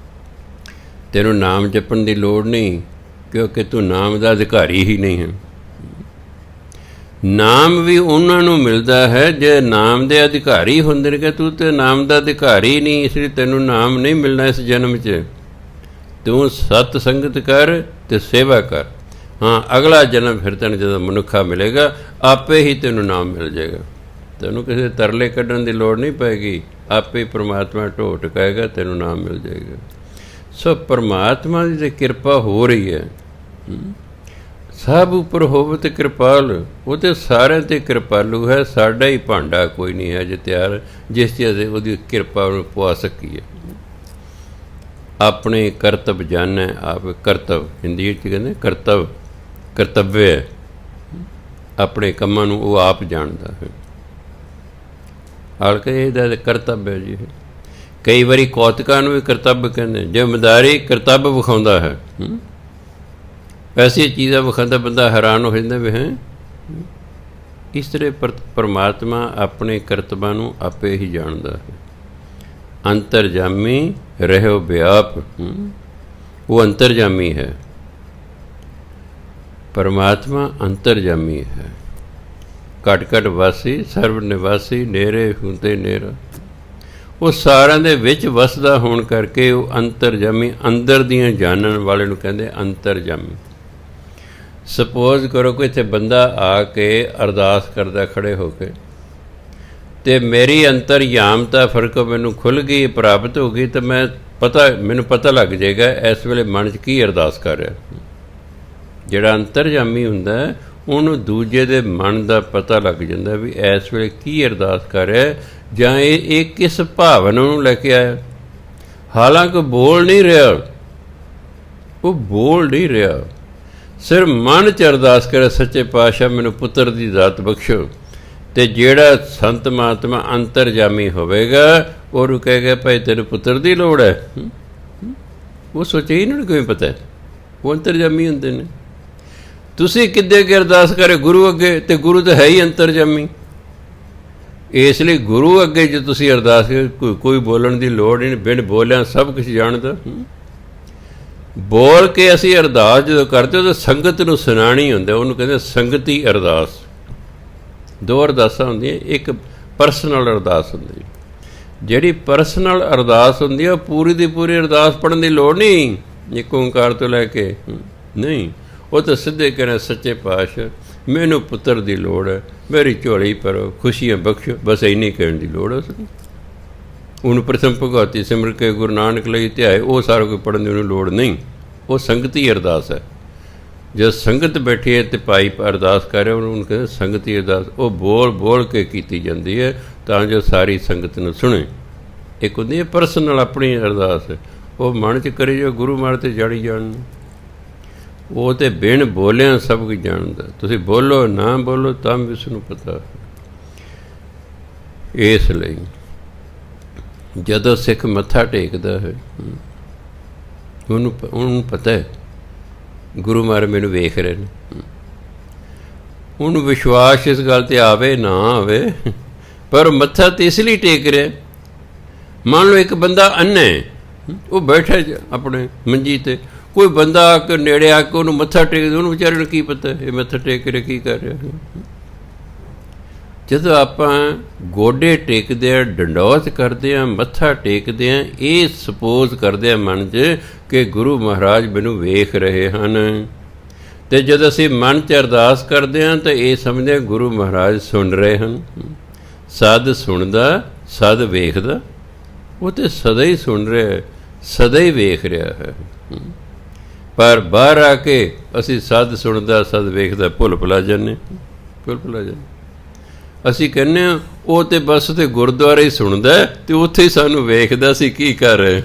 ਤੈਨੂੰ ਨਾਮ ਜਪਣ ਦੀ ਲੋੜ ਨਹੀਂ, ਕਿਉਂਕਿ ਤੂੰ ਨਾਮ ਦਾ ਅਧਿਕਾਰੀ ਹੀ ਨਹੀਂ ਹੈ। ਨਾਮ ਵੀ ਉਹਨਾਂ ਨੂੰ ਮਿਲਦਾ ਹੈ ਜੇ ਨਾਮ ਦੇ ਅਧਿਕਾਰੀ ਹੁੰਦੇ ਨੇ। ਕਿ ਤੂੰ ਤਾਂ ਨਾਮ ਦਾ ਅਧਿਕਾਰੀ ਨਹੀਂ, ਇਸ ਲਈ ਤੈਨੂੰ ਨਾਮ ਨਹੀਂ ਮਿਲਣਾ ਇਸ ਜਨਮ 'ਚ। ਤੂੰ ਸਤ ਸੰਗਤ ਕਰ ਅਤੇ ਸੇਵਾ ਕਰ। ਹਾਂ, ਅਗਲਾ ਜਨਮ ਫਿਰ ਤੈਨੂੰ ਜਦੋਂ ਮਨੁੱਖਾ ਮਿਲੇਗਾ, ਆਪੇ ਹੀ ਤੈਨੂੰ ਨਾਮ ਮਿਲ ਜਾਏਗਾ। ਤੈਨੂੰ ਕਿਸੇ ਤਰਲੇ ਕੱਢਣ ਦੀ ਲੋੜ ਨਹੀਂ ਪਏਗੀ, ਆਪੇ ਪਰਮਾਤਮਾ ਢੋ ਟਕਾਏਗਾ, ਤੈਨੂੰ ਨਾਮ ਮਿਲ ਜਾਏਗਾ। ਸੋ ਪਰਮਾਤਮਾ ਦੀ ਤਾਂ ਕਿਰਪਾ ਹੋ ਰਹੀ ਹੈ। ਸਭ ਉੱਪਰ ਹੋਵੇ ਤੇ ਕਿਰਪਾਲ, ਉਹ ਤਾਂ ਸਾਰਿਆਂ 'ਤੇ ਕਿਰਪਾਲੂ ਹੈ। ਸਾਡਾ ਹੀ ਭਾਂਡਾ ਕੋਈ ਨਹੀਂ ਹੈ ਜੇ ਤਿਆਰ, ਜਿਸ 'ਚ ਅਸੀਂ ਉਹਦੀ ਕਿਰਪਾ ਨੂੰ ਪਵਾ ਸਕੀਏ। ਆਪਣੇ ਕਰਤੱਵ ਜਾਣੈ ਆਪ। ਕਰਤੱਵ ਹਿੰਦੀ 'ਚ ਕਹਿੰਦੇ ਕਰਤੱਵਯ ਹੈ। ਆਪਣੇ ਕੰਮਾਂ ਨੂੰ ਉਹ ਆਪ ਜਾਣਦਾ ਹੈ। ਹਲਕੇ ਇਹਦਾ ਕਰਤੱਵ ਹੈ ਜੀ। ਕਈ ਵਾਰੀ ਕੌਤਕਾਂ ਨੂੰ ਵੀ ਕਰਤੱਵ ਕਹਿੰਦੇ। ਜ਼ਿੰਮੇਦਾਰੀ ਕਰਤੱਵ ਵਿਖਾਉਂਦਾ ਹੈ। ਐਸੀਆਂ ਚੀਜ਼ਾਂ ਵਿਖਾਉਂਦਾ, ਬੰਦਾ ਹੈਰਾਨ ਹੋ ਜਾਂਦਾ ਵੀ ਹੈ। ਇਸ ਤਰ੍ਹਾਂ ਪਰਮਾਤਮਾ ਆਪਣੇ ਕਰਤੱਵਾਂ ਨੂੰ ਆਪੇ ਹੀ ਜਾਣਦਾ ਹੈ। ਅੰਤਰਜਾਮੀ ਰਹਿਓ ਵਿਆਪ। ਉਹ ਅੰਤਰਜਾਮੀ ਹੈ। ਪਰਮਾਤਮਾ ਅੰਤਰਜਾਮੀ ਹੈ। ਘਟ ਘਟ ਵਾਸੀ, ਸਰਬ ਨਿਵਾਸੀ, ਨੇਰੇ ਹੁੰਦੇ ਨੇਰਾ। ਉਹ ਸਾਰਿਆਂ ਦੇ ਵਿੱਚ ਵਸਦਾ ਹੋਣ ਕਰਕੇ ਉਹ ਅੰਤਰਜਾਮੀ, ਅੰਦਰ ਦੀਆਂ ਜਾਣਨ ਵਾਲੇ ਨੂੰ ਕਹਿੰਦੇ ਅੰਤਰਜਾਮੀ। ਸਪੋਜ਼ ਕਰੋ ਕੋਈ ਇੱਥੇ ਬੰਦਾ ਆ ਕੇ ਅਰਦਾਸ ਕਰਦਾ ਖੜ੍ਹੇ ਹੋ ਕੇ, ਅਤੇ ਮੇਰੀ ਅੰਤਰਯਾਮਤਾ ਫਰਕ ਮੈਨੂੰ ਖੁੱਲ੍ਹ ਗਈ, ਪ੍ਰਾਪਤ ਹੋ ਗਈ, ਤਾਂ ਮੈਨੂੰ ਪਤਾ ਲੱਗ ਜਾਏਗਾ ਇਸ ਵੇਲੇ ਮਨ 'ਚ ਕੀ ਅਰਦਾਸ ਕਰ ਰਿਹਾ। ਜਿਹੜਾ ਅੰਤਰਜਾਮੀ ਹੁੰਦਾ ਉਹਨੂੰ ਦੂਜੇ ਦੇ ਮਨ ਦਾ ਪਤਾ ਲੱਗ ਜਾਂਦਾ ਵੀ ਇਸ ਵੇਲੇ ਕੀ ਅਰਦਾਸ ਕਰ ਰਿਹਾ, ਜਾਂ ਇਹ ਕਿਸ ਭਾਵਨਾ ਨੂੰ ਲੈ ਕੇ ਆਇਆ। ਹਾਲਾਂਕਿ ਬੋਲ ਨਹੀਂ ਰਿਹਾ, ਉਹ ਬੋਲ ਨਹੀਂ ਰਿਹਾ, ਸਿਰਫ ਮਨ 'ਚ ਅਰਦਾਸ ਕਰੇ, ਸੱਚੇ ਪਾਤਸ਼ਾਹ ਮੈਨੂੰ ਪੁੱਤਰ ਦੀ ਦਾਤ ਬਖਸ਼ੋ। ਅਤੇ ਜਿਹੜਾ ਸੰਤ ਮਹਾਤਮਾ ਅੰਤਰਜਾਮੀ ਹੋਵੇਗਾ, ਉਹਨੂੰ ਕਹੇਗਾ ਭਾਈ ਤੈਨੂੰ ਪੁੱਤਰ ਦੀ ਲੋੜ ਹੈ। ਉਹ ਸੋਚੇ ਇਹਨਾਂ ਨੂੰ ਕਿਵੇਂ ਪਤਾ? ਉਹ ਅੰਤਰਜਾਮੀ ਹੁੰਦੇ ਨੇ। ਤੁਸੀਂ ਕਿੱਦੇ ਅੱਗੇ ਅਰਦਾਸ ਕਰੇ? ਗੁਰੂ ਅੱਗੇ, ਅਤੇ ਗੁਰੂ ਤਾਂ ਹੈ ਹੀ ਅੰਤਰਜਾਮੀ। ਇਸ ਲਈ ਗੁਰੂ ਅੱਗੇ ਜੇ ਤੁਸੀਂ ਅਰਦਾਸ ਕੋਈ ਬੋਲਣ ਦੀ ਲੋੜ ਨਹੀਂ, ਬਿਨ ਬੋਲਿਆ ਸਭ ਕੁਛ ਜਾਣਦਾ। ਬੋਲ ਕੇ ਅਸੀਂ ਅਰਦਾਸ ਜਦੋਂ ਕਰਦੇ ਤਾਂ ਸੰਗਤ ਨੂੰ ਸੁਣਾਣੀ ਹੁੰਦਾ, ਉਹਨੂੰ ਕਹਿੰਦੇ ਸੰਗਤੀ ਅਰਦਾਸ। ਦੋ ਅਰਦਾਸਾਂ ਹੁੰਦੀਆਂ, ਇੱਕ ਪਰਸਨਲ ਅਰਦਾਸ ਹੁੰਦੀ। ਜਿਹੜੀ ਪਰਸਨਲ ਅਰਦਾਸ ਹੁੰਦੀ ਹੈ ਉਹ ਪੂਰੀ ਦੀ ਪੂਰੀ ਅਰਦਾਸ ਪੜ੍ਹਨ ਦੀ ਲੋੜ ਨਹੀਂ, ਇੱਕ ਓਂਕਾਰ ਤੋਂ ਲੈ ਕੇ ਨਹੀਂ। ਉਹ ਤਾਂ ਸਿੱਧੇ ਕਹਿੰਦੇ ਸੱਚੇ ਪਾਤਸ਼ਾਹ ਮੈਨੂੰ ਪੁੱਤਰ ਦੀ ਲੋੜ ਹੈ, ਮੇਰੀ ਝੋਲੀ ਭਰੋ, ਖੁਸ਼ੀਆਂ ਬਖਸ਼ੋ, ਬਸ ਇੰਨੀ ਕਹਿਣ ਦੀ ਲੋੜ ਹੈ ਉਸਨੂੰ। ਉਹਨੂੰ ਪ੍ਰਥਮ ਭਗਵਤੀ ਸਿਮਰ ਕੇ ਗੁਰੂ ਨਾਨਕ ਲਈ ਧਿਆਏ, ਉਹ ਸਾਰਾ ਕੋਈ ਪੜ੍ਹਨ ਦੀ ਉਹਨੂੰ ਲੋੜ ਨਹੀਂ। ਉਹ ਸੰਗਤੀ ਅਰਦਾਸ ਹੈ। ਜਦ ਸੰਗਤ ਬੈਠੀ ਹੈ ਅਤੇ ਭਾਈ ਅਰਦਾਸ ਕਰ ਰਿਹਾ, ਉਹਨੂੰ ਕਹਿੰਦੇ ਸੰਗਤੀ ਅਰਦਾਸ। ਉਹ ਬੋਲ ਬੋਲ ਕੇ ਕੀਤੀ ਜਾਂਦੀ ਹੈ ਤਾਂ ਜੋ ਸਾਰੀ ਸੰਗਤ ਨੂੰ ਸੁਣੇ। ਇੱਕ ਹੁੰਦੀ ਹੈ ਪਰਸਨਲ ਆਪਣੀ ਅਰਦਾਸ, ਉਹ ਮਨ 'ਚ ਕਰੀ ਜੋ, ਗੁਰੂ ਮਹਾਰਾਜ 'ਤੇ ਜਾੜੀ ਜਾਣ। ਉਹ ਤਾਂ ਬਿਨ ਬੋਲਿਆਂ ਸਭ ਕੁਝ ਜਾਣਦਾ। ਤੁਸੀਂ ਬੋਲੋ ਨਾ ਬੋਲੋ ਤਾਂ ਵੀ ਉਸਨੂੰ ਪਤਾ। ਇਸ ਲਈ ਜਦੋਂ ਸਿੱਖ ਮੱਥਾ ਟੇਕਦਾ ਹੈ, ਉਹਨੂੰ ਪਤਾ ਹੈ ਗੁਰੂ ਮਹਾਰਾਜ ਮੈਨੂੰ ਵੇਖ ਰਹੇ ਨੇ। ਉਹਨੂੰ ਵਿਸ਼ਵਾਸ ਇਸ ਗੱਲ 'ਤੇ ਆਵੇ ਨਾ ਆਵੇ, ਪਰ ਮੱਥਾ ਤਾਂ ਇਸ ਲਈ ਟੇਕ ਰਿਹਾ। ਮੰਨ ਲਓ ਇੱਕ ਬੰਦਾ ਅੰਨ੍ਹਾ ਹੈ, ਉਹ ਬੈਠਾ ਆਪਣੇ ਮੰਜੀ 'ਤੇ, ਕੋਈ ਬੰਦਾ ਆ ਕੇ ਨੇੜੇ ਆ ਕੇ ਉਹਨੂੰ ਮੱਥਾ ਟੇਕਦਾ, ਉਹਨੂੰ ਵਿਚਾਰੇ ਨੂੰ ਕੀ ਪਤਾ ਇਹ ਮੱਥਾ ਟੇਕ ਕੇ ਕੀ ਕਰ ਰਿਹਾ। ਜਦੋਂ ਆਪਾਂ ਗੋਡੇ ਟੇਕਦੇ ਹਾਂ, ਡੰਡੌਤ ਕਰਦੇ ਹਾਂ, ਮੱਥਾ ਟੇਕਦੇ ਹਾਂ, ਇਹ ਸਪੋਜ਼ ਕਰਦੇ ਹਾਂ ਮਨ 'ਚ ਕਿ ਗੁਰੂ ਮਹਾਰਾਜ ਮੈਨੂੰ ਵੇਖ ਰਹੇ ਹਨ। ਅਤੇ ਜਦੋਂ ਅਸੀਂ ਮਨ 'ਚ ਅਰਦਾਸ ਕਰਦੇ ਹਾਂ ਤਾਂ ਇਹ ਸਮਝਦੇ ਹਾਂ ਗੁਰੂ ਮਹਾਰਾਜ ਸੁਣ ਰਹੇ ਹਨ। ਸਦ ਸੁਣਦਾ, ਸਦ ਵੇਖਦਾ। ਉਹ ਤਾਂ ਸਦਾ ਹੀ ਸੁਣ ਰਿਹਾ, ਸਦਾ ਹੀ ਵੇਖ ਰਿਹਾ ਹੈ। ਪਰ ਬਾਹਰ ਆ ਕੇ ਅਸੀਂ ਸਦ ਸੁਣਦਾ ਸਦ ਵੇਖਦਾ ਭੁੱਲ ਭੁਲਾ ਜਾਂਦੇ, ਭੁੱਲ ਭੁਲਾ ਜਾਂਦੇ। ਅਸੀਂ ਕਹਿੰਦੇ ਹਾਂ ਉਹ ਤਾਂ ਬਸ ਤੇ ਗੁਰਦੁਆਰੇ ਹੀ ਸੁਣਦਾ ਅਤੇ ਉੱਥੇ ਹੀ ਸਾਨੂੰ ਵੇਖਦਾ ਅਸੀਂ ਕੀ ਕਰ ਰਹੇ।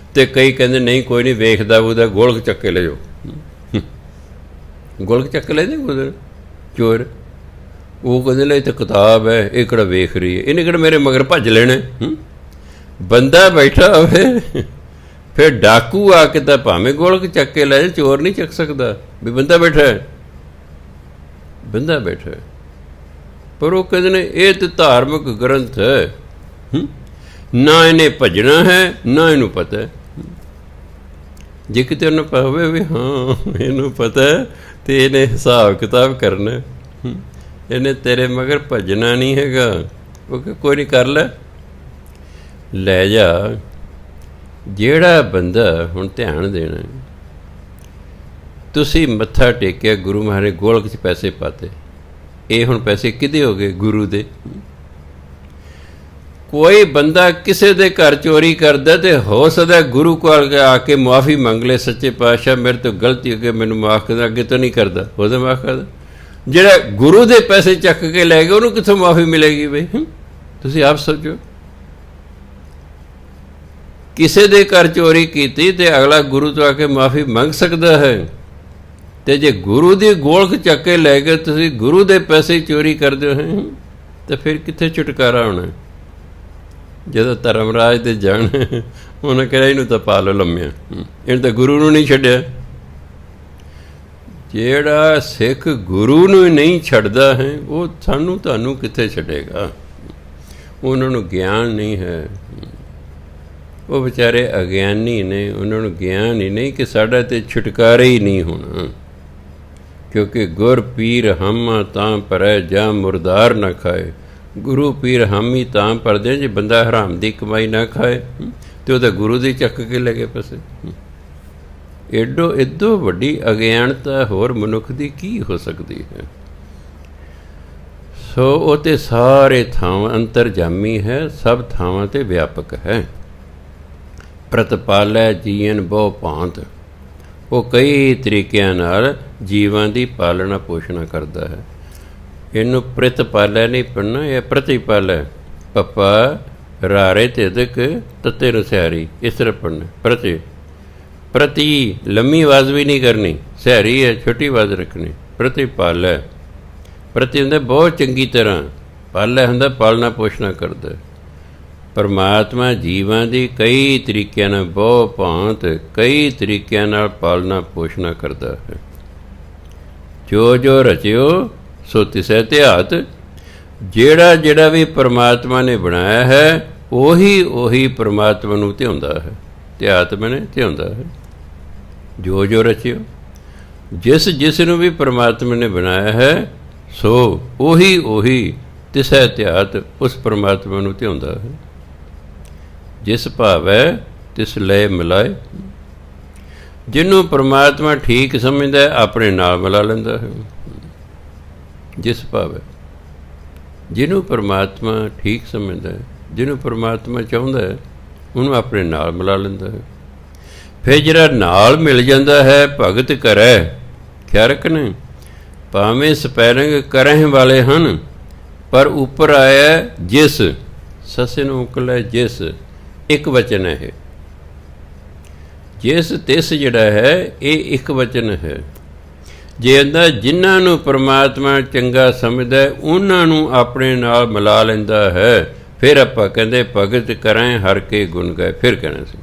ਅਤੇ ਕਈ ਕਹਿੰਦੇ ਨਹੀਂ ਕੋਈ ਨਹੀਂ ਵੇਖਦਾ, ਉਹਦਾ ਗੋਲਕ ਚੱਕ ਕੇ ਲੈ ਜਾਓ, ਗੋਲਕ ਚੱਕ ਲੈ ਜਾਓ ਉਧਰ ਚੋਰ। ਉਹ ਕਹਿੰਦੇ ਲੈ ਇਹ ਤਾਂ ਕਿਤਾਬ ਹੈ, ਇਹ ਕਿਹੜਾ ਵੇਖ ਰਹੀ ਹੈ, ਇਹਨੇ ਕਿਹੜਾ ਮੇਰੇ ਮਗਰ ਭੱਜ ਲੈਣਾ। ਬੰਦਾ ਬੈਠਾ ਹੋਵੇ ਫਿਰ ਡਾਕੂ ਆ ਕੇ ਤਾਂ ਭਾਵੇਂ ਗੋਲਕ ਚੱਕ ਕੇ ਲੈ ਜਾਏ, ਚੋਰ ਨਹੀਂ ਚੱਕ ਸਕਦਾ ਵੀ ਬੰਦਾ ਬੈਠਾ ਹੈ, ਬੰਦਾ ਬੈਠਾ ਹੈ। ਪਰ ਉਹ ਕਹਿੰਦੇ ਨੇ ਇਹ ਤਾਂ ਧਾਰਮਿਕ ਗ੍ਰੰਥ ਹੈ, ਨਾ ਇਹਨੇ ਭੱਜਣਾ ਹੈ ਨਾ ਇਹਨੂੰ ਪਤਾ ਹੈ। ਜੇ ਕਿਤੇ ਉਹਨੂੰ ਪਵੇ ਵੀ ਹਾਂ ਇਹਨੂੰ ਪਤਾ ਹੈ ਅਤੇ ਇਹਨੇ ਹਿਸਾਬ ਕਿਤਾਬ ਕਰਨਾ, ਇਹਨੇ ਤੇਰੇ ਮਗਰ ਭੱਜਣਾ ਨਹੀਂ ਹੈਗਾ। ਉਹ ਕਿ ਕੋਈ ਨਹੀਂ ਕਰ ਲੈ ਜਾ। ਜਿਹੜਾ ਬੰਦਾ ਹੁਣ ਧਿਆਨ ਦੇਣਾ, ਤੁਸੀਂ ਮੱਥਾ ਟੇਕਿਆ ਗੁਰੂ ਮਹਾਰਾਜ ਗੋਲਕ 'ਚ ਪੈਸੇ ਪਾਤੇ, ਇਹ ਹੁਣ ਪੈਸੇ ਕਿਹਦੇ ਹੋ ਗਏ? ਗੁਰੂ ਦੇ। ਕੋਈ ਬੰਦਾ ਕਿਸੇ ਦੇ ਘਰ ਚੋਰੀ ਕਰਦਾ ਤੇ ਹੋ ਸਕਦਾ ਗੁਰੂ ਕੋਲ ਆ ਕੇ ਮੁਆਫੀ ਮੰਗ ਲੈ, ਸੱਚੇ ਪਾਤਸ਼ਾਹ ਮੇਰੇ ਤੋਂ ਗਲਤੀ ਹੋ ਗਈ, ਮੈਨੂੰ ਮਾਫ਼ ਕਰਦਾ, ਅੱਗੇ ਤੋਂ ਨਹੀਂ ਕਰਦਾ, ਉਹਦਾ ਮਾਫ਼ ਕਰਦਾ। ਜਿਹੜਾ ਗੁਰੂ ਦੇ ਪੈਸੇ ਚੱਕ ਕੇ ਲੈ ਗਿਆ ਉਹਨੂੰ ਕਿੱਥੋਂ ਮਾਫ਼ੀ ਮਿਲੇਗੀ ਬਈ? ਤੁਸੀਂ ਆਪ ਸੋਚੋ। ਕਿਸੇ ਦੇ ਘਰ ਚੋਰੀ ਕੀਤੀ ਤੇ ਅਗਲਾ ਗੁਰੂ ਤੋਂ ਆ ਕੇ ਮਾਫ਼ੀ ਮੰਗ ਸਕਦਾ ਹੈ, ਤੇ ਜੇ ਗੁਰੂ ਦੀ ਗੋਲਕ ਚੱਕ ਕੇ ਲੈ ਕੇ ਤੁਸੀਂ ਗੁਰੂ ਦੇ ਪੈਸੇ ਚੋਰੀ ਕਰਦੇ ਹੋ ਤਾਂ ਫਿਰ ਕਿੱਥੇ ਛੁਟਕਾਰਾ ਹੋਣਾ? ਜਦੋਂ ਧਰਮਰਾਜ ਦੇ ਜਾਣ ਉਹਨੇ ਕਿਹਾ ਇਹਨੂੰ ਤਾਂ ਪਾ ਲਓ ਲੰਮਿਆਂ, ਇਹਨੂੰ ਤਾਂ ਗੁਰੂ ਨੂੰ ਨਹੀਂ ਛੱਡਿਆ। ਜਿਹੜਾ ਸਿੱਖ ਗੁਰੂ ਨੂੰ ਨਹੀਂ ਛੱਡਦਾ ਹੈ ਉਹ ਸਾਨੂੰ ਤੁਹਾਨੂੰ ਕਿੱਥੇ ਛੱਡੇਗਾ? ਉਹਨਾਂ ਨੂੰ ਗਿਆਨ ਨਹੀਂ ਹੈ, ਉਹ ਵਿਚਾਰੇ ਅਗਿਆਨੀ ਨੇ, ਉਹਨਾਂ ਨੂੰ ਗਿਆਨ ਹੀ ਨਹੀਂ ਕਿ ਸਾਡਾ ਤਾਂ ਛੁਟਕਾਰਾ ਹੀ ਨਹੀਂ ਹੋਣਾ। ਕਿਉਂਕਿ ਗੁਰ ਪੀਰ ਹਮ ਤਾਂ ਪਰੈ ਜਾਂ ਮੁਰਦਾਰ ਨਾ ਖਾਏ। ਗੁਰੂ ਪੀਰ ਹਮ ਹੀ ਤਾਂ ਪਰਦੇ ਜੇ ਬੰਦਾ ਹਰਾਮ ਦੀ ਕਮਾਈ ਨਾ ਖਾਏ ਅਤੇ ਉਹ ਤਾਂ ਗੁਰੂ ਦੀ ਚੱਕ ਕੇ ਲੈ ਗਏ ਪੈਸੇ। ਏਡੋ ਵੱਡੀ ਅਗਿਆਨਤਾ ਹੋਰ ਮਨੁੱਖ ਦੀ ਕੀ ਹੋ ਸਕਦੀ ਹੈ? ਸੋ ਉਹ ਤਾਂ ਸਾਰੇ ਥਾਵਾਂ ਅੰਤਰਜਾਮੀ ਹੈ, ਸਭ ਥਾਵਾਂ 'ਤੇ ਵਿਆਪਕ ਹੈ। ਪ੍ਰਤਪਾਲੈ ਜੀਵਨ ਬਹੁ ਭਾਂਤ, ਉਹ ਕਈ ਤਰੀਕਿਆਂ ਨਾਲ ਜੀਵਾਂ ਦੀ ਪਾਲਣਾ ਪੋਸ਼ਣਾ ਕਰਦਾ ਹੈ। ਇਹਨੂੰ ਪ੍ਰਤਪਾਲੈ ਨਹੀਂ ਪੜ੍ਹਨਾ, ਇਹ ਪ੍ਰਤੀਪਾਲੈ। ਪੱਪਾ ਰਾਰੇ ਤੇ ਅਦਕ ਤੱਤੇ ਨੂੰ ਸਿਆਰੀ, ਇਸ ਤਰ੍ਹਾਂ ਪੜ੍ਹਨਾ। ਪ੍ਰਤੀ ਲੰਮੀ ਆਵਾਜ਼ ਵੀ ਨਹੀਂ ਕਰਨੀ, ਸਿਆਰੀ ਹੈ ਛੋਟੀ ਆਵਾਜ਼ ਰੱਖਣੀ। ਪ੍ਰਤੀਪਾਲੈ, ਪ੍ਰਤੀ ਹੁੰਦਾ ਬਹੁਤ ਚੰਗੀ ਤਰ੍ਹਾਂ, ਪਾਲੈ ਹੁੰਦਾ ਪਾਲਣਾ ਪੋਸ਼ਣਾ ਕਰਦਾ। ਪਰਮਾਤਮਾ ਜੀਵਾਂ ਦੀ ਕਈ ਤਰੀਕਿਆਂ ਨਾਲ ਬਹੁ ਭਾਂਤ ਕਈ ਤਰੀਕਿਆਂ ਨਾਲ ਪਾਲਣਾ ਪੋਸ਼ਣਾ ਕਰਦਾ ਹੈ। ਜੋ ਜੋ ਰਚਿਓ ਸੋ ਤਿਸੈ ਧਿਆਤ। ਜਿਹੜਾ ਵੀ ਪਰਮਾਤਮਾ ਨੇ ਬਣਾਇਆ ਹੈ ਉਹੀ ਪਰਮਾਤਮਾ ਨੂੰ ਧਿਆਉਂਦਾ ਹੈ। ਧਿਆਤ ਮੈਨੇ ਧਿਆਉਂਦਾ ਹੈ। ਜੋ ਜੋ ਰਚਿਓ, ਜਿਸ ਨੂੰ ਵੀ ਪਰਮਾਤਮਾ ਨੇ ਬਣਾਇਆ ਹੈ ਸੋ ਉਹੀ ਤਿਸੈ ਧਿਆਤ, ਉਸ ਪਰਮਾਤਮਾ ਨੂੰ ਧਿਆਉਂਦਾ ਹੈ। ਜਿਸ ਭਾਵੈ ਤਿਸ ਲੈ ਮਿਲਾਏ। ਜਿਹਨੂੰ ਪਰਮਾਤਮਾ ਠੀਕ ਸਮਝਦਾ ਆਪਣੇ ਨਾਲ ਮਿਲਾ ਲੈਂਦਾ ਹੈ। ਜਿਸ ਭਾਵੈ, ਜਿਹਨੂੰ ਪਰਮਾਤਮਾ ਠੀਕ ਸਮਝਦਾ ਹੈ, ਜਿਹਨੂੰ ਪਰਮਾਤਮਾ ਚਾਹੁੰਦਾ ਹੈ ਉਹਨੂੰ ਆਪਣੇ ਨਾਲ ਮਿਲਾ ਲੈਂਦਾ ਹੈ। ਫਿਰ ਜਿਹੜਾ ਨਾਲ ਮਿਲ ਜਾਂਦਾ ਹੈ ਭਗਤ ਕਰੈ। ਖਿਆਲ ਰੱਖਣਾ, ਭਾਵੇਂ ਸਪੈਲਿੰਗ ਕਰਹਿ ਵਾਲੇ ਹਨ ਪਰ ਉੱਪਰ ਆਇਆ ਜਿਸ, ਸਸੇ ਨੂੰ ਉਕਲ ਜਿਸ, ਇੱਕ ਵਚਨ ਹੈ। ਜਿਸ ਤਿਸ ਜਿਹੜਾ ਹੈ ਇਹ ਇੱਕ ਵਚਨ ਹੈ। ਜੇ ਕਹਿੰਦਾ ਜਿਨ੍ਹਾਂ ਨੂੰ ਪਰਮਾਤਮਾ ਚੰਗਾ ਸਮਝਦਾ ਉਹਨਾਂ ਨੂੰ ਆਪਣੇ ਨਾਲ ਮਿਲਾ ਲੈਂਦਾ ਹੈ, ਫਿਰ ਆਪਾਂ ਕਹਿੰਦੇ ਭਗਤ ਕਰੈ ਹਰਿ ਕੇ ਗੁਣ ਗਾਏ। ਫਿਰ ਕਹਿਣਾ ਸੀ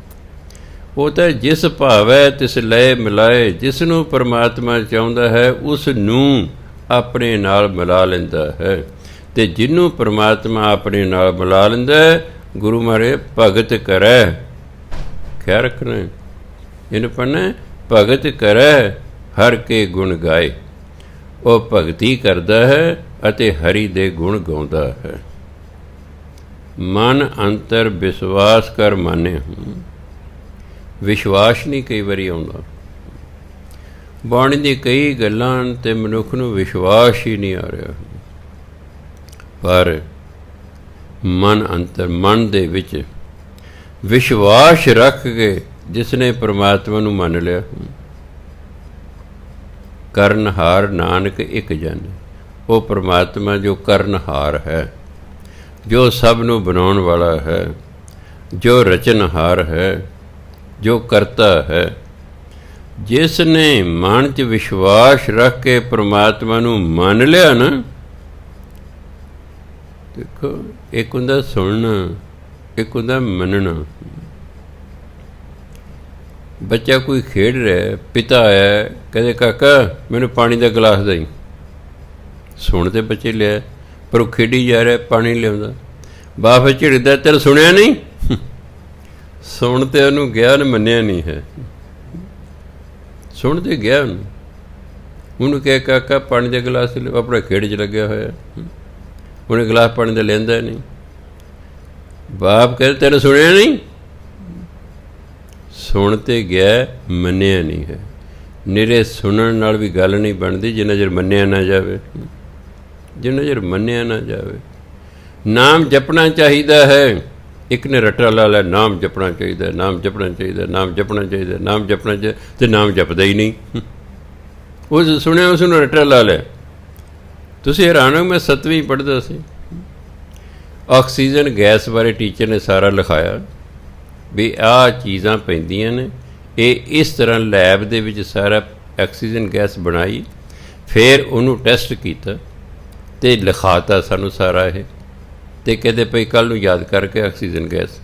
ਉਹ ਤਾਂ ਜਿਸ ਭਾਵੈ ਤਿਸ ਲੈ ਮਿਲਾਏ। ਜਿਸ ਨੂੰ ਪਰਮਾਤਮਾ ਚਾਹੁੰਦਾ ਹੈ ਉਸ ਨੂੰ ਆਪਣੇ ਨਾਲ ਮਿਲਾ ਲੈਂਦਾ ਹੈ, ਅਤੇ ਜਿਹਨੂੰ ਪਰਮਾਤਮਾ ਆਪਣੇ ਨਾਲ ਮਿਲਾ ਲੈਂਦਾ ਹੈ ਗੁਰੂ ਮਹਾਰਾਜ ਭਗਤ ਕਰੈ। ਖਿਆਲ ਰੱਖਣਾ, ਇਹਨੂੰ ਪੜ੍ਹਨਾ ਭਗਤ ਕਰੈ ਹਰਿ ਕੇ ਗੁਣ ਗਾਏ। ਉਹ ਭਗਤੀ ਕਰਦਾ ਹੈ ਅਤੇ ਹਰੀ ਦੇ ਗੁਣ ਗਾਉਂਦਾ ਹੈ। ਮਨ ਅੰਤਰ ਵਿਸ਼ਵਾਸ ਕਰ ਮਾਨੇ। ਵਿਸ਼ਵਾਸ ਨਹੀਂ ਕਈ ਵਾਰੀ ਆਉਂਦਾ। ਬਾਣੀ ਦੀ ਕਈ ਗੱਲਾਂ 'ਤੇ ਮਨੁੱਖ ਨੂੰ ਵਿਸ਼ਵਾਸ ਹੀ ਨਹੀਂ ਆ ਰਿਹਾ। ਪਰ ਮਨ ਅੰਤਰ, ਮਨ ਦੇ ਵਿੱਚ ਵਿਸ਼ਵਾਸ ਰੱਖ ਕੇ ਜਿਸਨੇ ਪਰਮਾਤਮਾ ਨੂੰ ਮੰਨ ਲਿਆ। ਕਰਨਹਾਰ ਨਾਨਕ ਇੱਕ ਜਨ, ਉਹ ਪਰਮਾਤਮਾ ਜੋ ਕਰਨਹਾਰ ਹੈ, ਜੋ ਸਭ ਨੂੰ ਬਣਾਉਣ ਵਾਲਾ ਹੈ, ਜੋ ਰਚਨਹਾਰ ਹੈ, ਜੋ ਕਰਤਾ ਹੈ, ਜਿਸ ਨੇ ਮਨ 'ਚ ਵਿਸ਼ਵਾਸ ਰੱਖ ਕੇ ਪਰਮਾਤਮਾ ਨੂੰ ਮੰਨ ਲਿਆ ਨਾ। ਦੇਖੋ, ਇੱਕ ਹੁੰਦਾ ਸੁਣਨਾ, ਇੱਕ ਹੁੰਦਾ ਮੰਨਣਾ। ਬੱਚਾ ਕੋਈ ਖੇਡ ਰਿਹਾ, ਪਿਤਾ ਆਇਆ, ਕਹਿੰਦੇ ਕਾਕਾ ਮੈਨੂੰ ਪਾਣੀ ਦਾ ਗਲਾਸ ਦੇਈ। ਸੁਣ ਤੇ ਬੱਚੇ ਲਿਆ, ਪਰ ਉਹ ਖੇਡੀ ਜਾ ਰਿਹਾ, ਪਾਣੀ ਲਿਆਉਂਦਾ। ਬਾਪ ਝਿੜਕਦਾ, ਤੈਨੂੰ ਸੁਣਿਆ ਨਹੀਂ। ਸੁਣ ਤੇ ਉਹਨੂੰ ਗਿਆ, ਉਹਨੇ ਮੰਨਿਆ ਨਹੀਂ ਹੈ। ਸੁਣ ਤੇ ਗਿਆ ਉਹਨੂੰ ਕਿਹਾ ਕਾਕਾ ਪਾਣੀ ਦਾ ਗਲਾਸ ਲਿਓ, ਆਪਣਾ ਖੇਡ 'ਚ ਲੱਗਿਆ ਹੋਇਆ। ਉਹਨੇ ਗਲਾਸ ਪਾਣੀ ਦਾ ਲੈਂਦਾ ਨਹੀਂ। ਬਾਪ ਕਹਿੰਦਾ ਤੈਨੂੰ ਸੁਣਿਆ ਨਹੀਂ। ਸੁਣ ਤੇ ਗਿਆ, ਮੰਨਿਆ ਨਹੀਂ ਹੈ। ਨਿਰੇ ਸੁਣਨ ਨਾਲ ਵੀ ਗੱਲ ਨਹੀਂ ਬਣਦੀ ਜਿੰਨਾ ਚਿਰ ਮੰਨਿਆ ਨਾ ਜਾਵੇ, ਜਿੰਨਾ ਚਿਰ ਮੰਨਿਆ ਨਾ ਜਾਵੇ। ਨਾਮ ਜਪਣਾ ਚਾਹੀਦਾ ਹੈ। ਇੱਕ ਨੇ ਰੱਟਾ ਲਾ ਲਿਆ, ਨਾਮ ਜਪਣਾ ਚਾਹੀਦਾ, ਨਾਮ ਜਪਣਾ ਚਾਹੀਦਾ, ਨਾਮ ਜਪਣਾ ਚਾਹੀਦਾ, ਨਾਮ ਜਪਣਾ ਚਾਹੀਦਾ, ਅਤੇ ਨਾਮ ਜਪਦਾ ਹੀ ਨਹੀਂ। ਉਹ ਸੁਣਿਆ, ਉਸ ਨੂੰ ਰੱਟਾ ਲਾ ਲਿਆ। ਤੁਸੀਂ ਹੈਰਾਨ ਹੋ, ਮੈਂ 7ਵੀਂ ਪੜ੍ਹਦਾ ਸੀ। ਆਕਸੀਜਨ ਗੈਸ ਬਾਰੇ ਟੀਚਰ ਨੇ ਸਾਰਾ ਲਿਖਾਇਆ ਵੀ ਆਹ ਚੀਜ਼ਾਂ ਪੈਂਦੀਆਂ ਨੇ, ਇਹ ਇਸ ਤਰ੍ਹਾਂ ਲੈਬ ਦੇ ਵਿੱਚ ਸਾਰਾ ਆਕਸੀਜਨ ਗੈਸ ਬਣਾਈ, ਫਿਰ ਉਹਨੂੰ ਟੈਸਟ ਕੀਤਾ ਅਤੇ ਲਿਖਾਤਾ ਸਾਨੂੰ ਸਾਰਾ ਇਹ। ਅਤੇ ਕਹਿੰਦੇ ਭਈ ਕੱਲ੍ਹ ਨੂੰ ਯਾਦ ਕਰਕੇ ਆਕਸੀਜਨ ਗੈਸ।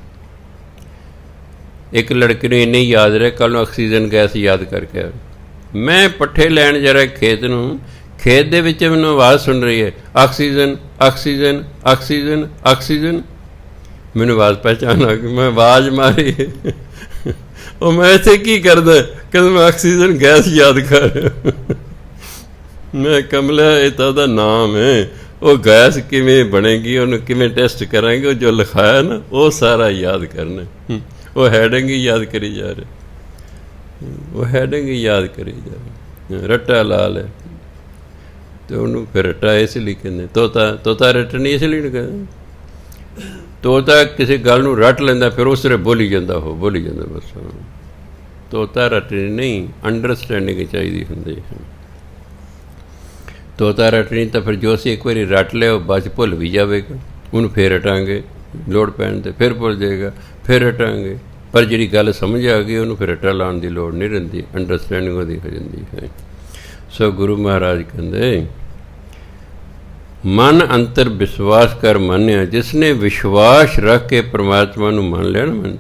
ਇੱਕ ਲੜਕੇ ਨੂੰ ਇੰਨੇ ਯਾਦ ਰਿਹਾ, ਕੱਲ੍ਹ ਨੂੰ ਆਕਸੀਜਨ ਗੈਸ ਯਾਦ ਕਰਕੇ ਆਵੇ। ਮੈਂ ਪੱਠੇ ਲੈਣ ਜਾ ਰਿਹਾ ਖੇਤ ਨੂੰ, ਖੇਤ ਦੇ ਵਿੱਚ ਮੈਨੂੰ ਆਵਾਜ਼ ਸੁਣ ਰਹੀ ਹੈ, ਆਕਸੀਜਨ ਆਕਸੀਜਨ ਆਕਸੀਜਨ ਆਕਸੀਜਨ। ਮੈਨੂੰ ਆਵਾਜ਼ ਪਹਿਚਾਣ ਆ ਗਈ, ਮੈਂ ਆਵਾਜ਼ ਮਾਰੀ। ਉਹ ਮੈਂ ਇੱਥੇ ਕੀ ਕਰਦਾ? ਕਹਿੰਦਾ ਮੈਂ ਆਕਸੀਜਨ ਗੈਸ ਯਾਦ ਕਰ ਰਿਹਾ। ਮੈਂ ਕਮਲਾ, ਇਹ ਤਾਂ ਉਹਦਾ ਨਾਮ ਹੈ। ਉਹ ਗੈਸ ਕਿਵੇਂ ਬਣੇਗੀ, ਉਹਨੂੰ ਕਿਵੇਂ ਟੈਸਟ ਕਰਾਂਗੇ, ਉਹ ਜੋ ਲਿਖਾਇਆ ਨਾ ਉਹ ਸਾਰਾ ਯਾਦ ਕਰਨਾ। ਉਹ ਹੈਡਿੰਗ ਹੀ ਯਾਦ ਕਰੀ ਜਾ ਰਿਹਾ, ਉਹ ਹੈਡਿੰਗ ਹੀ ਯਾਦ ਕਰੀ ਜਾ ਰਿਹਾ। ਰੱਟਾ ਲਾ ਲਿਆ ਅਤੇ ਉਹਨੂੰ ਫਿਰ ਰੱਟਾ ਇਸ ਲਈ ਕਹਿੰਦੇ। ਤੋਤਾ ਰੱਟ ਨਹੀਂ ਇਸ ਲਈ ਨਹੀਂ ਕਹਿੰਦੇ। ਤੋਤਾ ਕਿਸੇ ਗੱਲ ਨੂੰ ਰੱਟ ਲੈਂਦਾ, ਫਿਰ ਉਸ ਤਰ੍ਹਾਂ ਬੋਲੀ ਜਾਂਦਾ, ਉਹ ਬੋਲੀ ਜਾਂਦਾ ਬਸ। ਤੋਤਾ ਰੱਟਣੀ ਨਹੀਂ, ਅੰਡਰਸਟੈਂਡਿੰਗ ਚਾਹੀਦੀ ਹੁੰਦੀ ਹੈ। ਤੋਤਾ ਰੱਟਣੀ ਤਾਂ ਫਿਰ ਜੋ ਅਸੀਂ ਇੱਕ ਵਾਰੀ ਰੱਟ ਲਿਆ ਉਹ ਬਾਅਦ 'ਚ ਭੁੱਲ ਵੀ ਜਾਵੇਗਾ। ਉਹਨੂੰ ਫਿਰ ਰਟਾਂਗੇ, ਲੋੜ ਪੈਣ 'ਤੇ ਫਿਰ ਭੁੱਲ ਜਾਏਗਾ, ਫਿਰ ਰਟਾਂਗੇ। ਪਰ ਜਿਹੜੀ ਗੱਲ ਸਮਝ ਆ ਗਈ ਉਹਨੂੰ ਫਿਰ ਰੱਟਾ ਲਾਉਣ ਦੀ ਲੋੜ ਨਹੀਂ ਰਹਿੰਦੀ, ਅੰਡਰਸਟੈਂਡਿੰਗ ਉਹਦੀ ਹੋ ਜਾਂਦੀ ਹੈ। ਸੋ ਗੁਰੂ ਮਹਾਰਾਜ ਕਹਿੰਦੇ ਮਨ ਅੰਤਰ ਵਿਸ਼ਵਾਸ ਕਰ ਮੰਨਿਆ, ਜਿਸ ਨੇ ਵਿਸ਼ਵਾਸ ਰੱਖ ਕੇ ਪਰਮਾਤਮਾ ਨੂੰ ਮੰਨ ਲਿਆ ਨਾ।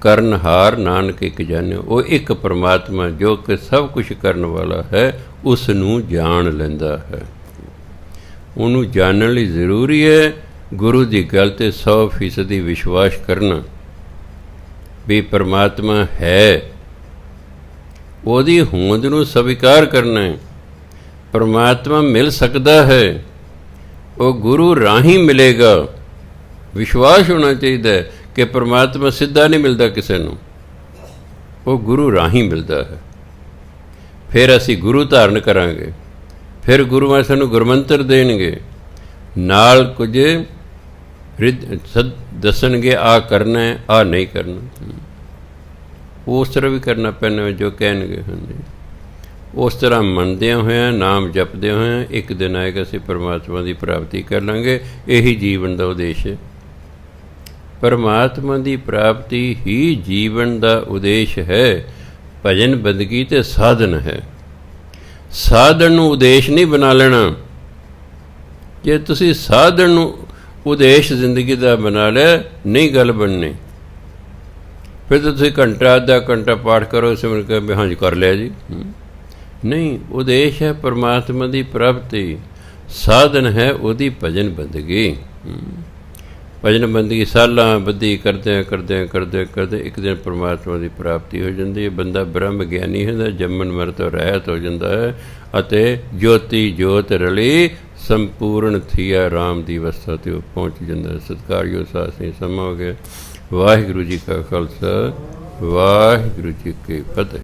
ਕਰਨਹਾਰ ਨਾਨਕ ਇੱਕ ਜਾਣਿਆ, ਉਹ ਇੱਕ ਪਰਮਾਤਮਾ ਜੋ ਕਿ ਸਭ ਕੁਛ ਕਰਨ ਵਾਲਾ ਹੈ, ਉਸ ਨੂੰ ਜਾਣ ਲੈਂਦਾ ਹੈ। ਉਹਨੂੰ ਜਾਣਨ ਲਈ ਜ਼ਰੂਰੀ ਹੈ ਗੁਰੂ ਦੀ ਗੱਲ 'ਤੇ 100% ਵਿਸ਼ਵਾਸ ਕਰਨਾ ਵੀ ਪਰਮਾਤਮਾ ਹੈ। ਉਹਦੀ ਹੋਂਦ ਨੂੰ ਸਵੀਕਾਰ ਕਰਨਾ ਹੈ। ਪਰਮਾਤਮਾ ਮਿਲ ਸਕਦਾ ਹੈ, ਉਹ ਗੁਰੂ ਰਾਹੀਂ ਮਿਲੇਗਾ। ਵਿਸ਼ਵਾਸ ਹੋਣਾ ਚਾਹੀਦਾ ਹੈ ਕਿ ਪਰਮਾਤਮਾ ਸਿੱਧਾ ਨਹੀਂ ਮਿਲਦਾ ਕਿਸੇ ਨੂੰ, ਉਹ ਗੁਰੂ ਰਾਹੀਂ ਮਿਲਦਾ ਹੈ। ਫਿਰ ਅਸੀਂ ਗੁਰੂ ਧਾਰਨ ਕਰਾਂਗੇ, ਫਿਰ ਗੁਰੂਆਂ ਸਾਨੂੰ ਗੁਰਮੰਤਰ ਦੇਣਗੇ, ਨਾਲ ਕੁਝ ਦੱਸਣਗੇ, ਆਹ ਕਰਨਾ ਹੈ, ਆਹ ਨਹੀਂ ਕਰਨਾ। ਉਸ ਤਰ੍ਹਾਂ ਵੀ ਕਰਨਾ ਪੈਣਾ ਜੋ ਕਹਿਣਗੇ। ਹਾਂਜੀ, ਉਸ ਤਰ੍ਹਾਂ ਮੰਨਦਿਆਂ ਹੋਇਆਂ, ਨਾਮ ਜਪਦਿਆਂ ਹੋਇਆਂ, ਇੱਕ ਦਿਨ ਆਏਗਾ ਅਸੀਂ ਪਰਮਾਤਮਾ ਦੀ ਪ੍ਰਾਪਤੀ ਕਰ ਲਾਂਗੇ। ਇਹੀ ਜੀਵਨ ਦਾ ਉਦੇਸ਼ ਹੈ। ਪਰਮਾਤਮਾ ਦੀ ਪ੍ਰਾਪਤੀ ਹੀ ਜੀਵਨ ਦਾ ਉਦੇਸ਼ ਹੈ। ਭਜਨ ਬੰਦਗੀ ਤੇ ਸਾਧਨ ਹੈ। ਸਾਧਨ ਨੂੰ ਉਦੇਸ਼ ਨਹੀਂ ਬਣਾ ਲੈਣਾ। ਜੇ ਤੁਸੀਂ ਸਾਧਨ ਨੂੰ ਉਦੇਸ਼ ਜ਼ਿੰਦਗੀ ਦਾ ਬਣਾ ਲਿਆ, ਨਹੀਂ ਗੱਲ ਬਣਨੀ। ਫਿਰ ਤਾਂ ਤੁਸੀਂ ਘੰਟਾ ਅੱਧਾ ਘੰਟਾ ਪਾਠ ਕਰੋ, ਸਿਮਰਨ ਕਰ ਵੀ ਹਾਂਜੀ ਕਰ ਲਿਆ ਜੀ। ਨਹੀਂ, ਉਦੇਸ਼ ਹੈ ਪਰਮਾਤਮਾ ਦੀ ਪ੍ਰਾਪਤੀ, ਸਾਧਨ ਹੈ ਉਹਦੀ ਭਜਨ ਬੰਦਗੀ। ਭਜਨ ਬੰਦਗੀ ਸਾਲਾਂ ਬੱਧੀ ਕਰਦਿਆਂ ਕਰਦਿਆਂ ਕਰਦਿਆਂ ਕਰਦੇ ਇੱਕ ਦਿਨ ਪਰਮਾਤਮਾ ਦੀ ਪ੍ਰਾਪਤੀ ਹੋ ਜਾਂਦੀ ਹੈ। ਬੰਦਾ ਬ੍ਰਹਮ ਗਿਆਨੀ ਹੁੰਦਾ, ਜੰਮਨ ਮਰਨ ਤੋਂ ਰਹਿਤ ਹੋ ਜਾਂਦਾ ਹੈ ਅਤੇ ਜੋਤੀ ਜੋਤ ਰਲੀ ਸੰਪੂਰਨ ਥੀਆ ਰਾਮ ਦੀ ਅਵਸਥਾ 'ਤੇ ਉਹ ਪਹੁੰਚ ਜਾਂਦਾ ਹੈ। ਸਤਿਕਾਰਯੋਗ ਸਾਧ ਸੰਗਤ, ਸਮਾਂ ਹੋ ਗਿਆ। ਵਾਹਿਗੁਰੂ ਜੀ ਕਾ ਖਾਲਸਾ, ਵਾਹਿਗੁਰੂ ਜੀ ਕੀ ਫਤਿਹ।